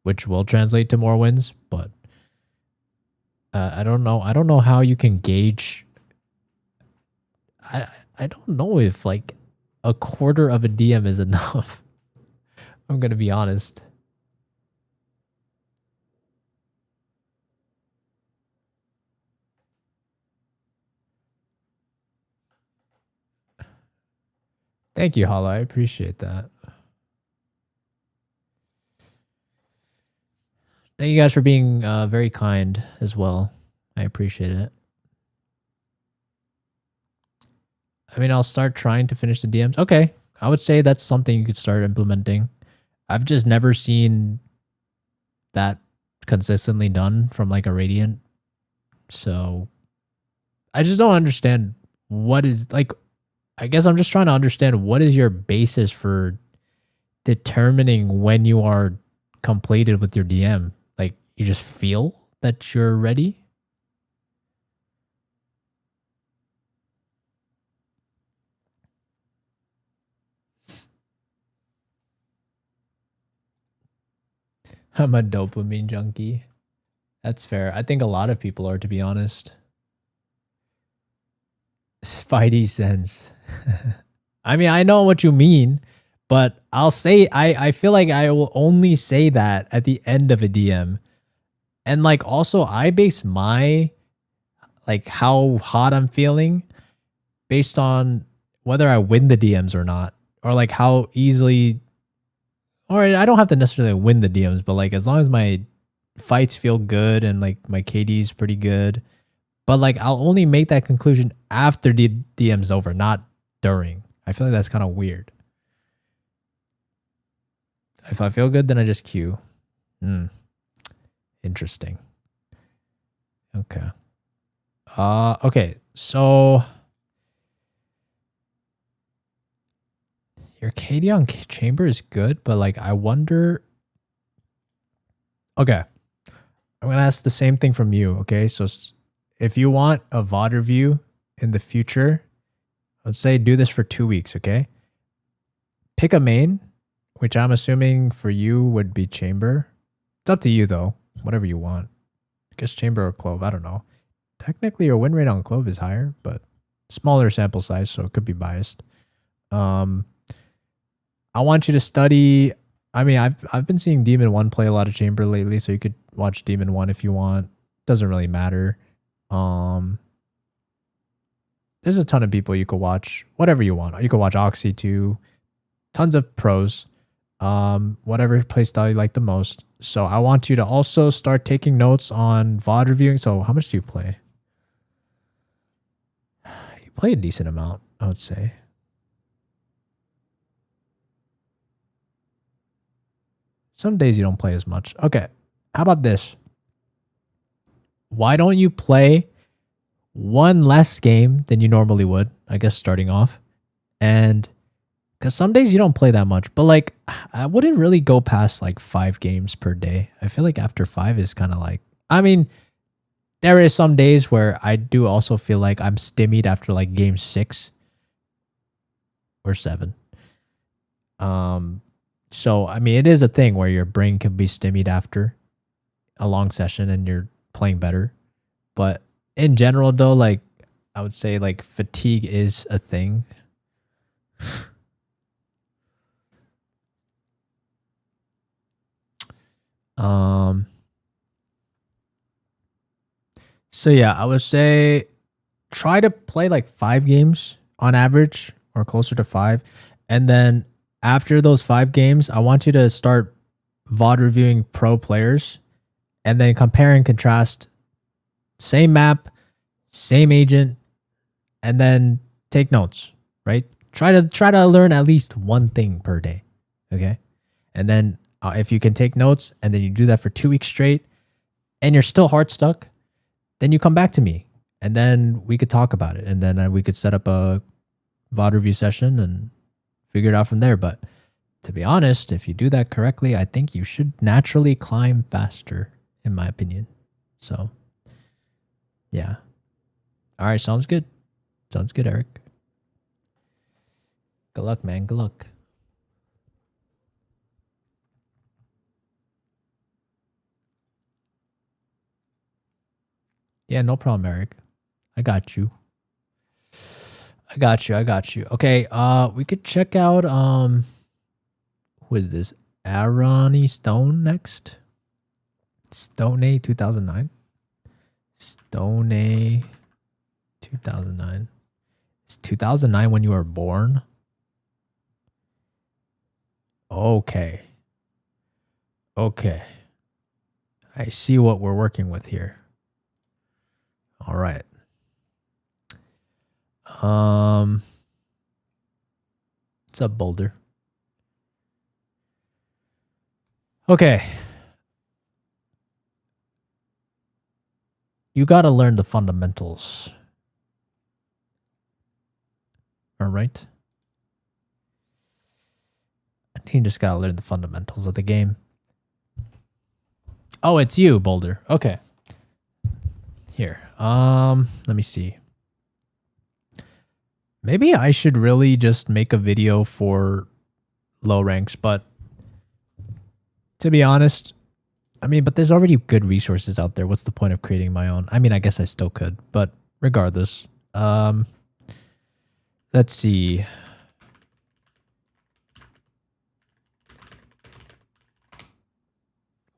[SPEAKER 1] which will translate to more wins. But I don't know. I don't know how you can gauge. I don't know if like a quarter of a DM is enough. I'm going to be honest. Thank you, Hala. I appreciate that. Thank you guys for being very kind as well. I appreciate it. I mean, I'll start trying to finish the DMs. Okay. I would say that's something you could start implementing. I've just never seen that consistently done from like a Radiant. So I just don't understand what is like, I guess I'm just trying to understand what is your basis for determining when you are completed with your DM? Like you just feel that you're ready? I'm a dopamine junkie. That's fair. I think a lot of people are, to be honest. Spidey sense. I mean, I know what you mean, but I'll say I feel like I will only say that at the end of a DM. And like also I base my like how hot I'm feeling based on whether I win the DMs or not, or like how easily, or I don't have to necessarily win the DMs, but like as long as my fights feel good and like my KD is pretty good, but like I'll only make that conclusion after the DM's over, not during. I feel like that's kind of weird. If I feel good, then I just queue. Interesting. Okay. Okay. So your KD on chamber is good, but like I wonder. Okay. I'm gonna ask the same thing from you. Okay. So if you want a VOD review in the future, let's say do this for 2 weeks. Okay. Pick a main, which I'm assuming for you would be chamber. It's up to you though. Whatever you want. I guess chamber or clove. I don't know. Technically your win rate on clove is higher, but smaller sample size, so it could be biased. I want you to study. I mean, I've been seeing Demon 1 play a lot of chamber lately, so you could watch Demon 1 if you want. Doesn't really matter. There's a ton of people you could watch. Whatever you want. You could watch Oxy too. Tons of pros. Whatever playstyle you like the most. So I want you to also start taking notes on VOD reviewing. So how much do you play? You play a decent amount, I would say. Some days you don't play as much. Okay. How about this? Why don't you play one less game than you normally would? I guess starting off. And because some days you don't play that much, but like I wouldn't really go past like 5 games per day. I feel like after 5 is kind of like, I mean, there is some days where I do also feel like I'm stymied after like game 6 or 7. So, I mean, it is a thing where your brain can be stymied after a long session and you're playing better. But in general, though, like, I would say, like, fatigue is a thing. So, yeah, I would say try to play, like, 5 games on average or closer to 5. And then after those 5 games, I want you to start VOD reviewing pro players and then compare and contrast same map, same agent, and then take notes, right? Try to learn at least one thing per day. Okay. And then if you can take notes and then you do that for 2 weeks straight and you're still hard stuck, then you come back to me and then we could talk about it. And then we could set up a VOD review session and figure it out from there. But to be honest, if you do that correctly, I think you should naturally climb faster, in my opinion. So, yeah. All right, sounds good. Sounds good, Eric. Good luck, man. Good luck. Yeah, no problem, Eric. I got you. I got you. Okay, we could check out who is this? Arani Stone next. Stone A 2009. Stone A 2009. Is 2009 when you were born? Okay. Okay. I see what we're working with here. All right. What's up, Boulder? Okay. You got to learn the fundamentals. All right. I think you just got to learn the fundamentals of the game. Oh, it's you, Boulder. Okay. Here. Let me see. Maybe I should really just make a video for low ranks, but to be honest, I mean, but there's already good resources out there. What's the point of creating my own? I mean, I guess I still could, but regardless, Let's see.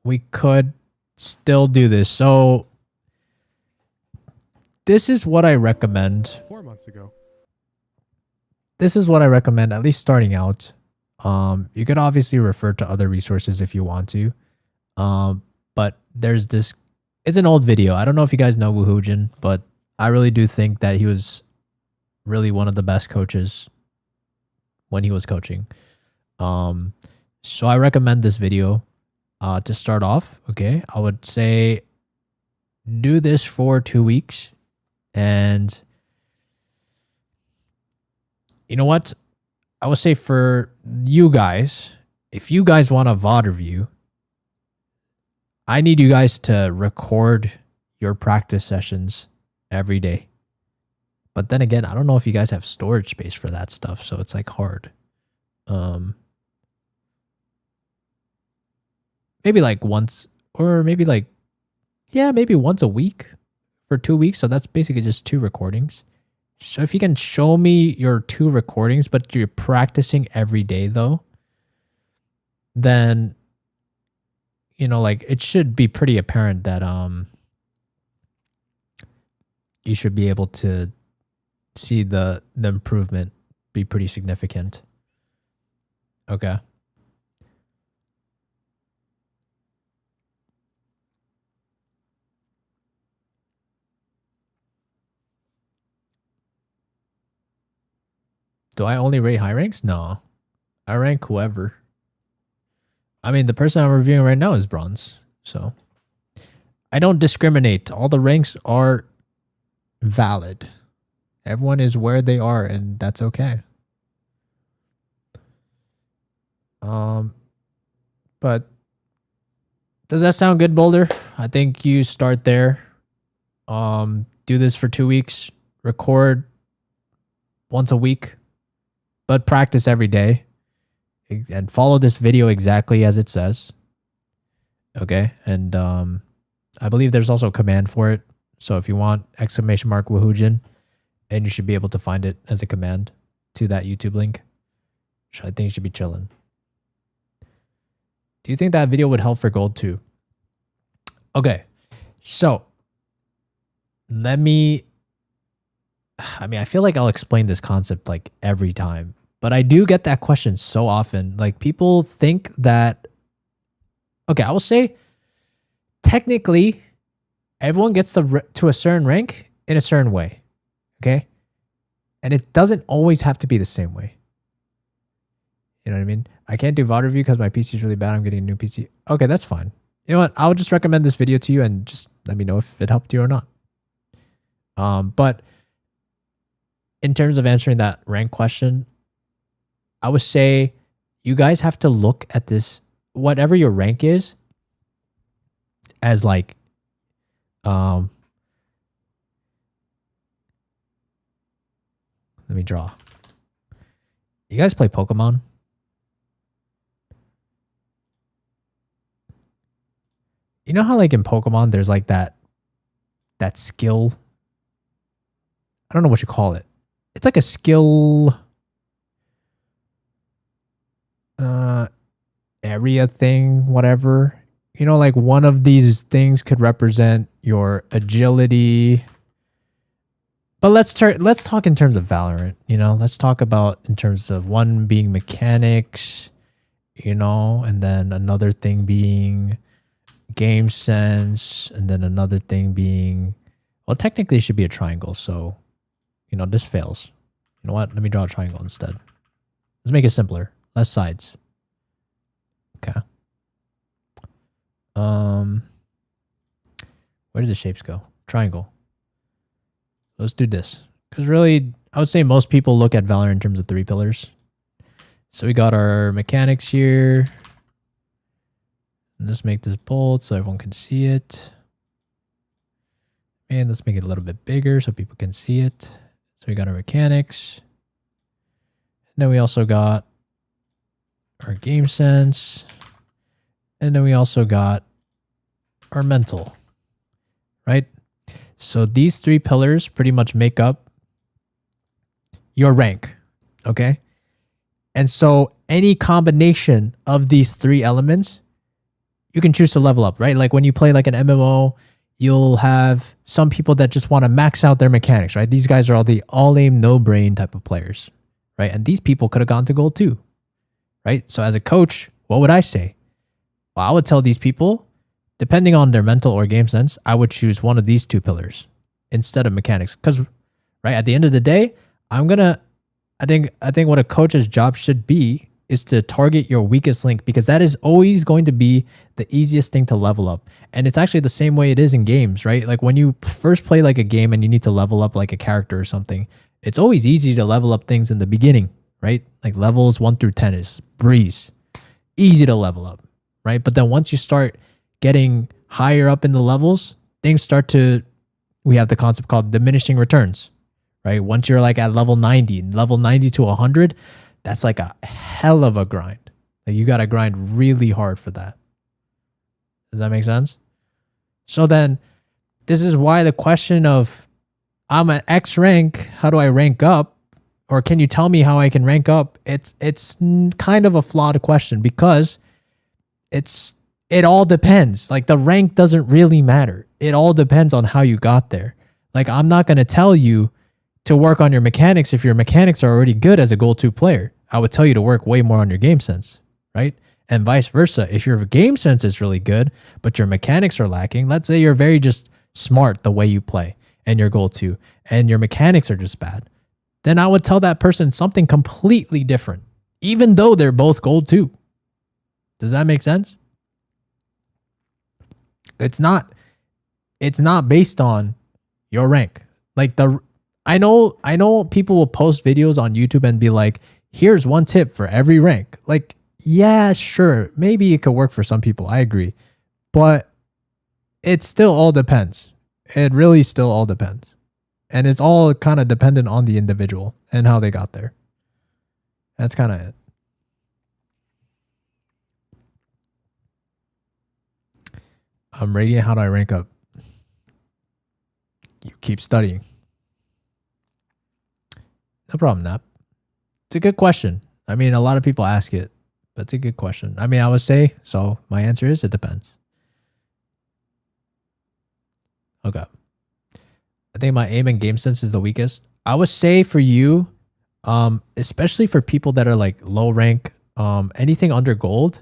[SPEAKER 1] We could still do this. So this is what I recommend.
[SPEAKER 5] 4 months ago.
[SPEAKER 1] This is what I recommend, at least starting out. You could obviously refer to other resources if you want to. But there's this, it's an old video. I don't know if you guys know Woohoojin, but I really do think that he was really one of the best coaches when he was coaching. So I recommend this video to start off. Okay, I would say do this for 2 weeks, and you know what? I would say for you guys, if you guys want a VOD review, I need you guys to record your practice sessions every day. But then again, I don't know if you guys have storage space for that stuff, so it's like hard. Maybe like once, or maybe like, yeah, maybe once a week for 2 weeks. So that's basically just 2 recordings. So if you can show me your 2 recordings, but you're practicing every day though, then, you know, like it should be pretty apparent that you should be able to see the improvement be pretty significant. Okay. Do I only rate high ranks? No. I rank whoever. I mean, the person I'm reviewing right now is bronze. So I don't discriminate. All the ranks are valid. Everyone is where they are, and that's okay. But does that sound good, Boulder? I think you start there. Do this for 2 weeks. Record once a week, but practice every day. And follow this video exactly as it says. Okay, and I believe there's also a command for it. So if you want !Woohoojin, and you should be able to find it as a command to that YouTube link. So I think you should be chilling. Do you think that video would help for gold too? Okay, so I feel like I'll explain this concept like every time, but I do get that question so often. Like people think that, okay, I will say technically everyone gets to a certain rank in a certain way. Okay. And it doesn't always have to be the same way. You know what I mean? I can't do VOD review because my PC is really bad. I'm getting a new PC. Okay, that's fine. You know what? I'll just recommend this video to you and just let me know if it helped you or not. But in terms of answering that rank question, I would say you guys have to look at this, whatever your rank is, as like, let me draw. You guys play Pokemon? You know how like in Pokemon there's like that skill, I don't know what you call it. It's like a skill area thing, whatever. You know, like one of these things could represent your agility. But let's talk in terms of Valorant, you know? Let's talk about in terms of one being mechanics, you know, and then another thing being game sense, and then another thing being, well, technically it should be a triangle, so, you know, this fails. You know what? Let me draw a triangle instead. Let's make it simpler. Less sides. Okay. Where did the shapes go? Triangle. Let's do this. Because really, I would say most people look at Valorant in terms of 3 pillars. So we got our mechanics here. And let's make this bold so everyone can see it. And let's make it a little bit bigger so people can see it. So we got our mechanics. And then we also got our game sense. And then we also got our mental. Right? So these 3 pillars pretty much make up your rank. Okay. And so any combination of these three elements, you can choose to level up, right? Like when you play like an MMO, you'll have some people that just want to max out their mechanics, right? These guys are all the all aim, no brain type of players, right? And these people could have gone to gold too, right? So as a coach, what would I say? Well, I would tell these people, depending on their mental or game sense, I would choose one of these two pillars instead of mechanics. Because, right, at the end of the day, I think what a coach's job should be is to target your weakest link, because that is always going to be the easiest thing to level up. And it's actually the same way it is in games, right? Like when you first play like a game and you need to level up like a character or something, it's always easy to level up things in the beginning, right? Like levels 1 through 10 is breeze, easy to level up, right? But then once you start getting higher up in the levels, things start to, we have the concept called diminishing returns, right? Once you're like at level 90 to 100, that's like a hell of a grind. Like you got to grind really hard for that. Does that make sense? So then this is why the question of I'm at X rank, how do I rank up? Or can you tell me how I can rank up? It's kind of a flawed question, because it all depends. Like the rank doesn't really matter. It all depends on how you got there. Like I'm not going to tell you to work on your mechanics if your mechanics are already good as a Gold 2 player. I would tell you to work way more on your game sense, right? And vice versa. If your game sense is really good, but your mechanics are lacking, let's say you're very just smart the way you play and you're Gold 2, and your mechanics are just bad, then I would tell that person something completely different, even though they're both Gold 2. Does that make sense? It's not based on your rank. Like I know people will post videos on YouTube and be like, here's one tip for every rank. Like, yeah, sure. Maybe it could work for some people. I agree. But it still all depends. It really still all depends. And it's all kind of dependent on the individual and how they got there. That's kind of it. I'm Radiant. How do I rank up? You keep studying. No problem, Nap. It's a good question. I mean, a lot of people ask it, but it's a good question. I mean, I would say, so my answer is it depends. Okay. I think my aim and game sense is the weakest. I would say for you, especially for people that are like low rank, anything under gold,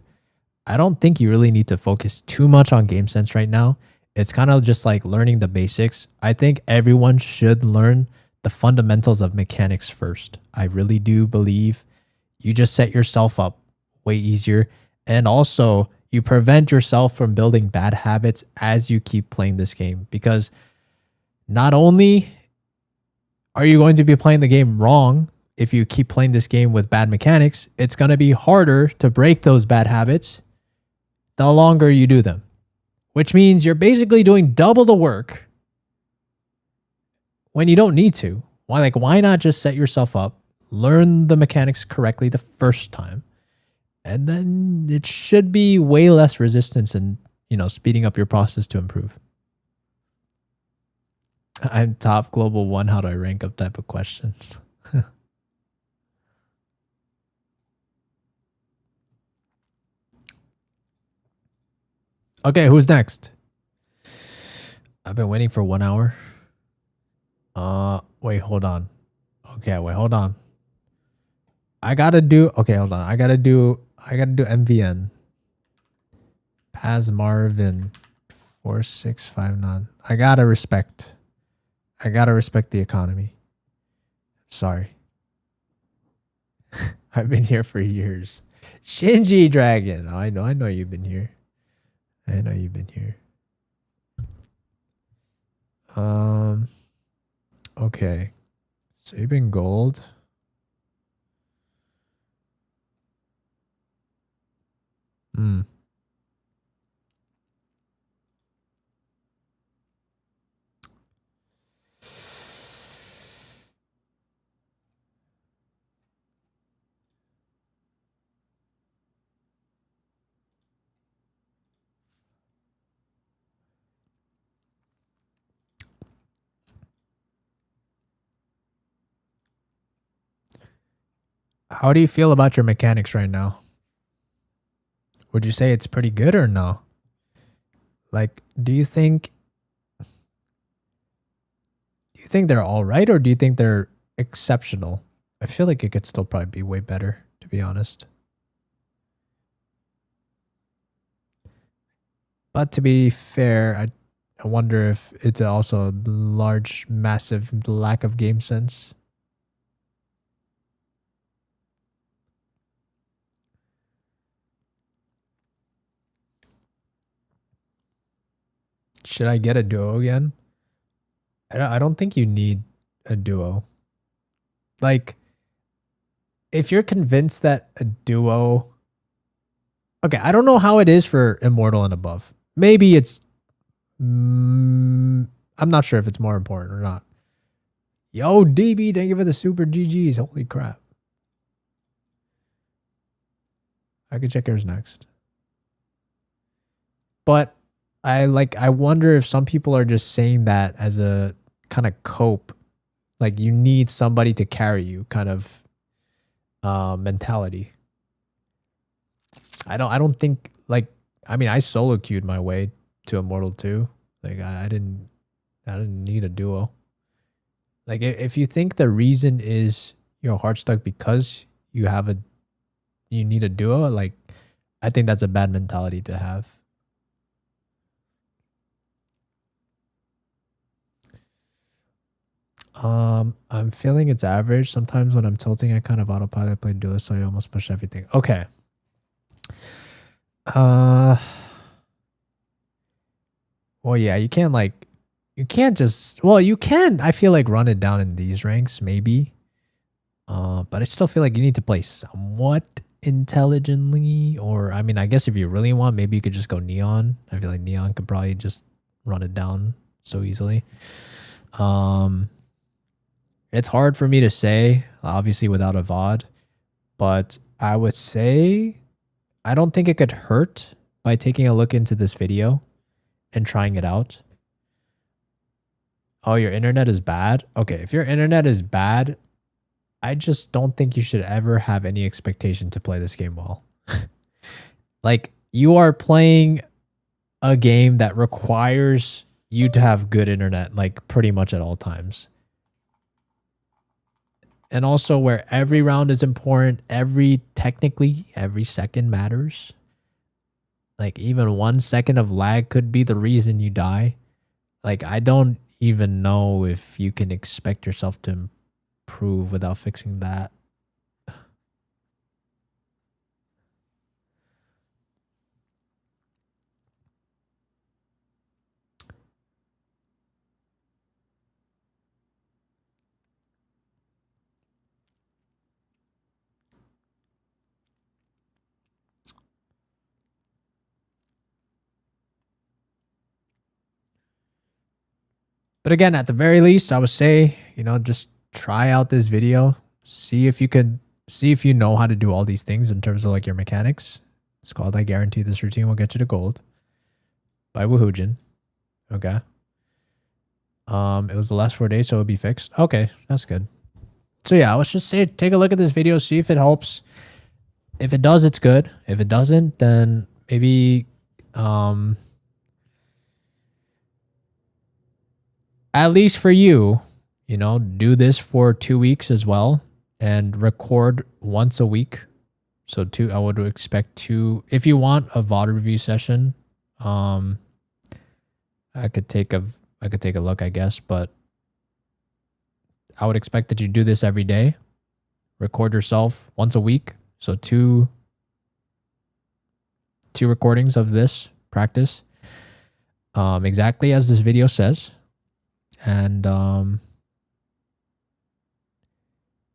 [SPEAKER 1] I don't think you really need to focus too much on game sense right now. It's kind of just like learning the basics. I think everyone should learn the fundamentals of mechanics first. I really do believe you just set yourself up way easier. And also you prevent yourself from building bad habits as you keep playing this game, because not only are you going to be playing the game wrong if you keep playing this game with bad mechanics, it's going to be harder to break those bad habits the longer you do them, which means you're basically doing double the work when you don't need to. Why not just set yourself up, learn the mechanics correctly the first time, and then it should be way less resistance and, speeding up your process to improve. I'm top global 1. How do I rank up type of questions? Okay, who's next? I've been waiting for 1 hour. Wait, hold on. Okay, wait, hold on. I gotta do MVN. Paz Marvin 4659. I gotta respect the economy. Sorry. I've been here for years. Shinji Dragon. I know you've been here. Okay. So you've been gold. How do you feel about your mechanics right now? Would you say it's pretty good or no? Like, do you think they're all right, or do you think they're exceptional? I feel like it could still probably be way better, to be honest. But to be fair, I wonder if it's also a large, massive lack of game sense. Should I get a duo again? I don't think you need a duo. Like, if you're convinced that a duo... Okay, I don't know how it is for Immortal and above. Maybe it's... I'm not sure if it's more important or not. Yo, DB, thank you for the super GGs. Holy crap. I could check yours next. But I wonder if some people are just saying that as a kind of cope. Like, you need somebody to carry you kind of mentality. I don't think, like, I mean, I solo queued my way to Immortal 2. Like, I didn't need a duo. Like, if you think the reason is you're hard stuck because you need a duo, like, I think that's a bad mentality to have. I'm feeling it's average. Sometimes when I'm tilting, I kind of autopilot play duo, so I almost push everything. Okay. Well, yeah, you can't just, well, you can, I feel like, run it down in these ranks, maybe. But I still feel like you need to play somewhat intelligently, or, I mean, I guess if you really want, maybe you could just go Neon. I feel like Neon could probably just run it down so easily. It's hard for me to say, obviously, without a VOD, but I would say I don't think it could hurt by taking a look into this video and trying it out. Oh, your internet is bad? Okay, if your internet is bad, I just don't think you should ever have any expectation to play this game well. Like, you are playing a game that requires you to have good internet, like, pretty much at all times. And also where every round is important, technically every second matters. Like, even 1 second of lag could be the reason you die. Like, I don't even know if you can expect yourself to improve without fixing that. But again, at the very least, I would say, you know, just try out this video. See if you know how to do all these things in terms of, like, your mechanics. It's called I Guarantee This Routine Will Get You to Gold by Woohoojin. Okay. It was the last 4 days, so it'll be fixed. Okay, that's good. So yeah, let's just say, take a look at this video, see if it helps. If it does, it's good. If it doesn't, then maybe at least for you, you know, do this for 2 weeks as well and record once a week. So I would expect 2. If you want a VOD review session, I could take a look, I guess, but I would expect that you do this every day. Record yourself once a week. So two recordings of this practice, exactly as this video says. And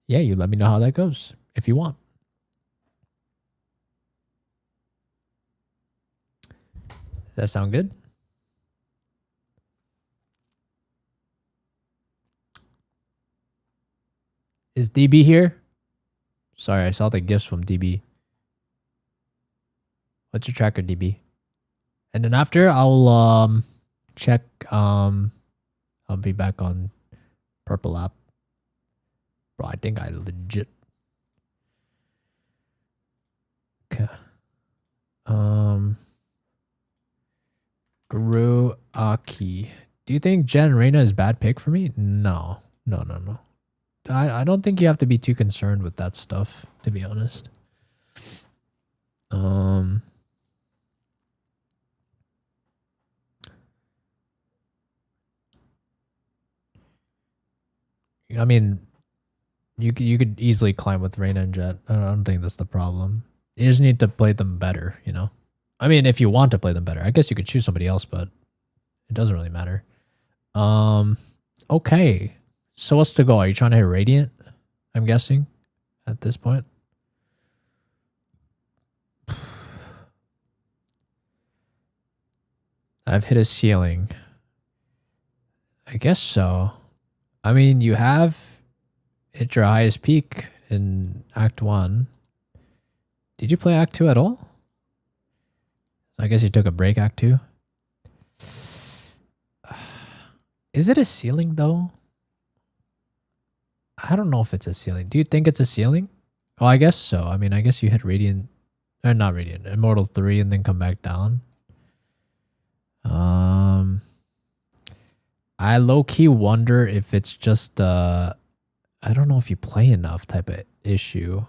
[SPEAKER 1] yeah, you let me know how that goes if you want. Does that sound good? Is DB here? Sorry, I saw the gifts from DB. What's your tracker, DB? And then after, I'll check. I'll be back on Purple app. Bro, I think I legit. Okay. Guru Aki. Do you think Jen Reina is a bad pick for me? No. No. I don't think you have to be too concerned with that stuff, to be honest. I mean, you could easily climb with Reina and Jet. I don't think that's the problem. You just need to play them better, you know? I mean, if you want to play them better, I guess you could choose somebody else, but it doesn't really matter. Okay. So what's the goal? Are you trying to hit Radiant? I'm guessing at this point. I've hit a ceiling. I guess so. I mean, you have hit your highest peak in Act 1. Did you play Act 2 at all? I guess you took a break, Act 2. Is it a ceiling, though? I don't know if it's a ceiling. Do you think it's a ceiling? Oh, I guess so. I mean, I guess you hit Radiant... Or not Radiant. Immortal 3 and then come back down. I low-key wonder if it's just I don't know if you play enough type of issue.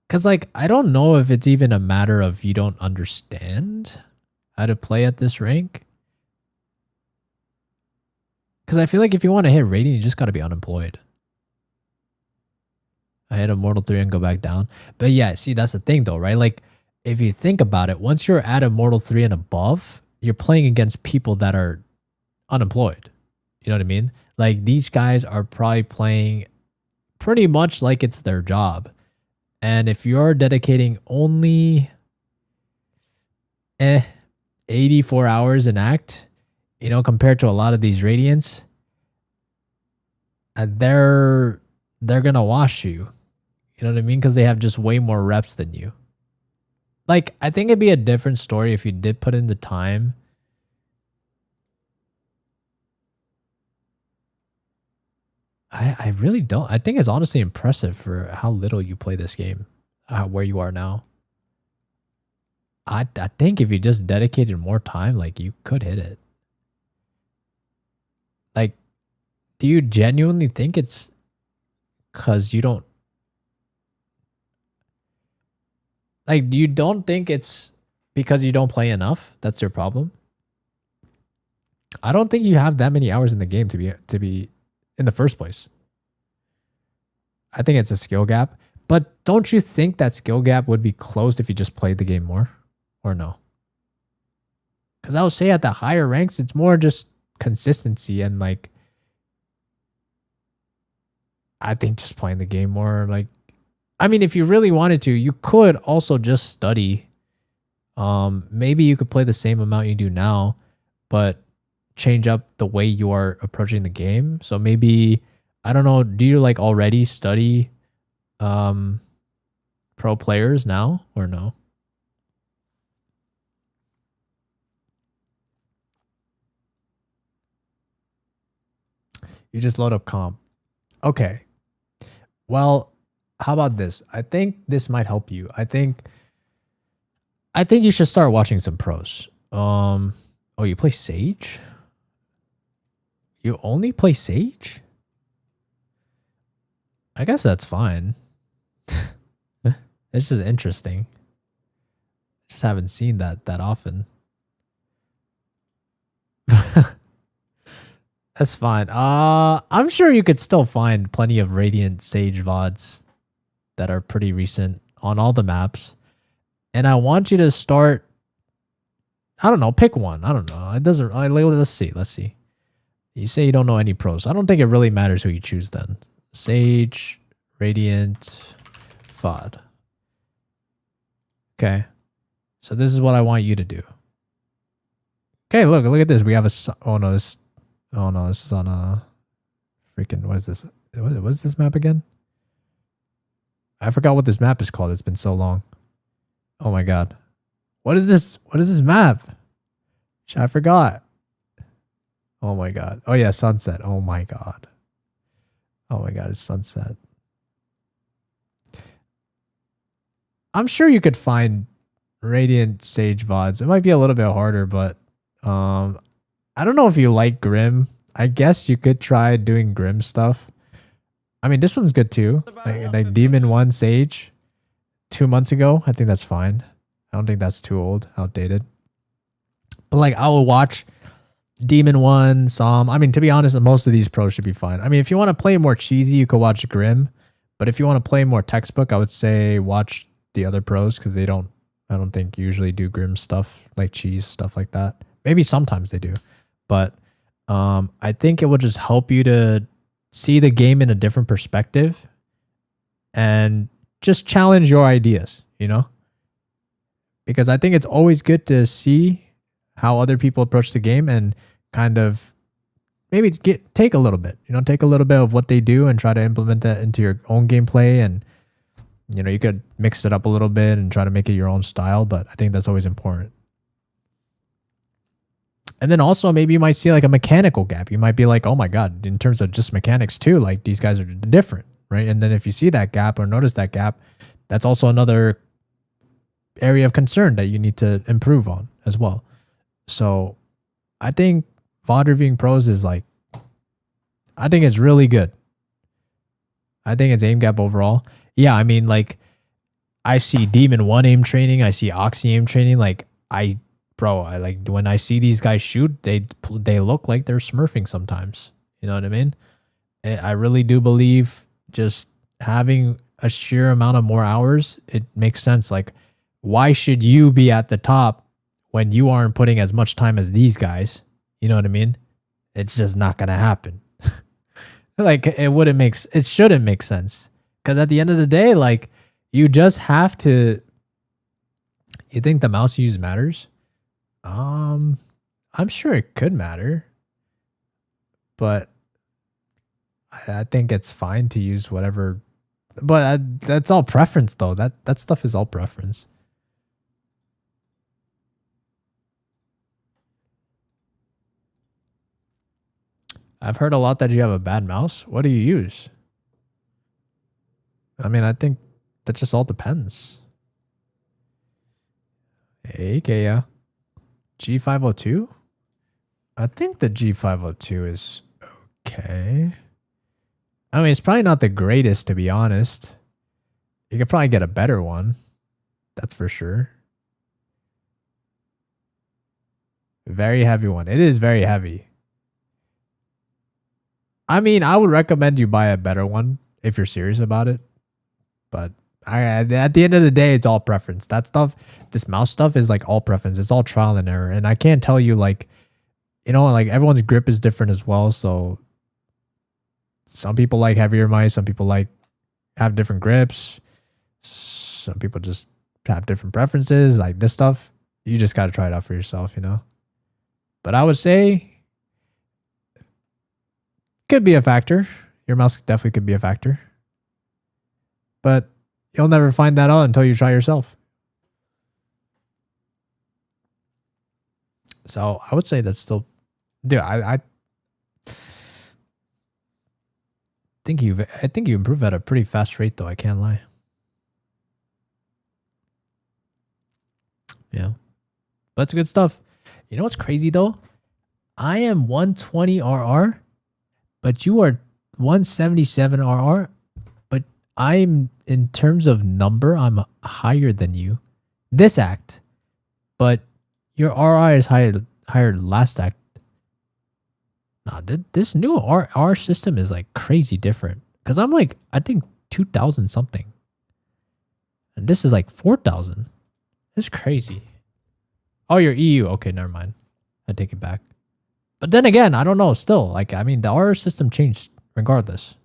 [SPEAKER 1] Because, like, I don't know if it's even a matter of you don't understand how to play at this rank. Because I feel like if you want to hit Radiant, you just got to be unemployed. I hit Immortal 3 and go back down. But yeah, see, that's the thing though, right? Like, if you think about it, once you're at Immortal 3 and above, you're playing against people that are unemployed. You know what I mean? Like, these guys are probably playing pretty much like it's their job. And if you're dedicating only 84 hours an act, you know, compared to a lot of these Radiants, they're gonna wash you. You know what I mean? Because they have just way more reps than you. Like, I think it'd be a different story if you did put in the time. I really don't. I think it's honestly impressive for how little you play this game, where you are now. I think if you just dedicated more time, like, you could hit it. Like, do you genuinely think it's because you don't... Like, you don't think it's because you don't play enough? That's your problem? I don't think you have that many hours in the game to be in the first place. I think it's a skill gap. But don't you think that skill gap would be closed if you just played the game more? Or no? Because I would say at the higher ranks, it's more just consistency and, like, I think just playing the game more, like, I mean, if you really wanted to, you could also just study. Maybe you could play the same amount you do now, but change up the way you are approaching the game. So maybe, I don't know, do you like already study pro players now or no? You just load up comp. Okay. Well, how about this? I think this might help you. I think you should start watching some pros. Oh, you play Sage? You only play Sage? I guess that's fine. It's just interesting. Just haven't seen that often. That's fine. I'm sure you could still find plenty of Radiant Sage VODs that are pretty recent on all the maps. And I want you to start, I don't know, pick one. I don't know. It doesn't, let's see. You say you don't know any pros. I don't think it really matters who you choose then. Sage, Radiant, VOD. Okay. So this is what I want you to do. Okay, look at this. We have a, oh no, this is on a freaking, what is this? What is this map again? I forgot what this map is called. It's been so long. Oh my god. What is this? What is this map? I forgot. Oh my god. Oh yeah, sunset. Oh my god. Oh my god, it's sunset. I'm sure you could find Radiant Sage VODs. It might be a little bit harder, but I don't know if you like Grim. I guess you could try doing Grim stuff. I mean, this one's good too. Like Demon 1 Sage 2 months ago. I think that's fine. I don't think that's too old, outdated. But like I will watch Demon 1, Psalm. I mean, to be honest, most of these pros should be fine. I mean, if you want to play more cheesy, you could watch Grim. But if you want to play more textbook, I would say watch the other pros because I don't think usually do Grim stuff like cheese, stuff like that. Maybe sometimes they do. But I think it will just help you to see the game in a different perspective and just challenge your ideas, you know? Because I think it's always good to see how other people approach the game and kind of maybe take a little bit, take a little bit of what they do and try to implement that into your own gameplay. And, you could mix it up a little bit and try to make it your own style, but I think that's always important. And then also maybe you might see like a mechanical gap. You might be like, oh my God, in terms of just mechanics too, like these guys are different, right? And then if you see that gap or notice that gap, that's also another area of concern that you need to improve on as well. So I think VOD reviewing pros is like, I think it's really good. I think it's aim gap overall. Yeah, I mean, like I see Demon 1 aim training, I see Oxy aim training. Like I like when I see these guys shoot, they look like they're smurfing sometimes. You know what I mean? I really do believe just having a sheer amount of more hours, it makes sense. Like, why should you be at the top when you aren't putting as much time as these guys? You know what I mean? It's just not gonna happen. Like it shouldn't make sense. Because at the end of the day, like you just have to. You think the mouse use matters? I'm sure it could matter, but I think it's fine to use whatever. But that's all preference, though. That stuff is all preference. I've heard a lot that you have a bad mouse. What do you use? I mean, I think that just all depends. Hey, Kaya. G502? I think the G502 is okay. I mean, it's probably not the greatest, to be honest. You could probably get a better one. That's for sure. Very heavy one. It is very heavy. I mean, I would recommend you buy a better one if you're serious about it. But at the end of the day, it's all preference. That stuff, this mouse stuff is like all preference. It's all trial and error. And I can't tell you like, like everyone's grip is different as well. So some people like heavier mice. Some people have different grips. Some people just have different preferences. Like this stuff, you just got to try it out for yourself, But I would say could be a factor. Your mouse definitely could be a factor. But you'll never find that out until you try yourself. So I would say that's still, dude. I think you improve at a pretty fast rate, though. I can't lie. Yeah, but it's good stuff. You know what's crazy though? I am 120 RR, but you are 177 RR. But I'm, in terms of number, I'm higher than you. This act, but your RI is higher last act. Nah, this new R system is like crazy different. Cause I'm like, I think 2,000 something, and this is like 4,000. It's crazy. Oh, you're EU. Okay, never mind. I take it back. But then again, I don't know. Still, like, I mean, the R system changed regardless.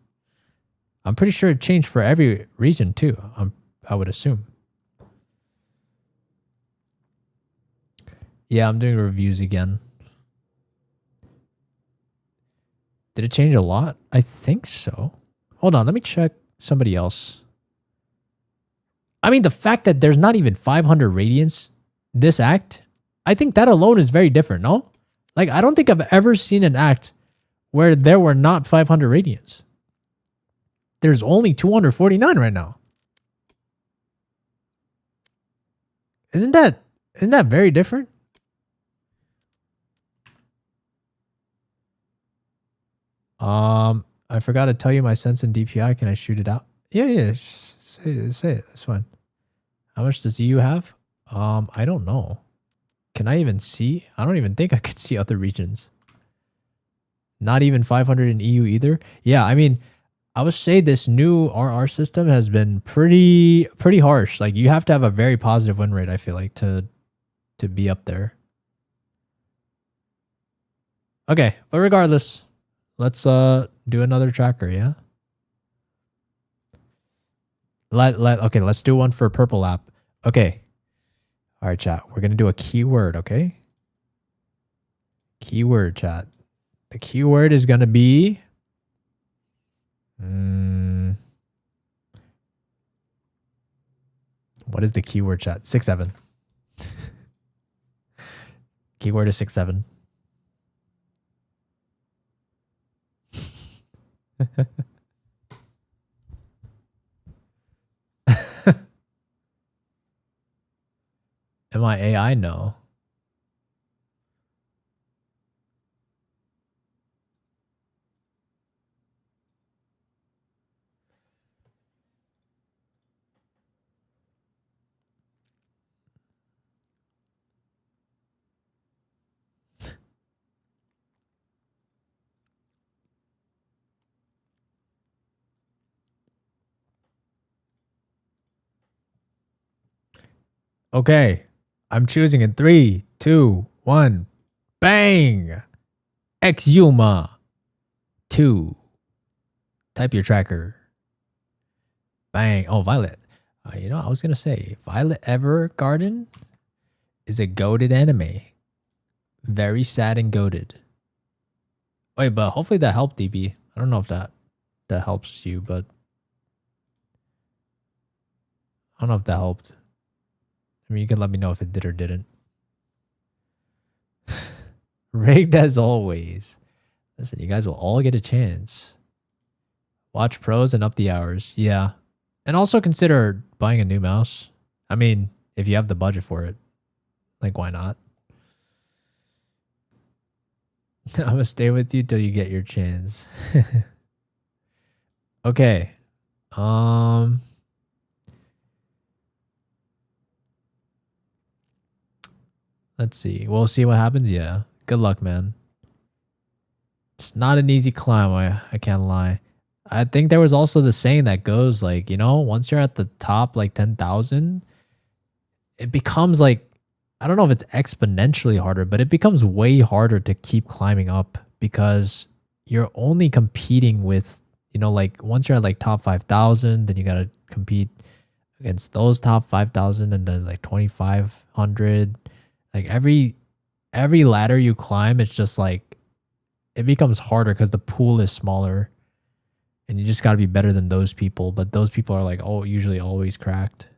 [SPEAKER 1] I'm pretty sure it changed for every region too. I would assume. Yeah, I'm doing reviews again. Did it change a lot? I think so. Hold on, let me check somebody else. I mean, the fact that there's not even 500 radiance this act, I think that alone is very different, no? Like, I don't think I've ever seen an act where there were not 500 radiance. There's only 249 right now. Isn't that very different? I forgot to tell you my sense in DPI. Can I shoot it out? Yeah. Say it. That's fine. How much does EU have? I don't know. Can I even see? I don't even think I could see other regions. Not even 500 in EU either. Yeah, I mean, I would say this new RR system has been pretty harsh. Like you have to have a very positive win rate, I feel like, to be up there. Okay, but regardless, let's do another tracker, yeah? Okay, let's do one for purple app. Okay. All right, chat. We're going to do a keyword, okay? Keyword, chat. The keyword is going to be what is the keyword, chat? 6-7. Keyword is 6-7. Am I AI? No. Okay. I'm choosing in 3, 2, 1. Bang! Exuma 2. Type your tracker. Bang. Oh, Violet. You know, I was going to say, Violet Evergarden is a goated anime. Very sad and goated. Wait, but hopefully that helped, DB. I don't know if that helps you, but I don't know if that helped. I mean, you can let me know if it did or didn't. Rigged as always. Listen, you guys will all get a chance. Watch pros and up the hours. Yeah. And also consider buying a new mouse. I mean, if you have the budget for it. Like, why not? I'm going to stay with you till you get your chance. Okay. Let's see. We'll see what happens. Yeah. Good luck, man. It's not an easy climb. I can't lie. I think there was also the saying that goes like, you know, once you're at the top, like 10,000, it becomes like, I don't know if it's exponentially harder, but it becomes way harder to keep climbing up because you're only competing with, you know, like once you're at like top 5,000, then you got to compete against those top 5,000 and then like 2,500. Like every ladder you climb, it's just like, it becomes harder because the pool is smaller and you just got to be better than those people. But those people are like, oh, usually always cracked.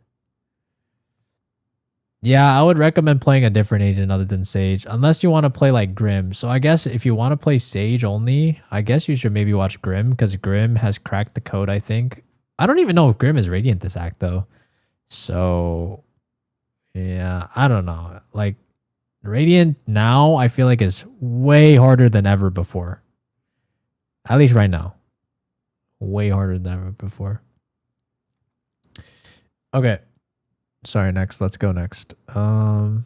[SPEAKER 1] Yeah, I would recommend playing a different agent other than Sage, unless you want to play like Grim. So I guess if you want to play Sage only, I guess you should maybe watch Grim because Grim has cracked the code, I think. I don't even know if Grim is Radiant this act though. So yeah, I don't know. Like Radiant now, I feel like is way harder than ever before. At least right now. Way harder than ever before. Okay. Sorry, next. Let's go next. What am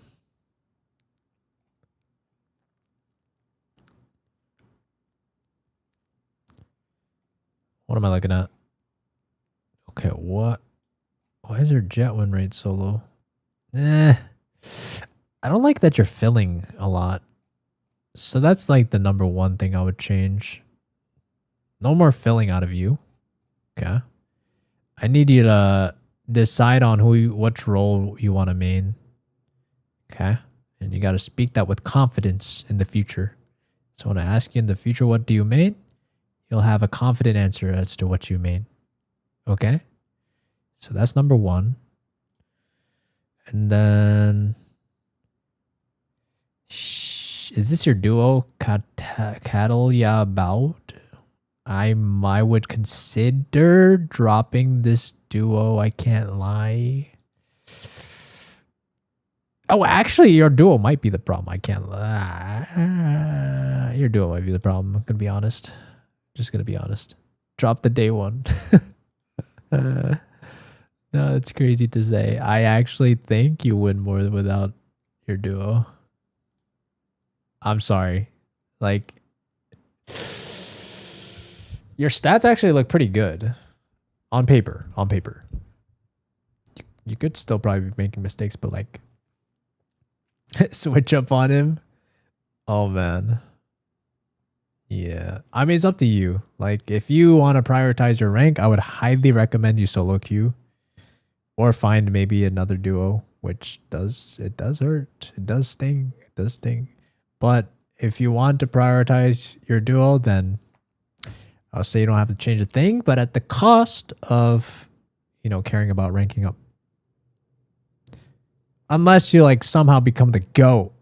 [SPEAKER 1] I looking at? Okay, what? Why is your jet win rate so low? I don't like that you're filling a lot. So that's like the number one thing I would change. No more filling out of you. Okay. I need you to decide on which role you want to main. Okay. And you got to speak that with confidence in the future. So when I ask you in the future, what do you main? You'll have a confident answer as to what you main. Okay. So that's number one. And then, is this your duo? Cattle ya about? I would consider dropping this duo. I can't lie. Oh, actually, your duo might be the problem. I can't lie. Your duo might be the problem. I'm gonna be honest. Just gonna be honest. Drop the day one. No, it's crazy to say. I actually think you win more without your duo. I'm sorry. Like, your stats actually look pretty good on paper. On paper, you could still probably be making mistakes, but like, switch up on him. Oh man. Yeah. I mean, it's up to you. Like, if you want to prioritize your rank, I would highly recommend you solo queue or find maybe another duo, which does hurt. It does sting. It does sting. But if you want to prioritize your duo, then I'll say you don't have to change a thing, but at the cost of, you know, caring about ranking up. Unless you like somehow become the GOAT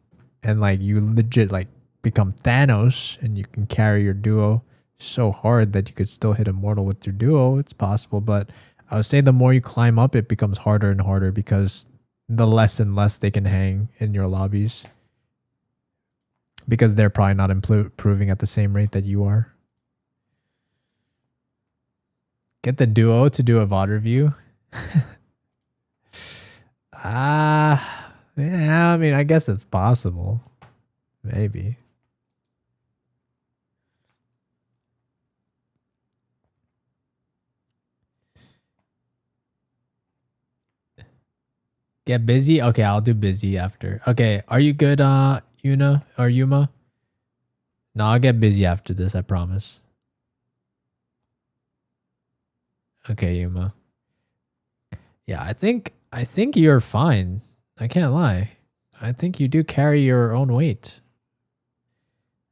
[SPEAKER 1] and like you legit like become Thanos and you can carry your duo so hard that you could still hit Immortal with your duo, it's possible. But I would say the more you climb up, it becomes harder and harder because the less and less they can hang in your lobbies. Because they're probably not improving at the same rate that you are. Get the duo to do a VOD review. Yeah, I mean, I guess it's possible. Maybe. Get busy? Okay, I'll do busy after. Okay, are you good, Yuna or Yuma? No, I'll get busy after this, I promise. Okay, Yuma. Yeah, I think you're fine. I can't lie. I think you do carry your own weight.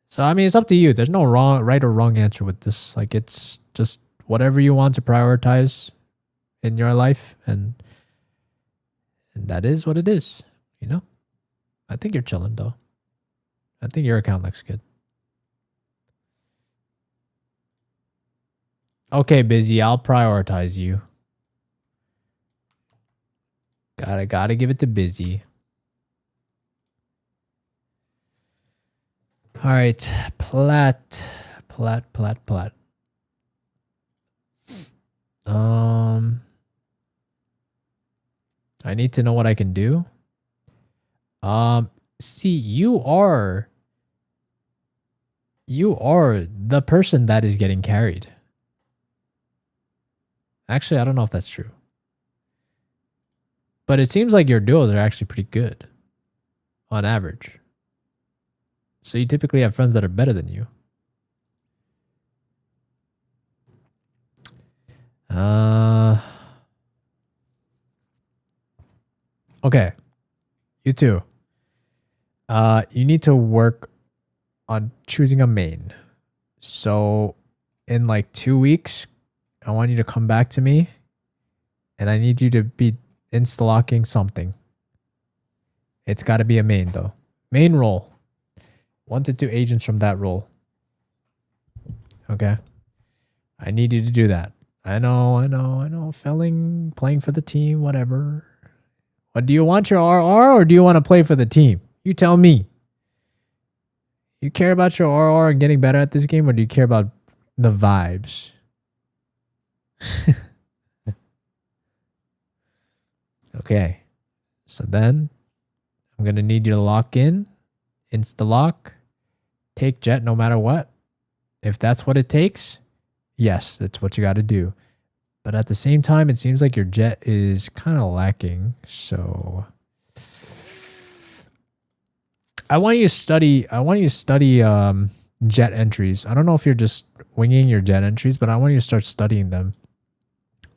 [SPEAKER 1] So I mean, it's up to you. There's no right or wrong answer with this. Like, it's just whatever you want to prioritize in your life, and that is what it is, you know? I think you're chilling though. I think your account looks good. Okay, busy. I'll prioritize you. Gotta give it to busy. All right, plat. I need to know what I can do. See, you are the person that is getting carried. Actually, I don't know if that's true. But it seems like your duos are actually pretty good on average. So you typically have friends that are better than you. Okay. You too. You need to work on choosing a main. So in like 2 weeks, I want you to come back to me and I need you to be insta-locking something. It's got to be a main though. Main role. 1 to 2 agents from that role. Okay. I need you to do that. I know. Felling, playing for the team, whatever. But do you want your RR or do you want to play for the team? You tell me. You care about your RR and getting better at this game, or do you care about the vibes? Okay. So then I'm going to need you to lock in, insta-lock, take Jet no matter what. If that's what it takes, yes, that's what you got to do. But at the same time, it seems like your Jet is kind of lacking. So I want you to study Jet entries. I don't know if you're just winging your Jet entries, but I want you to start studying them.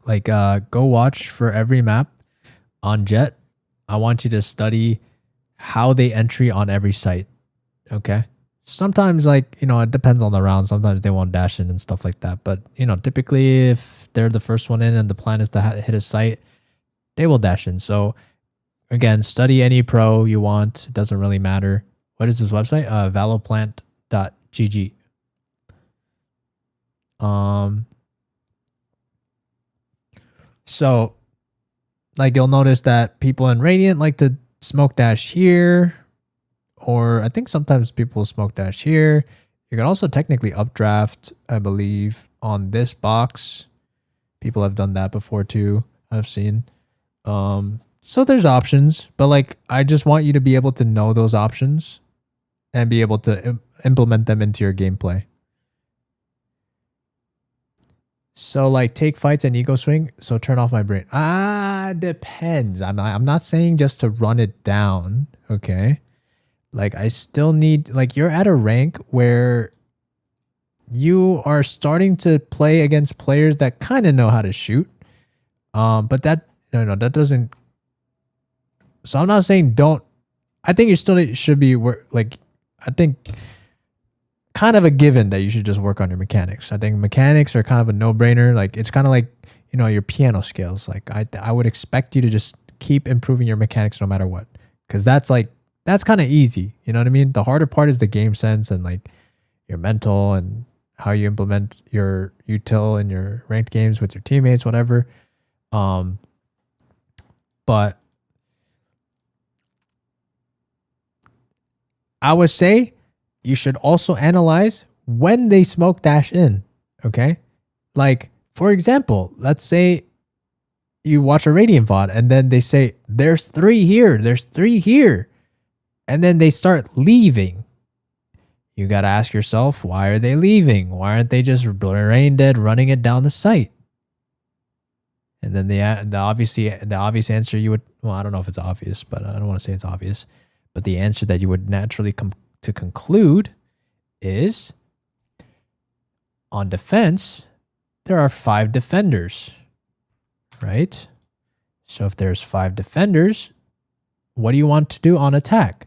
[SPEAKER 1] Like, go watch for every map on Jet. I want you to study how they entry on every site. Okay. Sometimes, like, you know, it depends on the round. Sometimes they won't dash in and stuff like that. But, you know, typically if they're the first one in and the plan is to hit a site, they will dash in. So again, study any pro you want. It doesn't really matter. What is this website? Valoplant.gg. So like, you'll notice that people in Radiant like to smoke dash here, or I think sometimes people smoke dash here. You can also technically updraft, I believe, on this box. People have done that before too, I've seen. So there's options, but like I just want you to be able to know those options and be able to implement them into your gameplay. So like take fights and ego swing. So turn off my brain. Depends. I'm not saying just to run it down. Okay. Like I still need, like you're at a rank where you are starting to play against players that kind of know how to shoot. But that, no, that doesn't. So I'm not saying don't, I think you still should be like, I think kind of a given that you should just work on your mechanics. I think mechanics are kind of a no-brainer. Like it's kind of like, you know, your piano skills. Like I would expect you to just keep improving your mechanics no matter what. Cause that's kind of easy. You know what I mean? The harder part is the game sense and like your mental and how you implement your util in your ranked games with your teammates, whatever. But I would say you should also analyze when they smoke dash in. Okay. Like, for example, let's say you watch a Radiant VOD and then they say, there's 3 here, there's 3 here. And then they start leaving. You got to ask yourself, why are they leaving? Why aren't they just brain dead running it down the site? And then the obvious answer you would, well, I don't know if it's obvious, but I don't want to say it's obvious. But the answer that you would naturally come to conclude is on defense, there are 5 defenders, right? So if there's 5 defenders, what do you want to do on attack?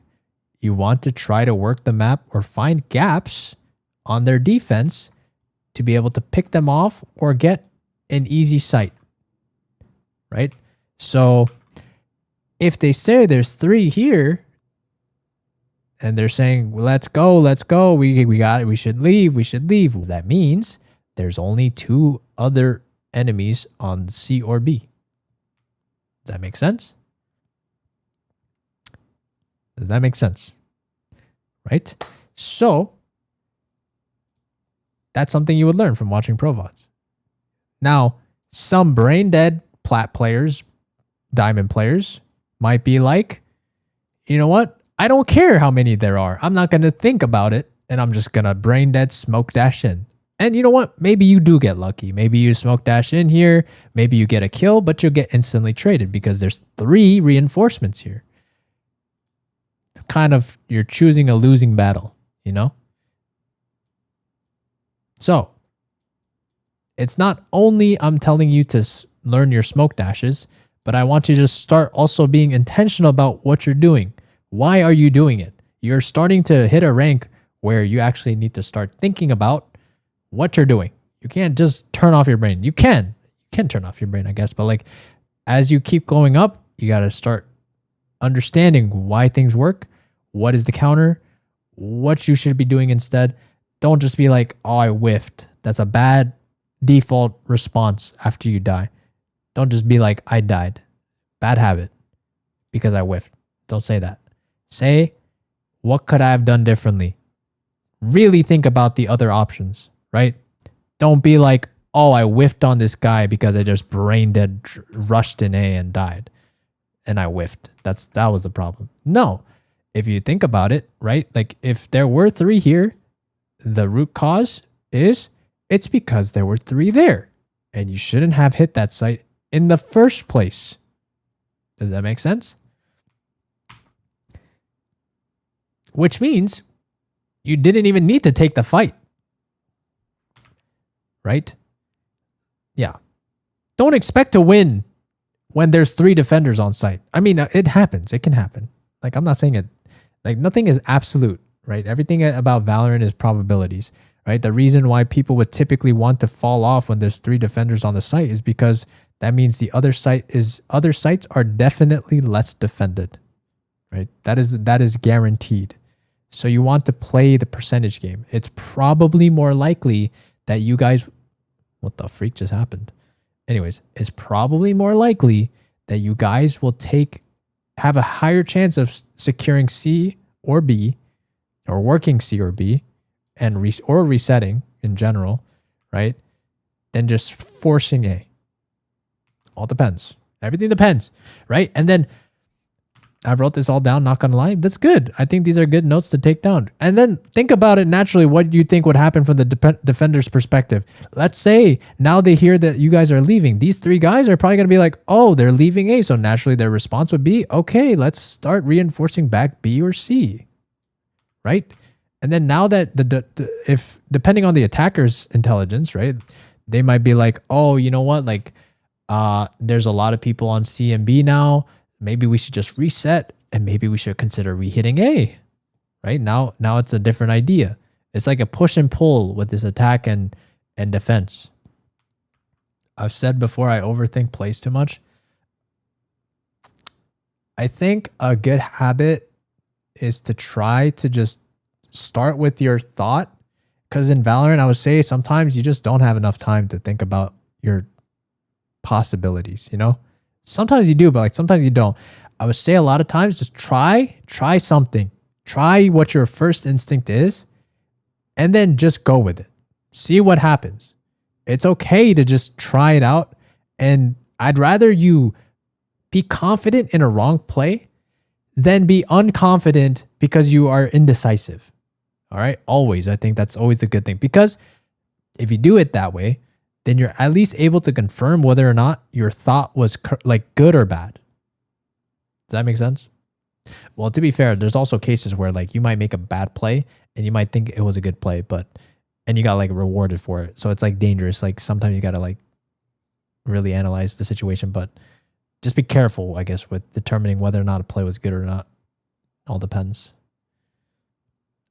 [SPEAKER 1] You want to try to work the map or find gaps on their defense to be able to pick them off or get an easy sight, right? So if they say there's 3 here and they're saying, well, let's go, we got it, we should leave. That means there's only 2 other enemies on C or B. Does that make sense? Does that make sense? Right? So that's something you would learn from watching Pro VODs. Now, some brain dead plat players, diamond players might be like, you know what? I don't care how many there are. I'm not going to think about it. And I'm just going to brain dead smoke dash in. And you know what? Maybe you do get lucky. Maybe you smoke dash in here. Maybe you get a kill, but you'll get instantly traded because there's 3 reinforcements here. Kind of, you're choosing a losing battle, you know? So it's not only I'm telling you to learn your smoke dashes, but I want you to start also being intentional about what you're doing. Why are you doing it? You're starting to hit a rank where you actually need to start thinking about what you're doing. You can't just turn off your brain. You can turn off your brain, I guess, but like as you keep going up, you got to start understanding why things work. What is the counter? What you should be doing instead. Don't just be like, oh, I whiffed. That's a bad default response after you die. Don't just be like, I died. Bad habit because I whiffed. Don't say that. Say, what could I have done differently? Really think about the other options, right? Don't be like, oh, I whiffed on this guy because I just brain dead rushed in A and died. And I whiffed. That was the problem. No. If you think about it, right? Like if there were 3 here, the root cause is it's because there were 3 there. And you shouldn't have hit that site in the first place. Does that make sense? Which means you didn't even need to take the fight. Right? Yeah. Don't expect to win when there's 3 defenders on site. I mean, it happens. It can happen. Like, I'm not saying it. Like, nothing is absolute, right? Everything about Valorant is probabilities, right? The reason why people would typically want to fall off when there's 3 defenders on the site is because that means the other sites are definitely less defended, right? That is guaranteed. So you want to play the percentage game. It's probably more likely that you guys, what the freak just happened? Anyways, it's probably more likely that you guys will take have a higher chance of securing C or B, or working C or B, and or resetting in general, right? Than just forcing A. All depends. Everything depends, right? And then I wrote this all down, not gonna lie. That's good. I think these are good notes to take down. And then think about it naturally. What do you think would happen from the defender's perspective? Let's say now they hear that you guys are leaving. These three guys are probably gonna be like, oh, they're leaving A. So naturally their response would be, okay, let's start reinforcing back B or C, right? And then now that if depending on the attacker's intelligence, right, they might be like, oh, you know what, like, there's a lot of people on C and B now. Maybe we should just reset and maybe we should consider re-hitting A, right? Now it's a different idea. It's like a push and pull with this attack and defense. I've said before, I overthink plays too much. I think a good habit is to try to just start with your thought. Because in Valorant, I would say sometimes you just don't have enough time to think about your possibilities, you know? Sometimes you do, but like sometimes you don't. I would say a lot of times just try something. Try what your first instinct is and then just go with it. See what happens. It's okay to just try it out. And I'd rather you be confident in a wrong play than be unconfident because you are indecisive. All right? Always. I think that's always a good thing, because if you do it that way, then you're at least able to confirm whether or not your thought was like good or bad. Does that make sense? Well, to be fair, there's also cases where like you might make a bad play and you might think it was a good play, and you got like rewarded for it. So it's like dangerous. Like sometimes you got to like really analyze the situation, but just be careful, I guess, with determining whether or not a play was good or not. All depends.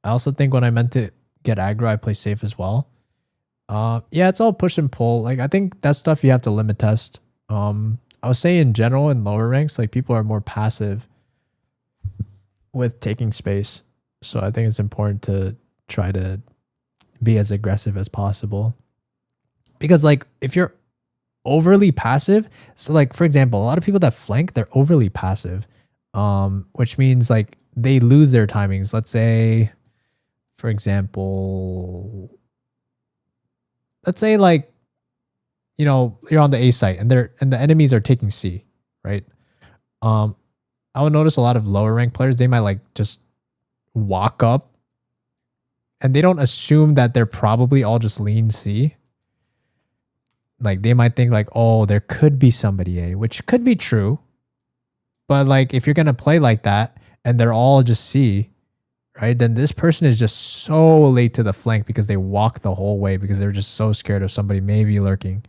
[SPEAKER 1] I also think when I meant to get aggro, I play safe as well. Yeah, it's all push and pull. Like I think that stuff you have to limit test. I would say in general in lower ranks, like people are more passive with taking space. So I think it's important to try to be as aggressive as possible. Because like if you're overly passive, so like for example, a lot of people that flank, they're overly passive. Which means like they lose their timings. Let's say, for example, let's say like, you know, you're on the A site and the enemies are taking C, right? I would notice a lot of lower rank players, they might like just walk up and they don't assume that they're probably all just lean C. Like they might think like, oh, there could be somebody A, which could be true. But like if you're going to play like that and they're all just C, right, then this person is just so late to the flank because they walk the whole way because they're just so scared of somebody maybe lurking,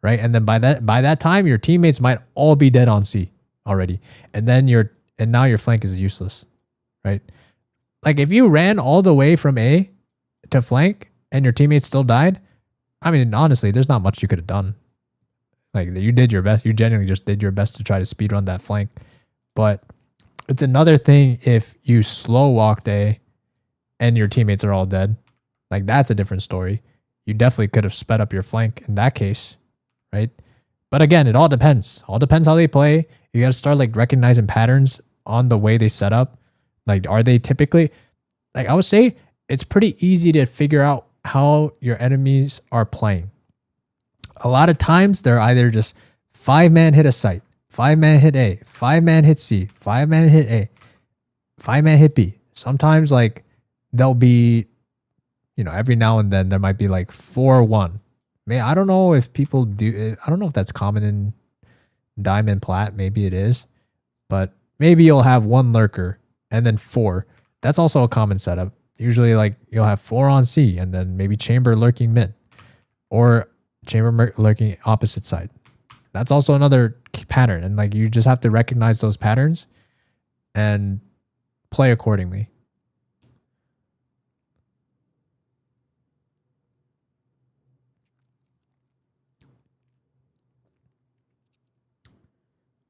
[SPEAKER 1] right? And then by that time, your teammates might all be dead on C already, and then now your flank is useless, right? Like if you ran all the way from A to flank and your teammates still died, I mean, honestly, there's not much you could have done. Like you did your best. You genuinely just did your best to try to speed run that flank, but it's another thing if you slow walked A and your teammates are all dead. Like that's a different story. You definitely could have sped up your flank in that case, right? But again, it all depends. All depends how they play. You got to start like recognizing patterns on the way they set up. Like, are they typically, like I would say, it's pretty easy to figure out how your enemies are playing. A lot of times they're either just 5-man hit a site, 5-man hit A, 5-man hit C, 5-man hit A, 5-man hit B. Sometimes like they'll be, you know, every now and then there might be like 4-1. Man, I don't know if people do, I don't know if that's common in Diamond Plat. Maybe it is, but maybe you'll have 1 lurker and then 4. That's also a common setup. Usually like you'll have 4 on C and then maybe chamber lurking mid or chamber lurking opposite side. That's also another pattern. And like, you just have to recognize those patterns and play accordingly.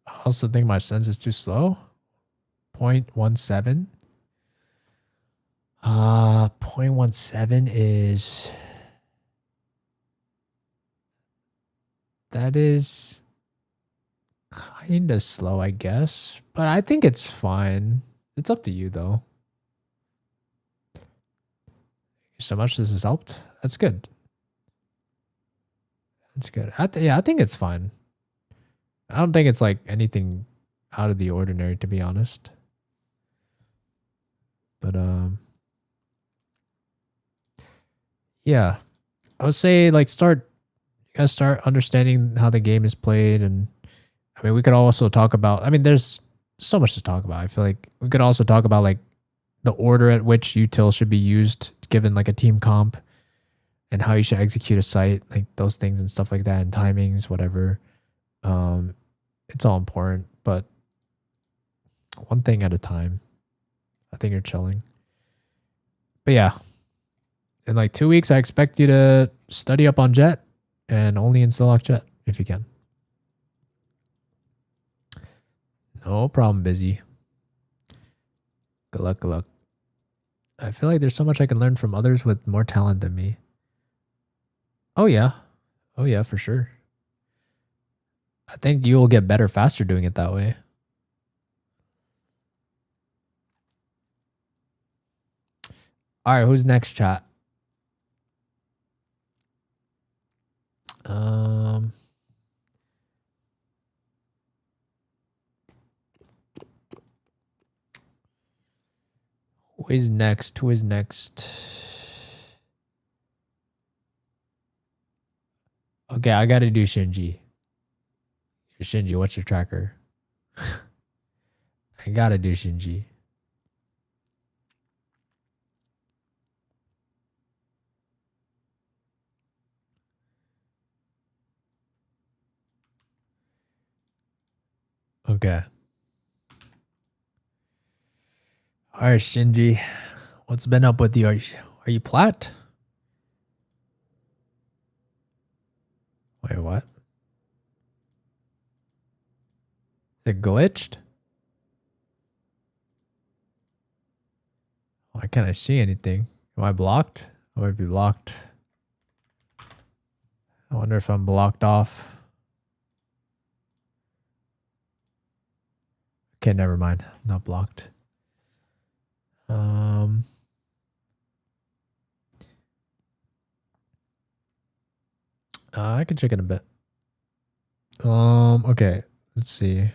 [SPEAKER 1] I also think my sense is too slow. 0.17. 0.17 is... That is kind of slow, I guess. But I think it's fine. It's up to you, though. So much this has helped. That's good. That's good. Yeah, I think it's fine. I don't think it's like anything out of the ordinary, to be honest. But yeah, I would say like you guys start understanding how the game is played, and I mean we could also talk about. I mean, there's so much to talk about. I feel like we could also talk about like the order at which util should be used given like a team comp, and how you should execute a site, like those things and stuff like that, and timings, whatever. It's all important, but one thing at a time. I think you're chilling. But yeah, in like 2 weeks, I expect you to study up on Jet and only install Lock Jet if you can. No problem, busy. Good luck, good luck. I feel like there's so much I can learn from others with more talent than me. Oh yeah. Oh yeah, for sure. I think you will get better faster doing it that way. All right, who's next, chat? Who is next? Who is next? Okay, I gotta do Shinji. Shinji, what's your tracker? I gotta do Shinji. Okay. All right, Shinji. What's been up with you? Are you plat? Wait, what? Is it glitched? Why can't I see anything? Am I blocked? I might be blocked. I wonder if I'm blocked off. Okay, never mind. I'm not blocked. I can check in a bit. Okay. Let's see.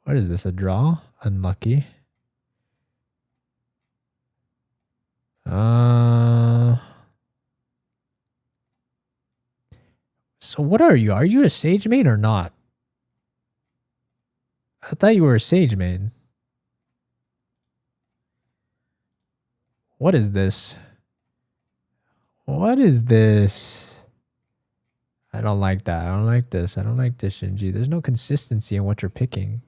[SPEAKER 1] What is this? A draw? Unlucky. So what are you? Are you a Sage main or not? I thought you were a Sage main. What is this? What is this? I don't like that. I don't like this. I don't like this, Shinji. There's no consistency in what you're picking.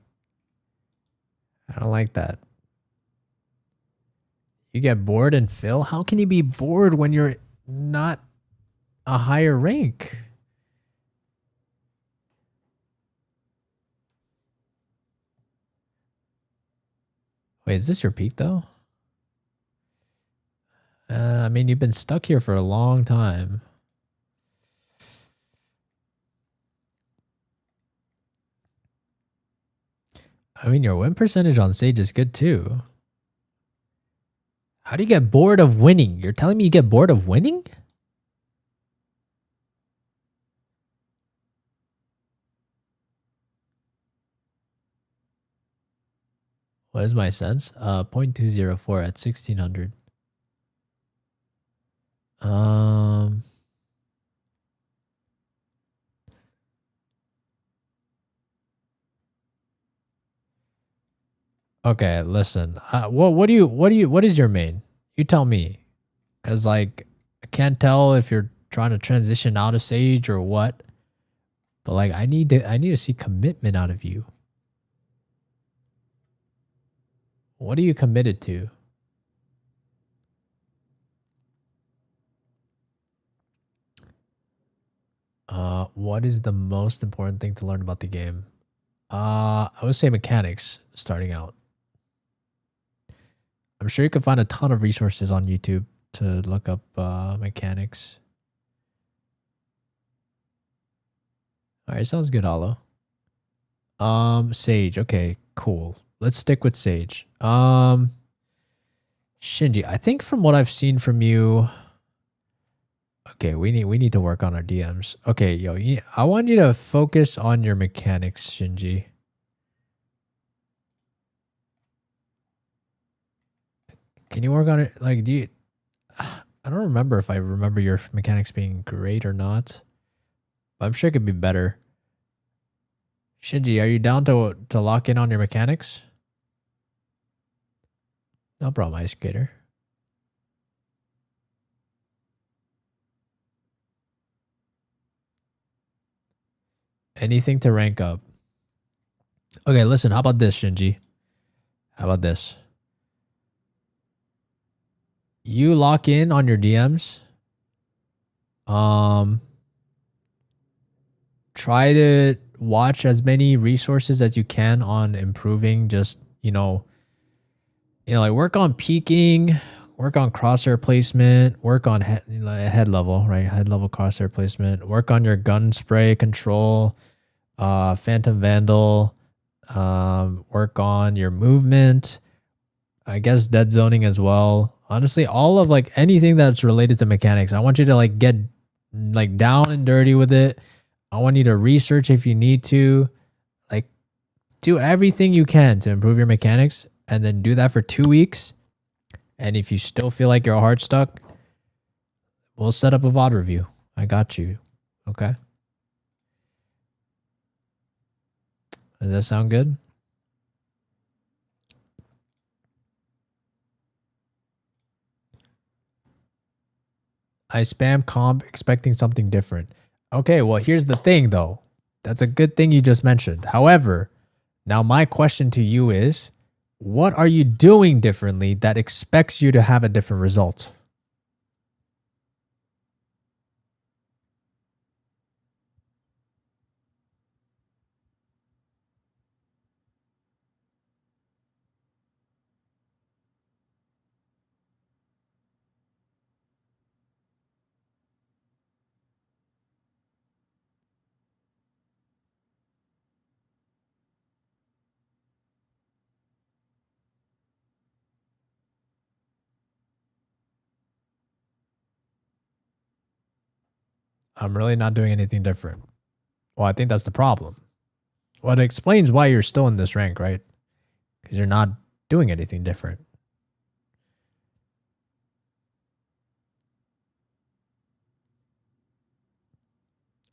[SPEAKER 1] I don't like that. You get bored and fill? How can you be bored when you're not a higher rank? Wait, is this your peak though? I mean, you've been stuck here for a long time. I mean, your win percentage on Sage is good too. How do you get bored of winning? You're telling me you get bored of winning? What is my sense? 0.204 at 1600. Okay, listen. What is your main? You tell me. Cause like I can't tell if you're trying to transition out of Sage or what. But like I need to see commitment out of you. What are you committed to? What is the most important thing to learn about the game? I would say mechanics starting out. I'm sure you can find a ton of resources on YouTube to look up mechanics. All right, sounds good, Hollow. Sage. Okay, cool. Let's stick with Sage. Shinji, I think from what I've seen from you, okay, we need to work on our DMs. Okay, yo, I want you to focus on your mechanics, Shinji. Can you work on it? Like, do you? I don't remember if I remember your mechanics being great or not. But I'm sure it could be better. Shinji, are you down to lock in on your mechanics? No problem, Ice Skater. Anything to rank up. Okay, listen, how about this, Shinji? How about this? You lock in on your DMs. Try to watch as many resources as you can on improving just, like work on peeking, work on crosshair placement, work on head level, right? Head level crosshair placement, work on your gun spray control, Phantom Vandal, work on your movement, I guess dead zoning as well. Honestly, all of like anything that's related to mechanics, I want you to like get like down and dirty with it. I want you to research if you need to, like do everything you can to improve your mechanics, and then do that for 2 weeks. And if you still feel like you're hard stuck, we'll set up a VOD review. I got you. Okay. Does that sound good? I spam comp expecting something different. Okay, well, here's the thing though. That's a good thing you just mentioned. However, now my question to you is, what are you doing differently that expects you to have a different result? I'm really not doing anything different. Well, I think that's the problem. Well, it explains why you're still in this rank, right? Because you're not doing anything different.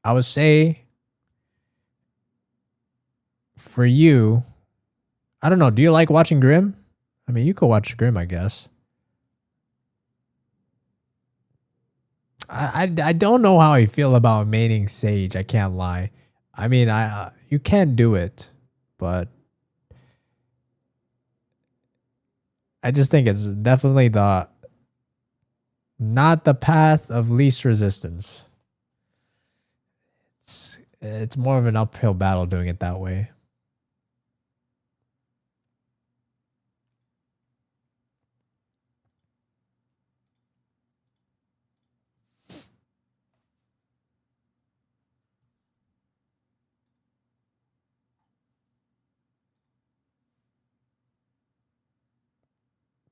[SPEAKER 1] I would say for you, I don't know. Do you like watching Grim? I mean, you could watch Grim, I guess. I don't know how I feel about maining Sage. I can't lie. I mean, you can do it, but I just think it's definitely not the path of least resistance. It's more of an uphill battle doing it that way.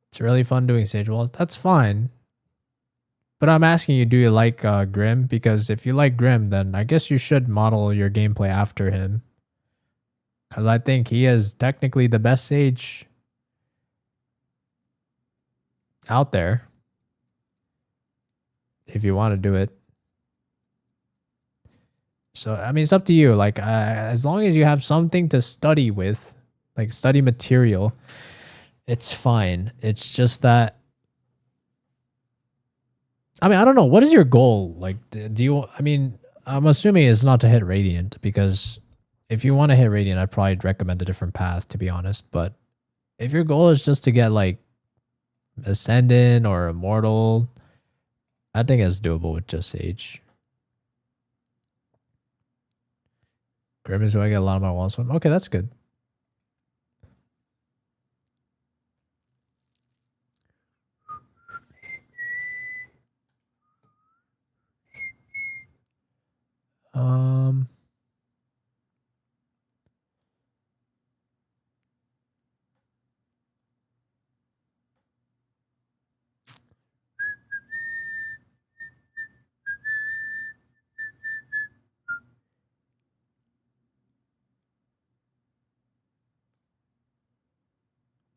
[SPEAKER 1] It's really fun doing Sage Walls. That's fine. But I'm asking you, do you like Grim? Because if you like Grim, then I guess you should model your gameplay after him. Because I think he is technically the best Sage out there. If you want to do it. So, I mean, it's up to you. Like, as long as you have something to study with, like study material, it's fine. It's just that, I mean, I don't know. What is your goal? Like, do you, I mean, I'm assuming it's not to hit Radiant, because if you want to hit Radiant, I'd probably recommend a different path, to be honest. But if your goal is just to get like Ascendant or Immortal, I think it's doable with just Sage. Grim is where I get a lot of my walls from. Okay, that's good.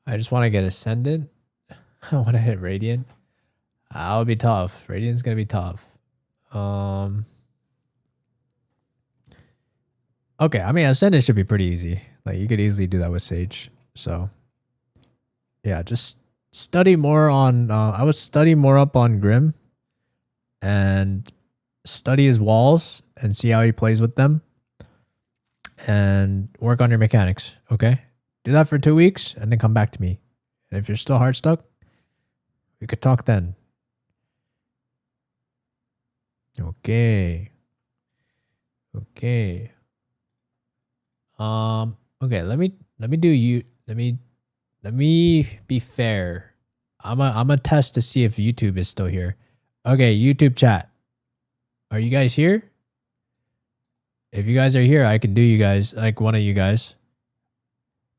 [SPEAKER 1] I just want to get Ascendant. I want to hit Radiant. That'll be tough. Radiant's gonna be tough. Okay, I mean Ascendant should be pretty easy. Like you could easily do that with Sage. So yeah, just study more on I would study more up on Grim and study his walls and see how he plays with them and work on your mechanics. Okay, do that for 2 weeks and then come back to me. And if you're still hard stuck, we could talk then. Okay. Okay. Okay, let me be fair. I'm a test to see if YouTube is still here. Okay, YouTube chat. Are you guys here? If you guys are here, I could do you guys, like one of you guys.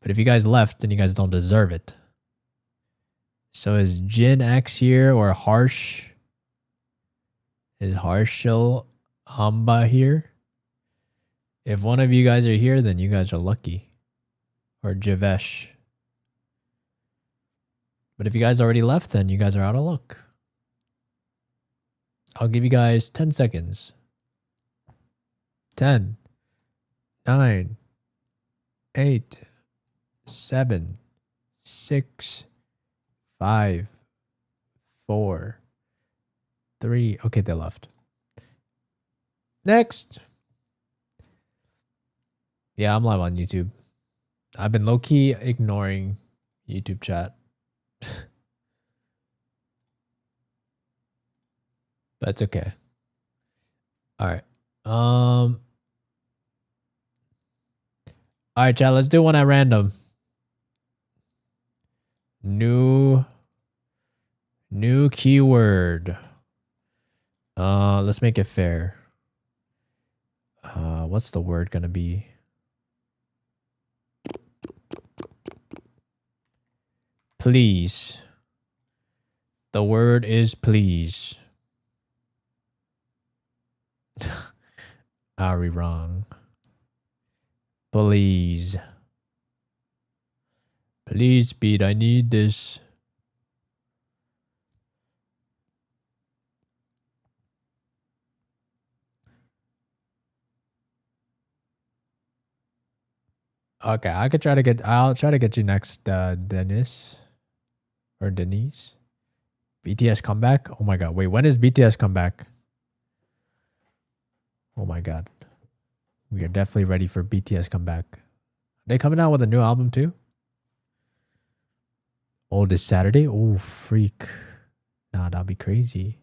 [SPEAKER 1] But if you guys left, then you guys don't deserve it. So is Jin X here or Harsh? Is Harshal Amba here? If one of you guys are here, then you guys are lucky. Or Javesh. But if you guys already left, then you guys are out of luck. I'll give you guys 10 seconds. 10, 9, 8, 7, 6, 5, 4, 3. Okay, they left. Next. Yeah, I'm live on YouTube. I've been low-key ignoring YouTube chat. But it's okay. All right. All right, chat. Let's do one at random. New keyword. Let's make it fair. What's the word gonna be? Please. The word is please. Are we wrong? Please. Please, Speed, I need this. Okay, I'll try to get you next, Dennis. Or Denise. BTS comeback? Oh my god, wait, when is BTS comeback? Oh my god. We are definitely ready for BTS comeback. Are they coming out with a new album too? Oh, this Saturday? Oh, freak. Nah, that'll be crazy.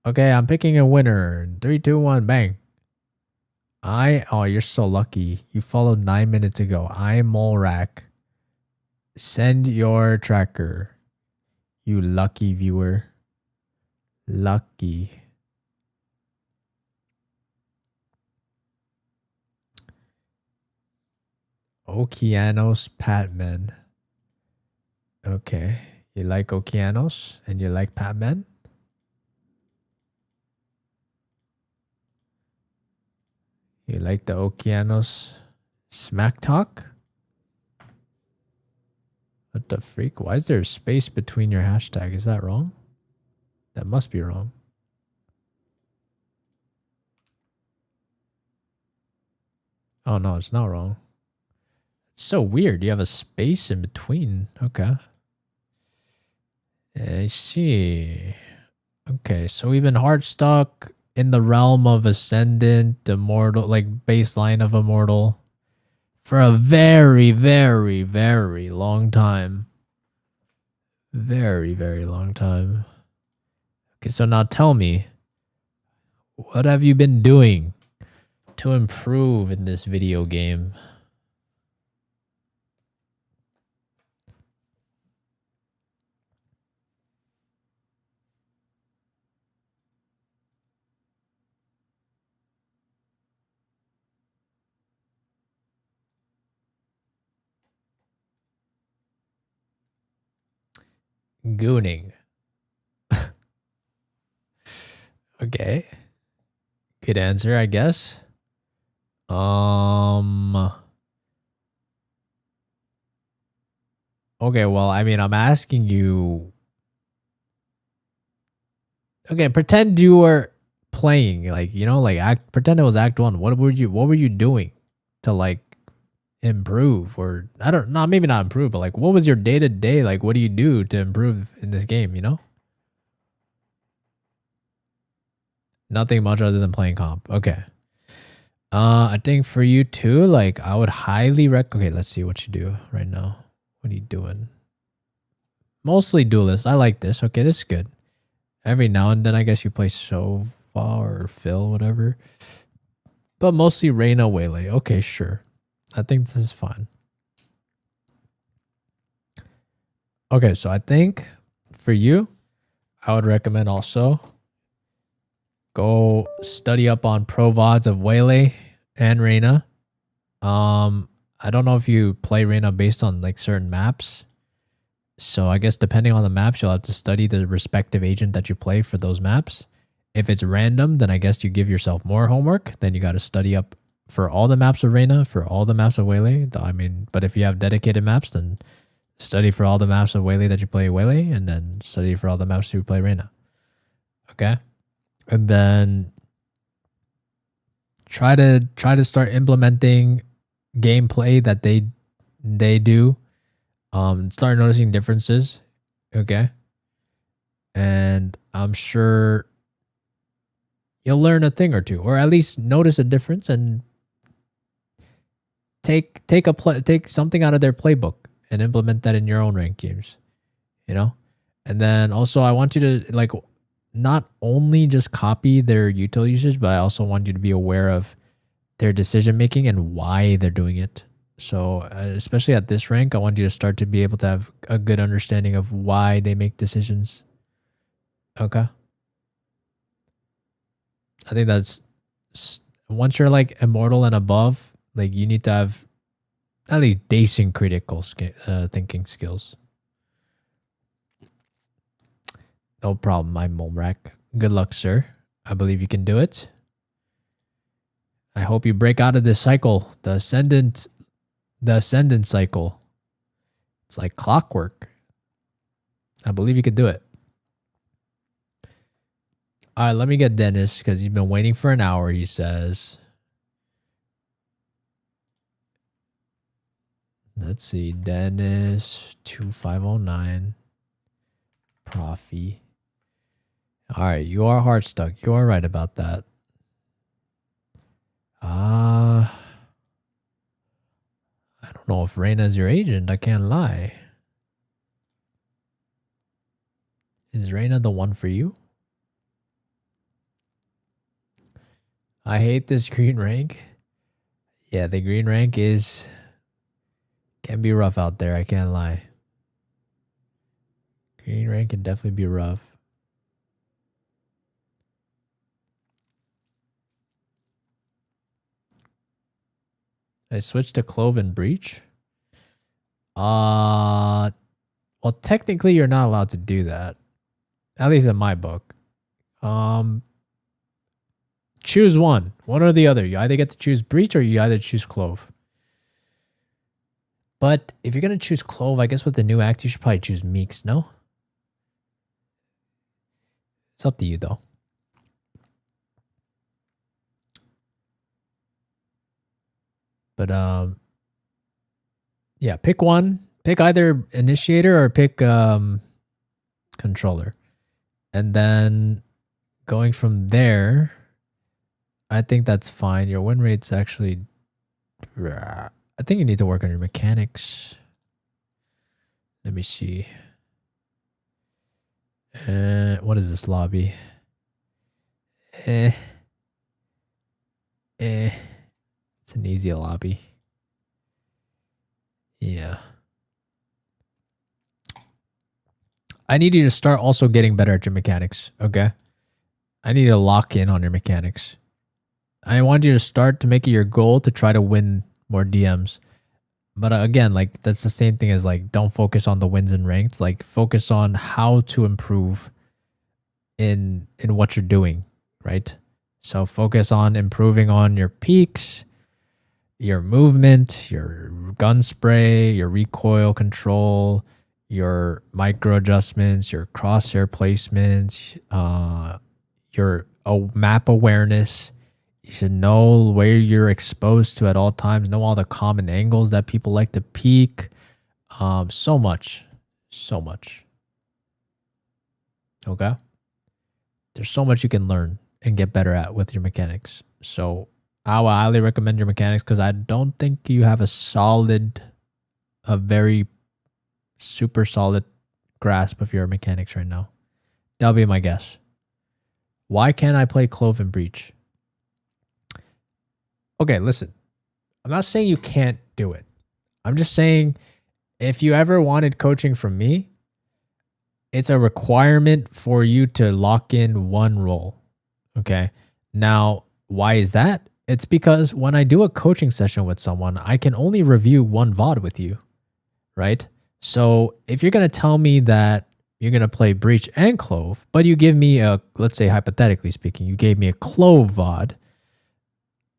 [SPEAKER 1] Okay, I'm picking a winner. 3, 2, 1, bang. Oh, you're so lucky. You followed 9 minutes ago. I'm Molrak. Send your tracker. You lucky viewer. Lucky. Okeanos Patman. Okay. You like Okeanos and you like Patman? You like the Okeanos smack talk? What the freak? Why is there a space between your hashtag? Is that wrong? That must be wrong. Oh no, it's not wrong. It's so weird. You have a space in between. Okay. I see. Okay, so we've been hard stuck in the realm of Ascendant, Immortal, like baseline of Immortal for a very, very, very long time. Very, very long time. Okay, so now tell me, what have you been doing to improve in this video game? Gooning. Okay. Good answer, I guess. Okay, well, I mean, I'm asking you. Okay, pretend you were playing, like, you know, like pretend it was Act 1. What were you doing to like improve? Or I don't know, maybe not improve, but like what was your day to day? Like what do you do to improve in this game, you know? Nothing much other than playing comp. Okay. I think for you too, like I would highly okay, let's see what you do right now. What are you doing? Mostly duelist. I like this. Okay, this is good. Every now and then I guess you play Sova or Phil, whatever. But mostly Reyna Waylay. Okay, sure. I think this is fine. Okay, so I think for you, I would recommend also go study up on pro VODs of Waylay and Reyna. I don't know if you play Reyna based on like certain maps. So I guess depending on the maps, you'll have to study the respective agent that you play for those maps. If it's random, then I guess you give yourself more homework. Then you got to study up for all the maps of Reyna, for all the maps of Waylay. I mean, but if you have dedicated maps, then study for all the maps of Waylay that you play Waylay, and then study for all the maps you play Reyna. Okay? And then try to start implementing gameplay that they do. Start noticing differences. Okay? And I'm sure you'll learn a thing or two, or at least notice a difference and take something out of their playbook and implement that in your own ranked games, you know? And then also I want you to like not only just copy their util usage, but I also want you to be aware of their decision making and why they're doing it. So especially at this rank, I want you to start to be able to have a good understanding of why they make decisions. Okay. I think that's once you're like immortal and above, like you need to have at least decent critical thinking skills. No problem, my Momrak. Good luck, sir. I believe you can do it. I hope you break out of this cycle, the ascendant cycle. It's like clockwork. I believe you could do it. All right, let me get Dennis because he's been waiting for an hour, he says. Let's see. Dennis 2509. Profi. All right, you are hard stuck. You are right about that. I don't know if Reyna's your agent. I can't lie. Is Reyna the one for you? I hate this green rank. Yeah, the green rank can be rough out there. I can't lie. Green rank can definitely be rough. I switched to Clove and Breach. Well, technically you're not allowed to do that. At least in my book. Choose one or the other. You either get to choose Breach or you either choose Clove. But if you're going to choose Clove, I guess with the new act, you should probably choose Meeks, no? It's up to you, though. But, yeah, pick one. Pick either Initiator or pick Controller. And then going from there, I think that's fine. Your win rate's actually... I think you need to work on your mechanics. Let me see. What is this lobby? It's an easy lobby. Yeah. I need you to start also getting better at your mechanics, okay? I need you to lock in on your mechanics. I want you to start to make it your goal to try to win more DMs. But again, like that's the same thing as like don't focus on the wins and ranked. Like focus on how to improve in what you're doing, right? So focus on improving on your peaks, your movement, your gun spray, your recoil control, your micro adjustments, your crosshair placements, your map awareness. You should know where you're exposed to at all times, know all the common angles that people like to peek. So much. Okay? There's so much you can learn and get better at with your mechanics. So I would highly recommend your mechanics because I don't think you have a very super solid grasp of your mechanics right now. That'll be my guess. Why can't I play Clove and Breach? Okay, listen. I'm not saying you can't do it. I'm just saying if you ever wanted coaching from me, it's a requirement for you to lock in one role. Okay. Now, why is that? It's because when I do a coaching session with someone, I can only review one VOD with you, right? So if you're going to tell me that you're going to play Breach and Clove, but you give me let's say hypothetically speaking, you gave me a Clove VOD,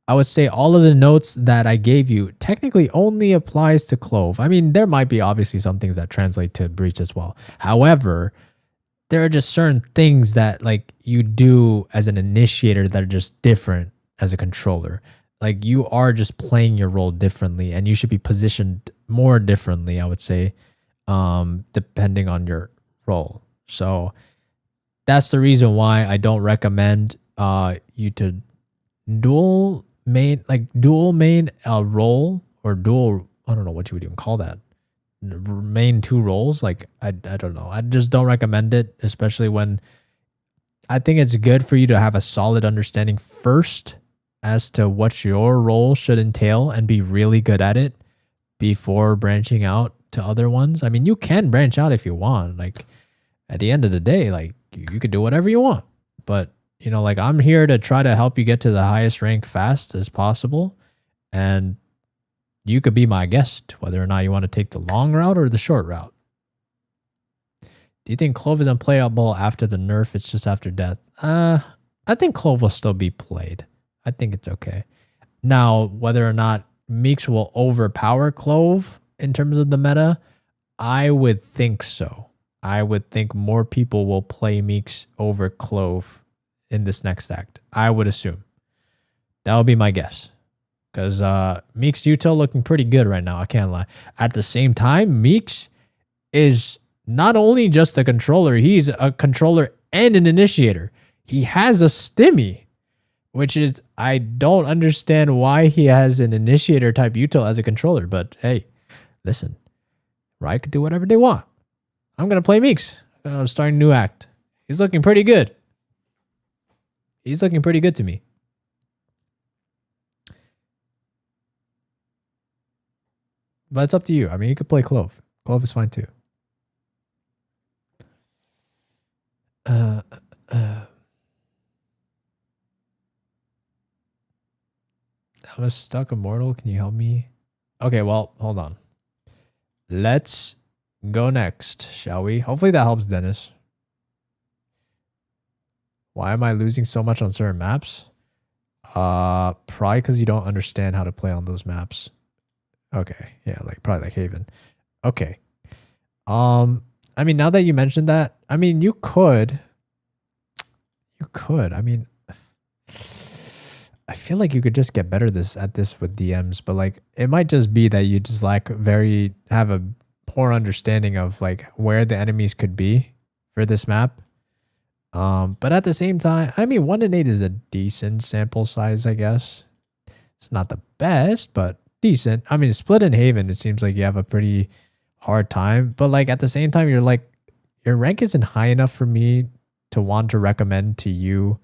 [SPEAKER 1] I would say all of the notes that I gave you technically only applies to Clove. I mean, there might be obviously some things that translate to Breach as well. However, there are just certain things that like you do as an initiator that are just different as a controller. Like you are just playing your role differently and you should be positioned more differently, I would say, depending on your role. So that's the reason why I don't recommend you to dual main a role or dual, I don't know what you would even call that, main two roles. Like I don't know, I just don't recommend it, especially when I think it's good for you to have a solid understanding first as to what your role should entail and be really good at it before branching out to other ones. I mean, you can branch out if you want. Like at the end of the day, like you could do whatever you want, but you know, like I'm here to try to help you get to the highest rank fast as possible. And you could be my guest, whether or not you want to take the long route or the short route. Do you think Clove is unplayable after the nerf? It's just after death. I think Clove will still be played. I think it's okay. Now, whether or not Meeks will overpower Clove in terms of the meta, I would think so. I would think more people will play Meeks over Clove in this next act. I would assume. That would be my guess. Because Meeks Yuto looking pretty good right now. I can't lie. At the same time, Meeks is not only just a controller, he's a controller and an initiator. He has a stimmy, which is, I don't understand why he has an initiator type Yuto as a controller. But hey, listen, Riot could do whatever they want. I'm going to play Meeks. I'm starting a new act. He's looking pretty good. He's looking pretty good to me. But it's up to you. I mean, you could play Clove. Clove is fine too. I'm a stuck immortal. Can you help me? Okay, well, hold on. Let's go next, shall we? Hopefully that helps Dennis. Why am I losing so much on certain maps? Probably because you don't understand how to play on those maps. Okay, yeah, like probably like Haven. Okay. I mean, now that you mentioned that, I mean, you could. I mean, I feel like you could just get better at this with DMs, but like it might just be that you just have a poor understanding of like where the enemies could be for this map. But at the same time, I mean, 1 in 8 is a decent sample size, I guess. It's not the best, but decent. I mean, Split and Haven, it seems like you have a pretty hard time, but like at the same time, you're like, your rank isn't high enough for me to want to recommend to you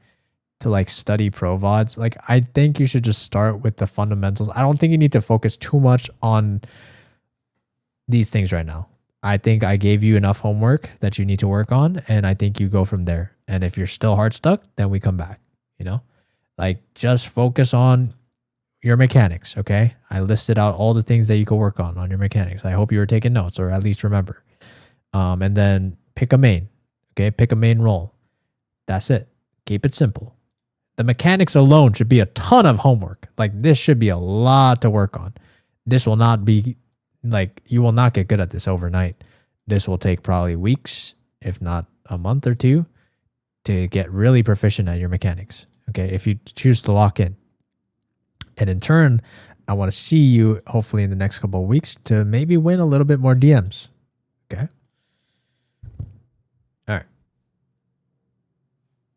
[SPEAKER 1] to like study pro VODs. Like, I think you should just start with the fundamentals. I don't think you need to focus too much on these things right now. I think I gave you enough homework that you need to work on, and I think you go from there. And if you're still hard stuck, then we come back, you know? Like, just focus on your mechanics, okay? I listed out all the things that you could work on your mechanics. I hope you were taking notes, or at least remember. And then pick a main, okay? Pick a main role. That's it. Keep it simple. The mechanics alone should be a ton of homework. Like this should be a lot to work on. This will not be like you will not get good at this overnight. This will take probably weeks, if not a month or two, to get really proficient at your mechanics. Okay, if you choose to lock in. And in turn, I want to see you hopefully in the next couple of weeks to maybe win a little bit more DMs. Okay. All right.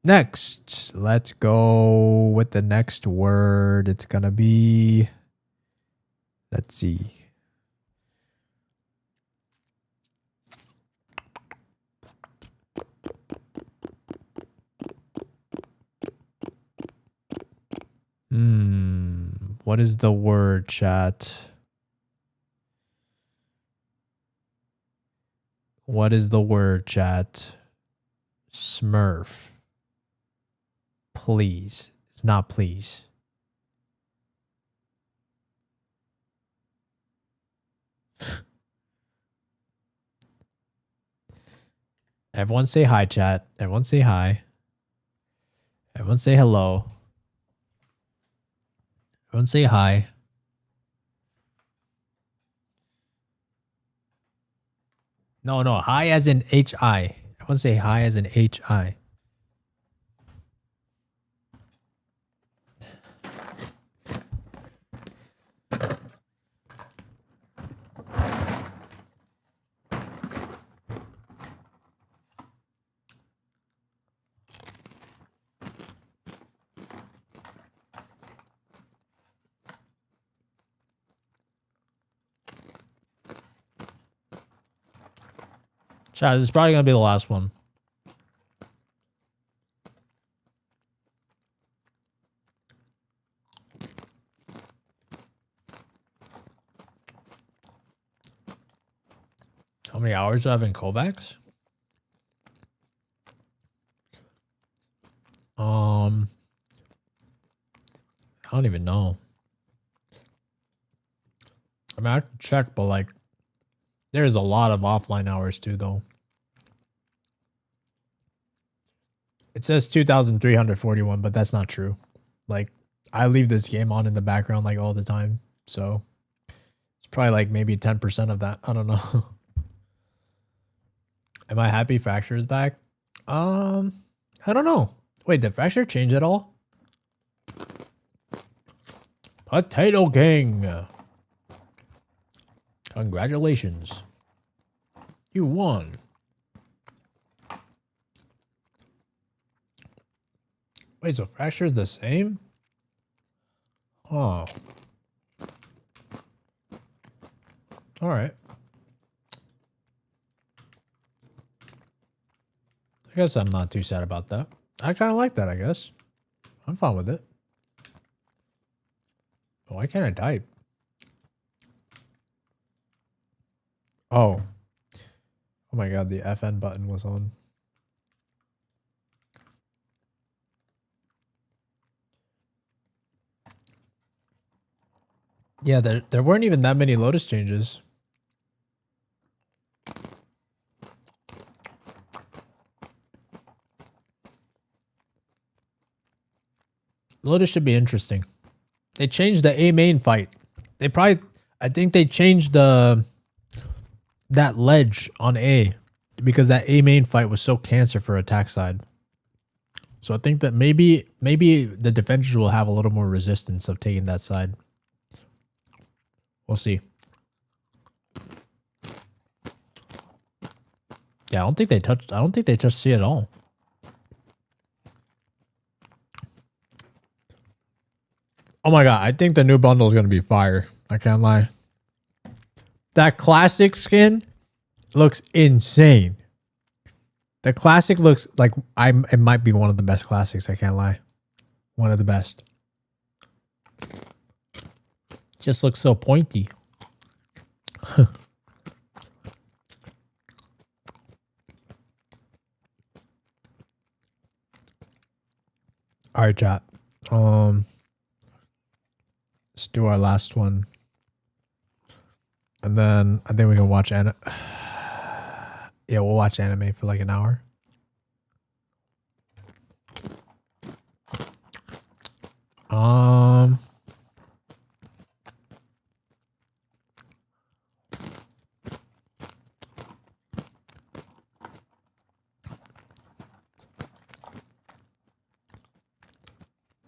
[SPEAKER 1] Next, let's go with the next word. It's going to be, let's see. What is the word, chat? What is the word, chat? Smurf. Please. It's not please. Everyone say hi, chat. Everyone say hi. Everyone say hello. Everyone say hi. No, hi as in H-I. Everyone say hi as in H-I. Chat, this is probably going to be the last one. How many hours do I have in Kovacs? I don't even know. I mean, I can check, but like, there's a lot of offline hours too, though. It says 2,341, but that's not true. Like, I leave this game on in the background like all the time. So it's probably like maybe 10% of that. I don't know. Am I happy Fracture is back? I don't know. Wait, did Fracture change at all? Potato King. Congratulations. You won. Wait, so Fracture is the same? Oh. Alright. I guess I'm not too sad about that. I kind of like that, I guess. I'm fine with it. Oh, why can't I type? Oh. Oh my god, the FN button was on. Yeah, there weren't even that many Lotus changes. Lotus should be interesting. They changed the A main fight. They probably, I think they changed that ledge on A because that A main fight was so cancer for attack side. So I think that maybe the defenders will have a little more resistance of taking that side. We'll see. Yeah, I don't think they touched C at all. Oh my god, I think the new bundle is going to be fire. I can't lie. That classic skin looks insane. The classic looks like it might be one of the best classics, I can't lie. One of the best. Just looks so pointy. All right, chat. Let's do our last one. And then I think we can watch anime. Yeah, we'll watch anime for like an hour.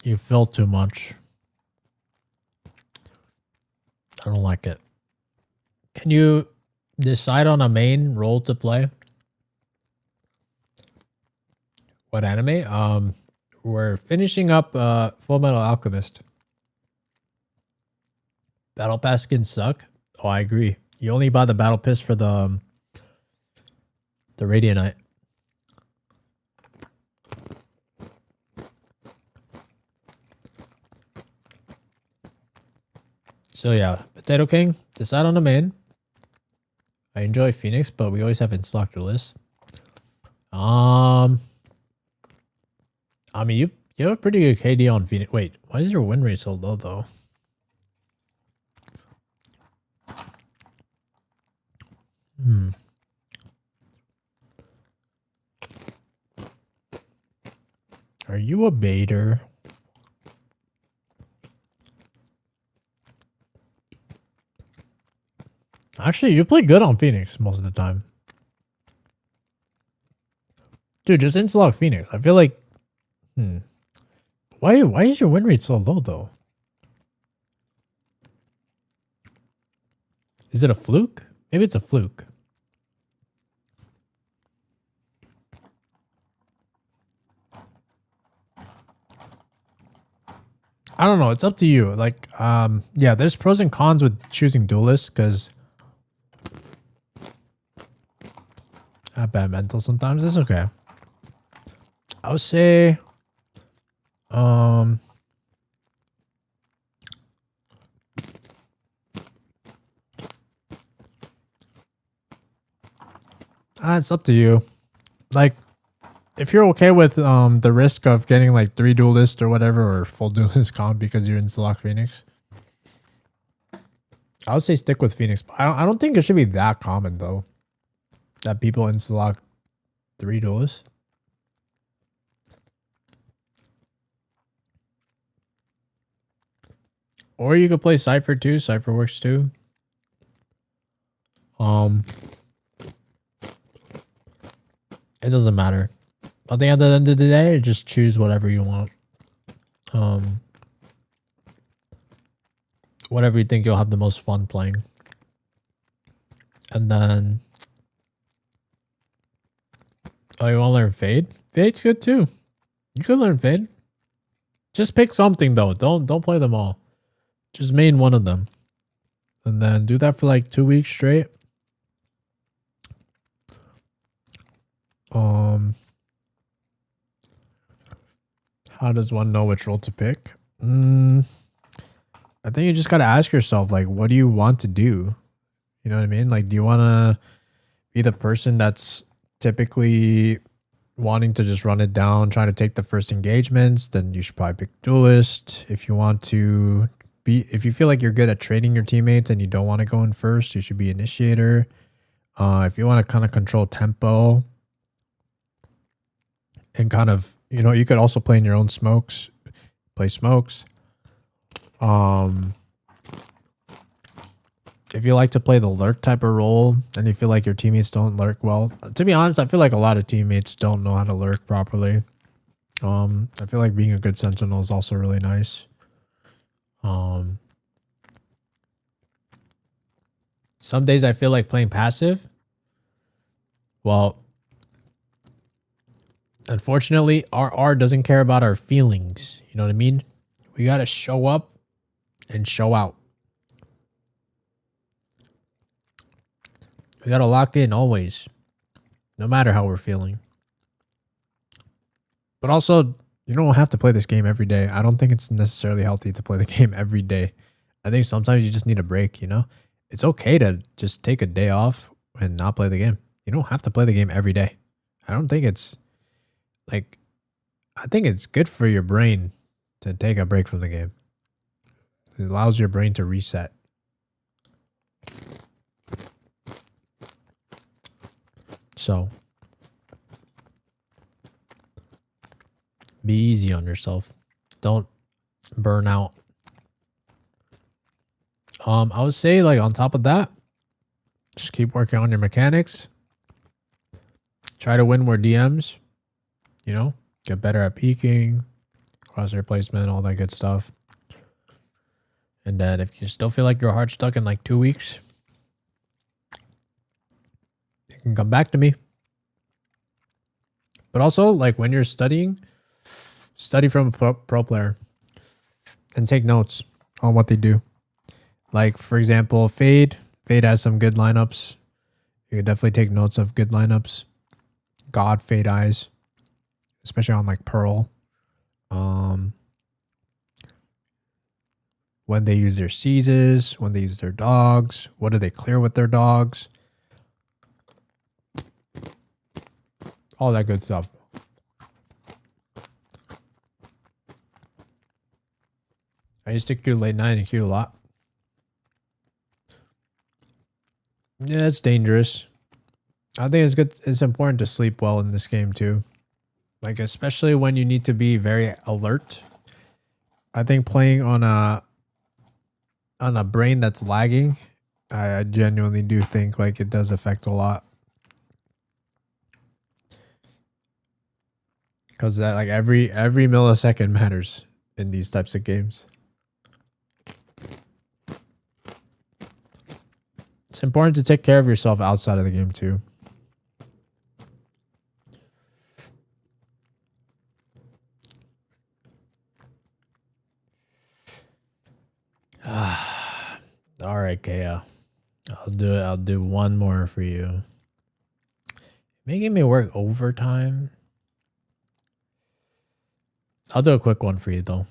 [SPEAKER 1] You feel too much. I don't like it. Can you decide on a main role to play? What anime? We're finishing up Full Metal Alchemist. Battle Pass skins suck. Oh, I agree. You only buy the Battle Pass for the Radiant. So yeah, Potato King, decide on a main. I enjoy Phoenix, but we always have Instructor list. I mean, you have a pretty good KD on Phoenix. Wait, why is your win rate so low though? Are you a baiter? Actually, you play good on Phoenix most of the time. Dude, just insta-lock Phoenix. I feel like... Why is your win rate so low, though? Is it a fluke? Maybe it's a fluke. I don't know. It's up to you. Like, yeah, there's pros and cons with choosing Duelist, because... I have bad mental sometimes. It's okay. I would say... it's up to you. Like, if you're okay with the risk of getting like 3 Duelists or whatever, or full Duelist comp because you're in Lock Phoenix, I would say stick with Phoenix. I don't think it should be that common though, that people insta-lock 3 Duelists. Or you could play Cypher too. Cypher works too. It doesn't matter. I think at the end of the day, just choose whatever you want. Whatever you think you'll have the most fun playing. And then... Oh, you want to learn Fade? Fade's good too. You could learn Fade. Just pick something though. Don't play them all. Just main one of them. And then do that for like 2 weeks straight. How does one know which role to pick? I think you just got to ask yourself, like, what do you want to do? You know what I mean? Like, do you want to be the person that's typically wanting to just run it down, trying to take the first engagements? Then you should probably pick Duelist. If you want to be, if you feel like you're good at trading your teammates and you don't want to go in first, you should be Initiator. If you want to kind of control tempo and kind of, you know, you could also play in your own smokes, play smokes. If you like to play the lurk type of role and you feel like your teammates don't lurk well, to be honest, I feel like a lot of teammates don't know how to lurk properly. I feel like being a good sentinel is also really nice. Some days I feel like playing passive. Well, unfortunately, RR doesn't care about our feelings. You know what I mean? We got to show up and show out. We got to lock in always, no matter how we're feeling. But also, you don't have to play this game every day. I don't think it's necessarily healthy to play the game every day. I think sometimes you just need a break, you know? It's okay to just take a day off and not play the game. You don't have to play the game every day. I don't think it's like, I think it's good for your brain to take a break from the game. It allows your brain to reset. So, be easy on yourself. Don't burn out. I would say, like, on top of that, just keep working on your mechanics. Try to win more DMs. You know, get better at peeking. crosshair placement, all that good stuff. And then if you still feel like you're hard stuck in like 2 weeks, you can come back to me. But also, like when you're studying, study from a pro player and take notes on what they do. Like, for example, Fade. Fade has some good lineups. You can definitely take notes of good lineups. God, Fade Eyes, especially on like Pearl. When they use their seizes, when they use their dogs, what do they clear with their dogs? All that good stuff. I used to queue late night and queue a lot. Yeah, it's dangerous. I think it's good. It's important to sleep well in this game too. Like, especially when you need to be very alert. I think playing on a brain that's lagging, I genuinely do think like it does affect a lot. Because that like every millisecond matters in these types of games. It's important to take care of yourself outside of the game too. All right, Kaya. I'll do it. I'll do one more for you. Making me work overtime. I'll do a quick one for you though.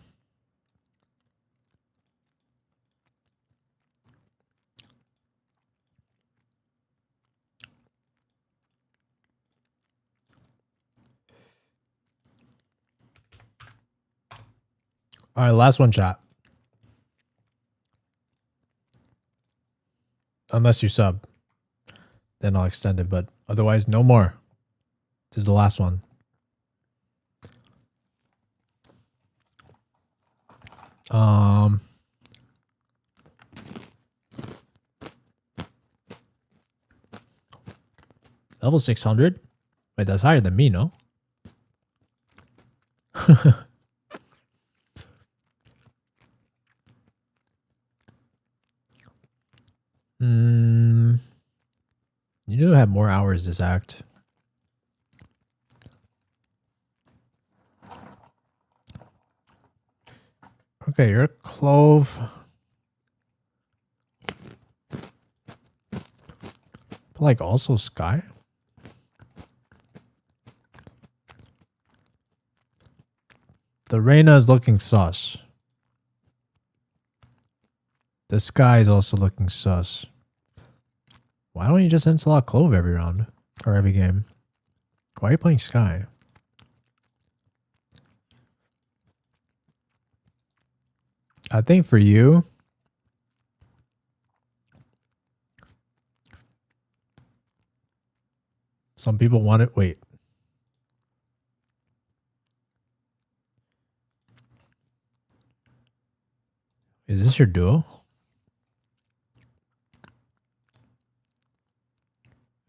[SPEAKER 1] All right, last one, chat. Unless you sub, then I'll extend it. But otherwise, no more. This is the last one. Level 600. Wait, that's higher than me, no? You do have more hours this act. Okay, you're a Clove. But like also Sky? The Reyna is looking sus. The Sky is also looking sus. Why don't you just Encelot Clove every round? Or every game? Why are you playing Sky? I think for you, some people want it. Wait. Is this your duo?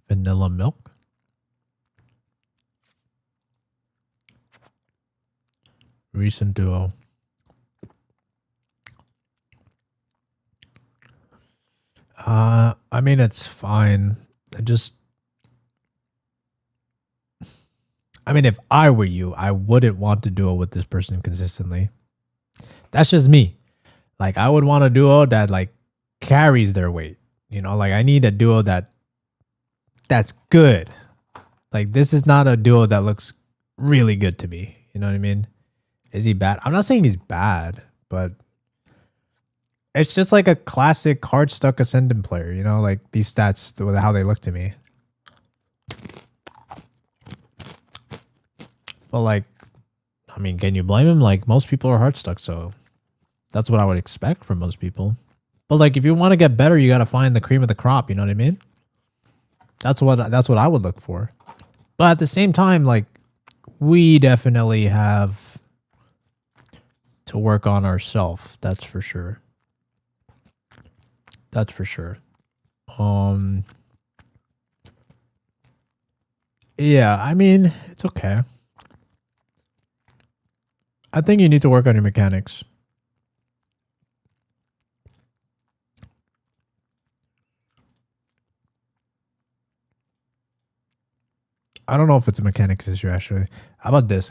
[SPEAKER 1] Vanilla Milk? Recent duo. I mean, it's fine. I mean, if I were you, I wouldn't want to duo with this person consistently. That's just me. Like, I would want a duo that like carries their weight. You know, like I need a duo that's good. Like, this is not a duo that looks really good to me. You know what I mean? Is he bad? I'm not saying he's bad, but it's just like a classic hard stuck Ascendant player, you know, like these stats, how they look to me. But like, I mean, can you blame him? Like, most people are hard stuck, so that's what I would expect from most people. But like, if you want to get better, you got to find the cream of the crop. You know what I mean? That's what I would look for. But at the same time, like, we definitely have to work on ourselves. That's for sure. That's for sure. Yeah, I mean, it's okay. I think you need to work on your mechanics. I don't know if it's a mechanics issue, actually. How about this?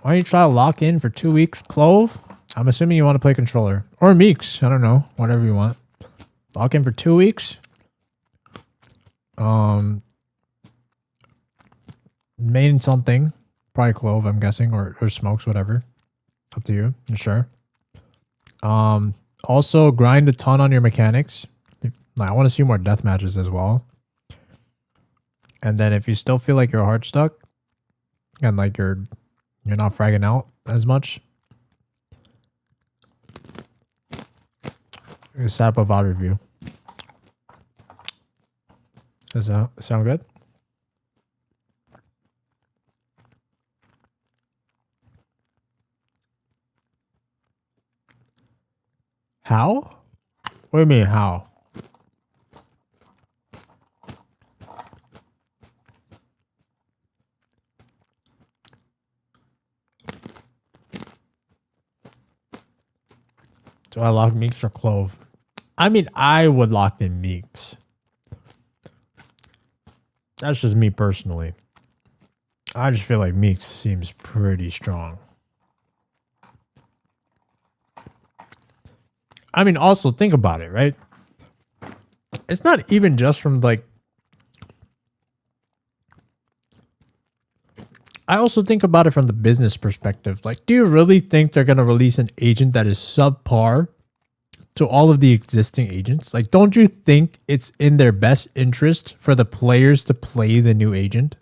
[SPEAKER 1] Why don't you try to lock in for 2 weeks, Clove? I'm assuming you want to play controller. Or Meeks. I don't know. Whatever you want. Lock in for 2 weeks. Main something. Probably Clove, I'm guessing. Or Smokes, whatever. Up to you. Sure. Also, grind a ton on your mechanics. I want to see more death matches as well. And then if you still feel like you're hard stuck and like you're not fragging out as much, you set up a VOD review. Does that sound good? How? What do you mean, how? Do I lock Meeks or Clove? I mean, I would lock in Meeks. That's just me personally. I just feel like Meeks seems pretty strong. I mean, also think about it, right? It's not even just from like... I also think about it from the business perspective. Like, do you really think they're going to release an agent that is subpar to all of the existing agents? Like, don't you think it's in their best interest for the players to play the new agent?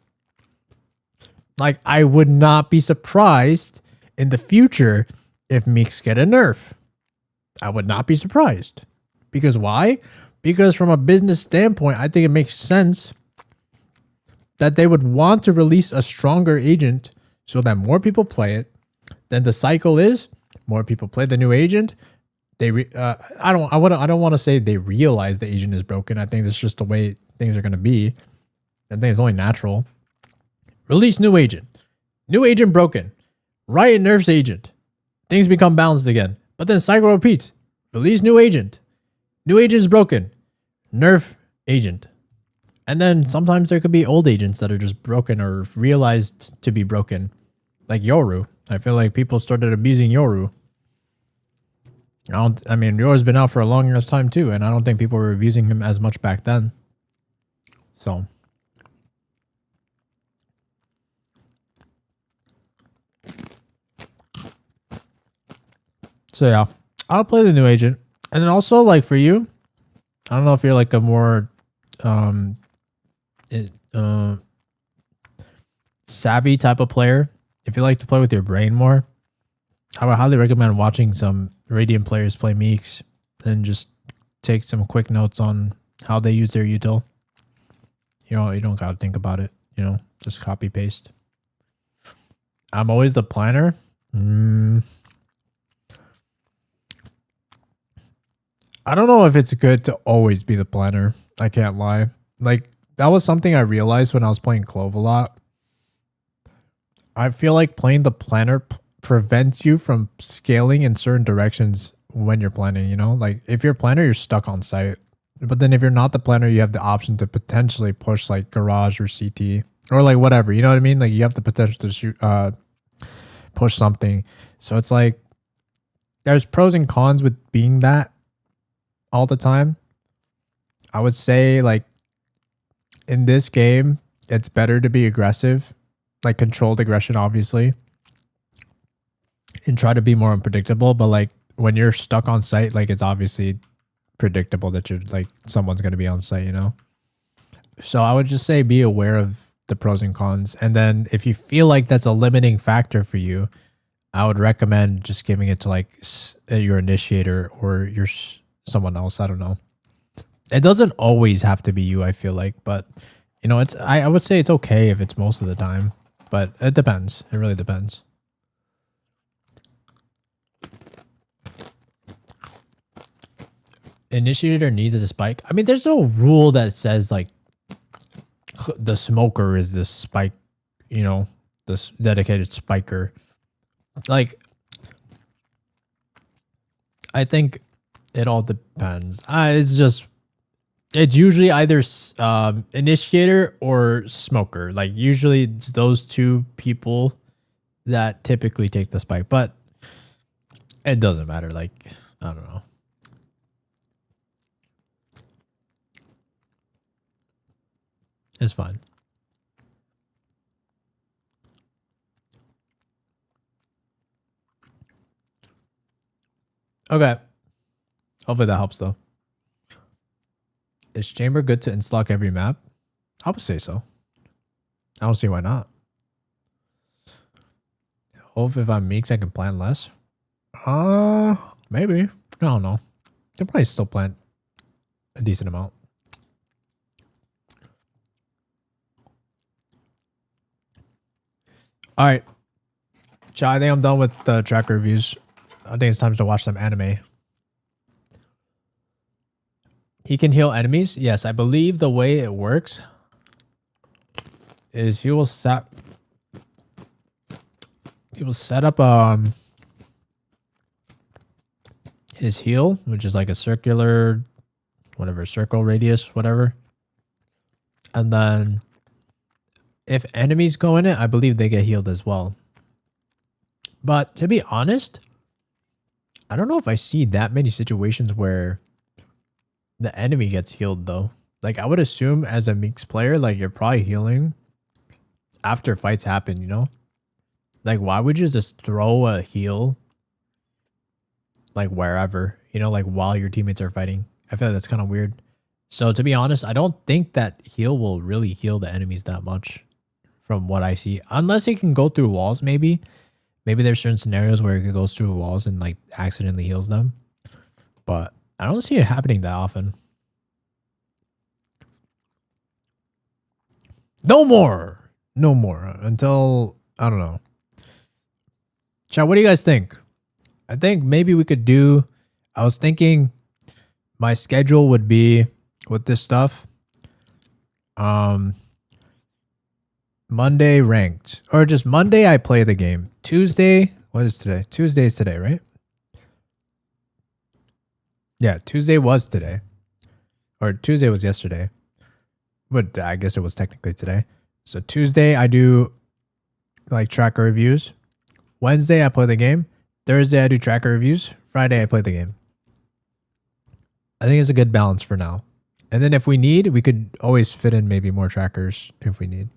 [SPEAKER 1] Like, I would not be surprised in the future if Meeks get a nerf. I would not be surprised. Because why? Because from a business standpoint, I think it makes sense that they would want to release a stronger agent so that more people play it. Then the cycle is more people play the new agent. I don't want to say they realize the agent is broken. I think that's just the way things are going to be. I think it's only natural. Release new agent. New agent broken. Riot nerfs agent. Things become balanced again. But then cycle repeats. Release new agent. New agent is broken. Nerf agent. And then sometimes there could be old agents that are just broken or realized to be broken. Like Yoru. I feel like people started abusing Yoru. I mean, Yoru's been out for a long time too, and I don't think people were abusing him as much back then. So yeah, I'll play the new agent. And then also, like, for you, I don't know if you're like a more savvy type of player. If you like to play with your brain more, I would highly recommend watching some Radiant players play Meeks and just take some quick notes on how they use their util. You know, you don't gotta think about it. You know, just copy paste. I'm always the planner. I don't know if it's good to always be the planner. I can't lie. Like, that was something I realized when I was playing Clove a lot. I feel like playing the planner prevents you from scaling in certain directions when you're planning, you know? Like, if you're a planner, you're stuck on site. But then if you're not the planner, you have the option to potentially push like Garage or CT or like whatever, you know what I mean? Like, you have the potential to shoot, push something. So it's like, there's pros and cons with being that all the time. I would say, like, in this game, it's better to be aggressive, like controlled aggression, obviously, and try to be more unpredictable. But like, when you're stuck on site, like, it's obviously predictable that you're like, someone's going to be on site, you know? So I would just say be aware of the pros and cons. And then if you feel like that's a limiting factor for you, I would recommend just giving it to like your initiator or your someone else. I don't know. It doesn't always have to be you, I feel like, but you know, it's I would say it's okay if it's most of the time, but it depends. It really depends. Initiator needs a spike. I mean, there's no rule that says like the smoker is the spike, you know. this dedicated spiker. Like, I think it all depends. It's usually either initiator or smoker. Like usually it's those two people that typically take the spike, but it doesn't matter. Like, I don't know. It's fine. Okay. Hopefully that helps though. Is chamber good to install every map? I would say so. I don't see why not. Hope if I'm Meeks I can plant less. Maybe. I don't know. Can probably still plant a decent amount. All right. Chat, I think I'm done with the tracker reviews. I think it's time to watch some anime. He can heal enemies. Yes, I believe the way it works is he will set up his heal, which is like a circular whatever, circle radius, whatever. And then if enemies go in it, I believe they get healed as well. But to be honest, I don't know if I see that many situations where the enemy gets healed though. Like I would assume as a Meeks player, like you're probably healing after fights happen, you know? Like why would you just throw a heal like wherever, you know, like while your teammates are fighting? I feel like that's kind of weird. So to be honest, I don't think that heal will really heal the enemies that much from what I see. Unless it can go through walls maybe. Maybe there's certain scenarios where it goes through walls and like accidentally heals them. But I don't see it happening that often. No more. No more. Until, I don't know. Chat, what do you guys think? I think maybe we could do, I was thinking my schedule would be with this stuff. Monday ranked. Or just Monday I play the game. Tuesday, what is today? Tuesday is today, right? Yeah, Tuesday was today. Or Tuesday was yesterday. But I guess it was technically today. So Tuesday I do like tracker reviews. Wednesday I play the game. Thursday I do tracker reviews. Friday I play the game. I think it's a good balance for now. And then if we need, we could always fit in maybe more trackers if we need.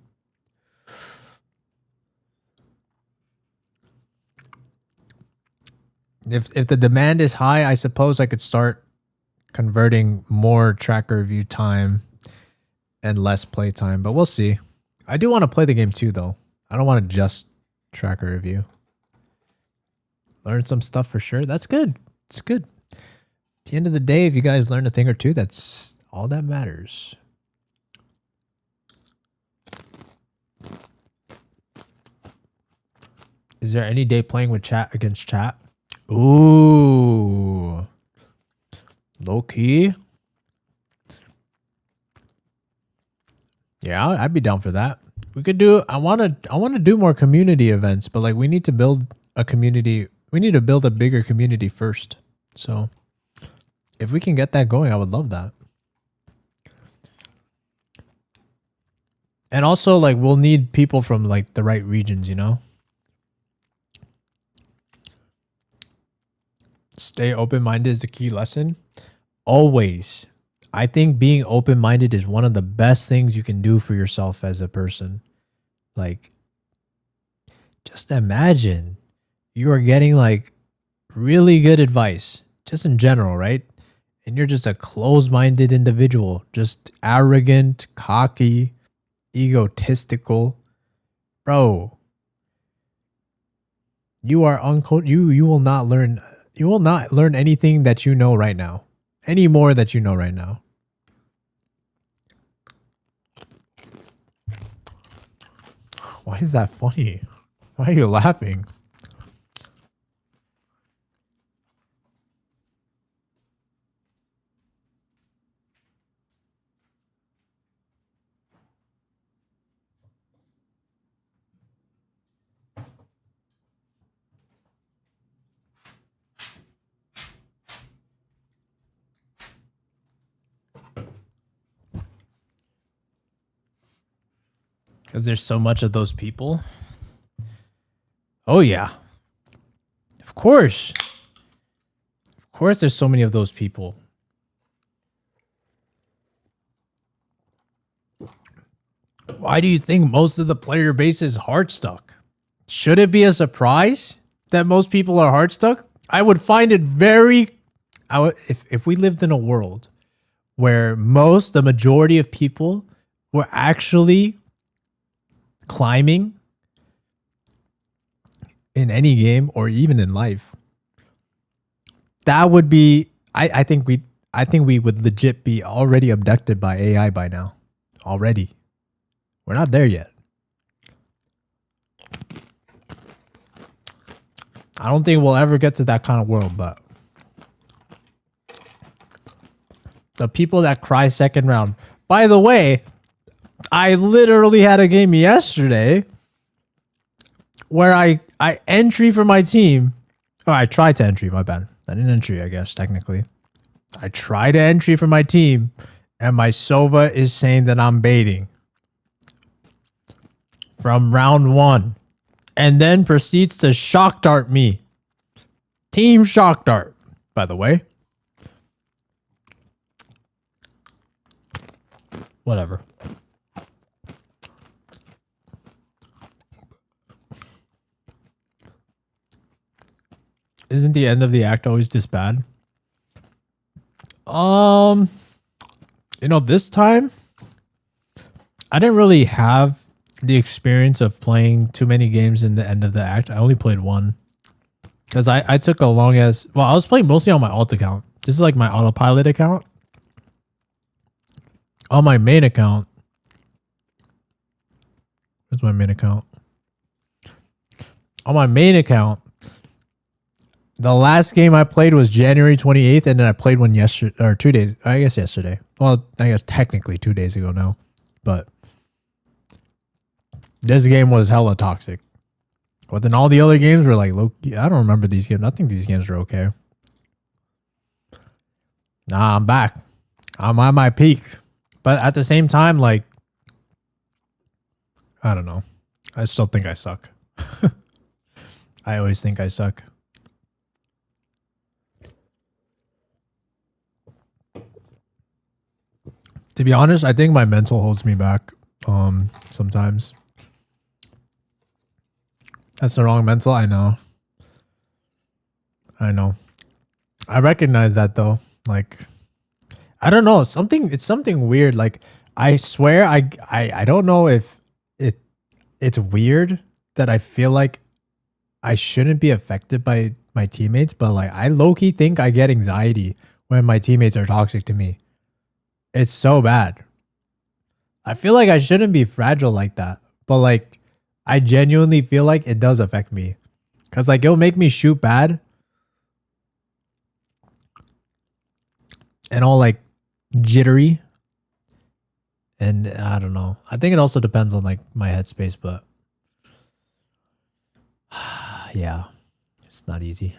[SPEAKER 1] If the demand is high, I suppose I could start converting more tracker review time and less play time, but we'll see. I do want to play the game too, though. I don't want to just tracker review. Learn some stuff for sure. That's good. It's good. At the end of the day, if you guys learn a thing or two, that's all that matters. Is there any day playing with chat against chat? Ooh. Low key. Yeah, I'd be down for that. We could do, I want to do more community events, but like we need to build a community. We need to build a bigger community first. So if we can get that going, I would love that. And also like we'll need people from like the right regions, you know? Stay open-minded is the key lesson. Always. I think being open-minded is one of the best things you can do for yourself as a person. Like, just imagine you are getting like really good advice, just in general, right? And you're just a closed-minded individual, just arrogant, cocky, egotistical. Bro, you are you will not learn anything that you know right now. Any more that you know right now. Why is that funny? Why are you laughing? Because there's so much of those people. Oh, yeah. Of course. Of course, there's so many of those people. Why do you think most of the player base is hard stuck? Should it be a surprise that most people are hard stuck? I would find it very... if we lived in a world where the majority of people were actually climbing in any game or even in life, that would be... I think we would legit be already abducted by AI by now. Already. We're not there yet. I don't think we'll ever get to that kind of world, but the people that cry second round. By the way, I literally had a game yesterday where I entry for my team. Oh, I tried to entry, my bad. I didn't entry, I guess, technically. I tried to entry for my team, and my Sova is saying that I'm baiting from round 1, and then proceeds to shock dart me. Team shock dart, by the way. Whatever. Isn't the end of the act always this bad? This time I didn't really have the experience of playing too many games in the end of the act. I only played one because I took a long as well. I was playing mostly on my alt account. This is like my autopilot account. On my main account, where's my main account? On my main account, the last game I played was January 28th, and then I played one yesterday, or 2 days, I guess yesterday. Well, I guess technically 2 days ago now, but this game was hella toxic. But then all the other games were like, low. I don't remember these games. I think these games are okay. Nah, I'm back. I'm at my peak. But at the same time, like, I don't know. I still think I suck. I always think I suck. To be honest, I think my mental holds me back sometimes. That's the wrong mental, I know. I recognize that though. Like, I don't know, it's something weird. Like, I swear I don't know if it's weird that I feel like I shouldn't be affected by my teammates, but like I low-key think I get anxiety when my teammates are toxic to me. It's so bad. I feel like I shouldn't be fragile like that, but like I genuinely feel like it does affect me. Cause like it'll make me shoot bad and all like jittery. And I don't know. I think it also depends on like my headspace, but yeah, it's not easy.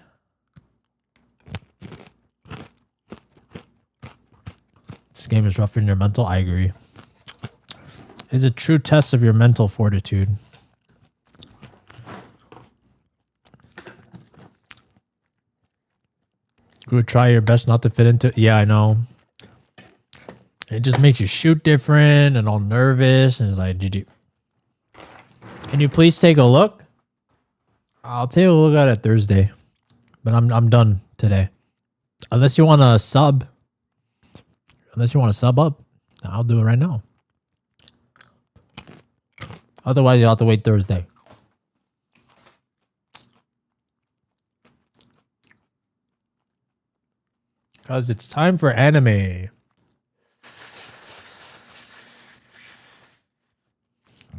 [SPEAKER 1] This game is rough in your mental. I agree. It's a true test of your mental fortitude. You would try your best not to fit into. Yeah, I know. It just makes you shoot different and all nervous, and it's like, GG. Can you please take a look? I'll take a look at it Thursday, but I'm done today. Unless you want to sub. Unless you want to sub up, I'll do it right now. Otherwise, you'll have to wait Thursday. Because it's time for anime.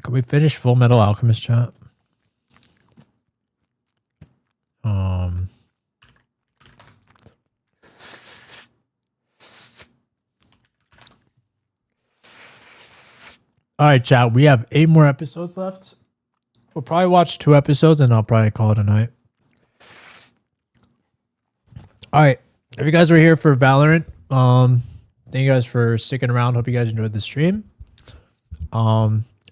[SPEAKER 1] Can we finish Full Metal Alchemist chat? All right, chat. We have 8 more episodes left. We'll probably watch 2 episodes and I'll probably call it a night. All right. If you guys were here for Valorant, thank you guys for sticking around. Hope you guys enjoyed the stream.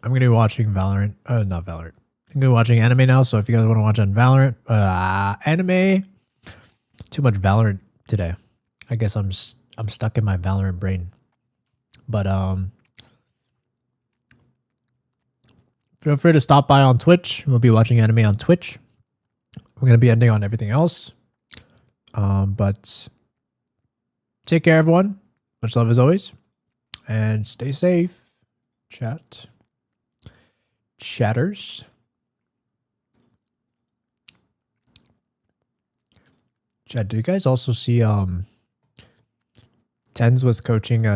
[SPEAKER 1] I'm gonna be watching Valorant. Not Valorant. I'm gonna be watching anime now. So if you guys want to watch on Valorant, anime. Too much Valorant today. I guess I'm stuck in my Valorant brain. But feel free to stop by on Twitch. We'll be watching anime on Twitch. We're gonna be ending on everything else. But take care, everyone. Much love as always, and stay safe. Chatters. Chat, do you guys also see Tens was coaching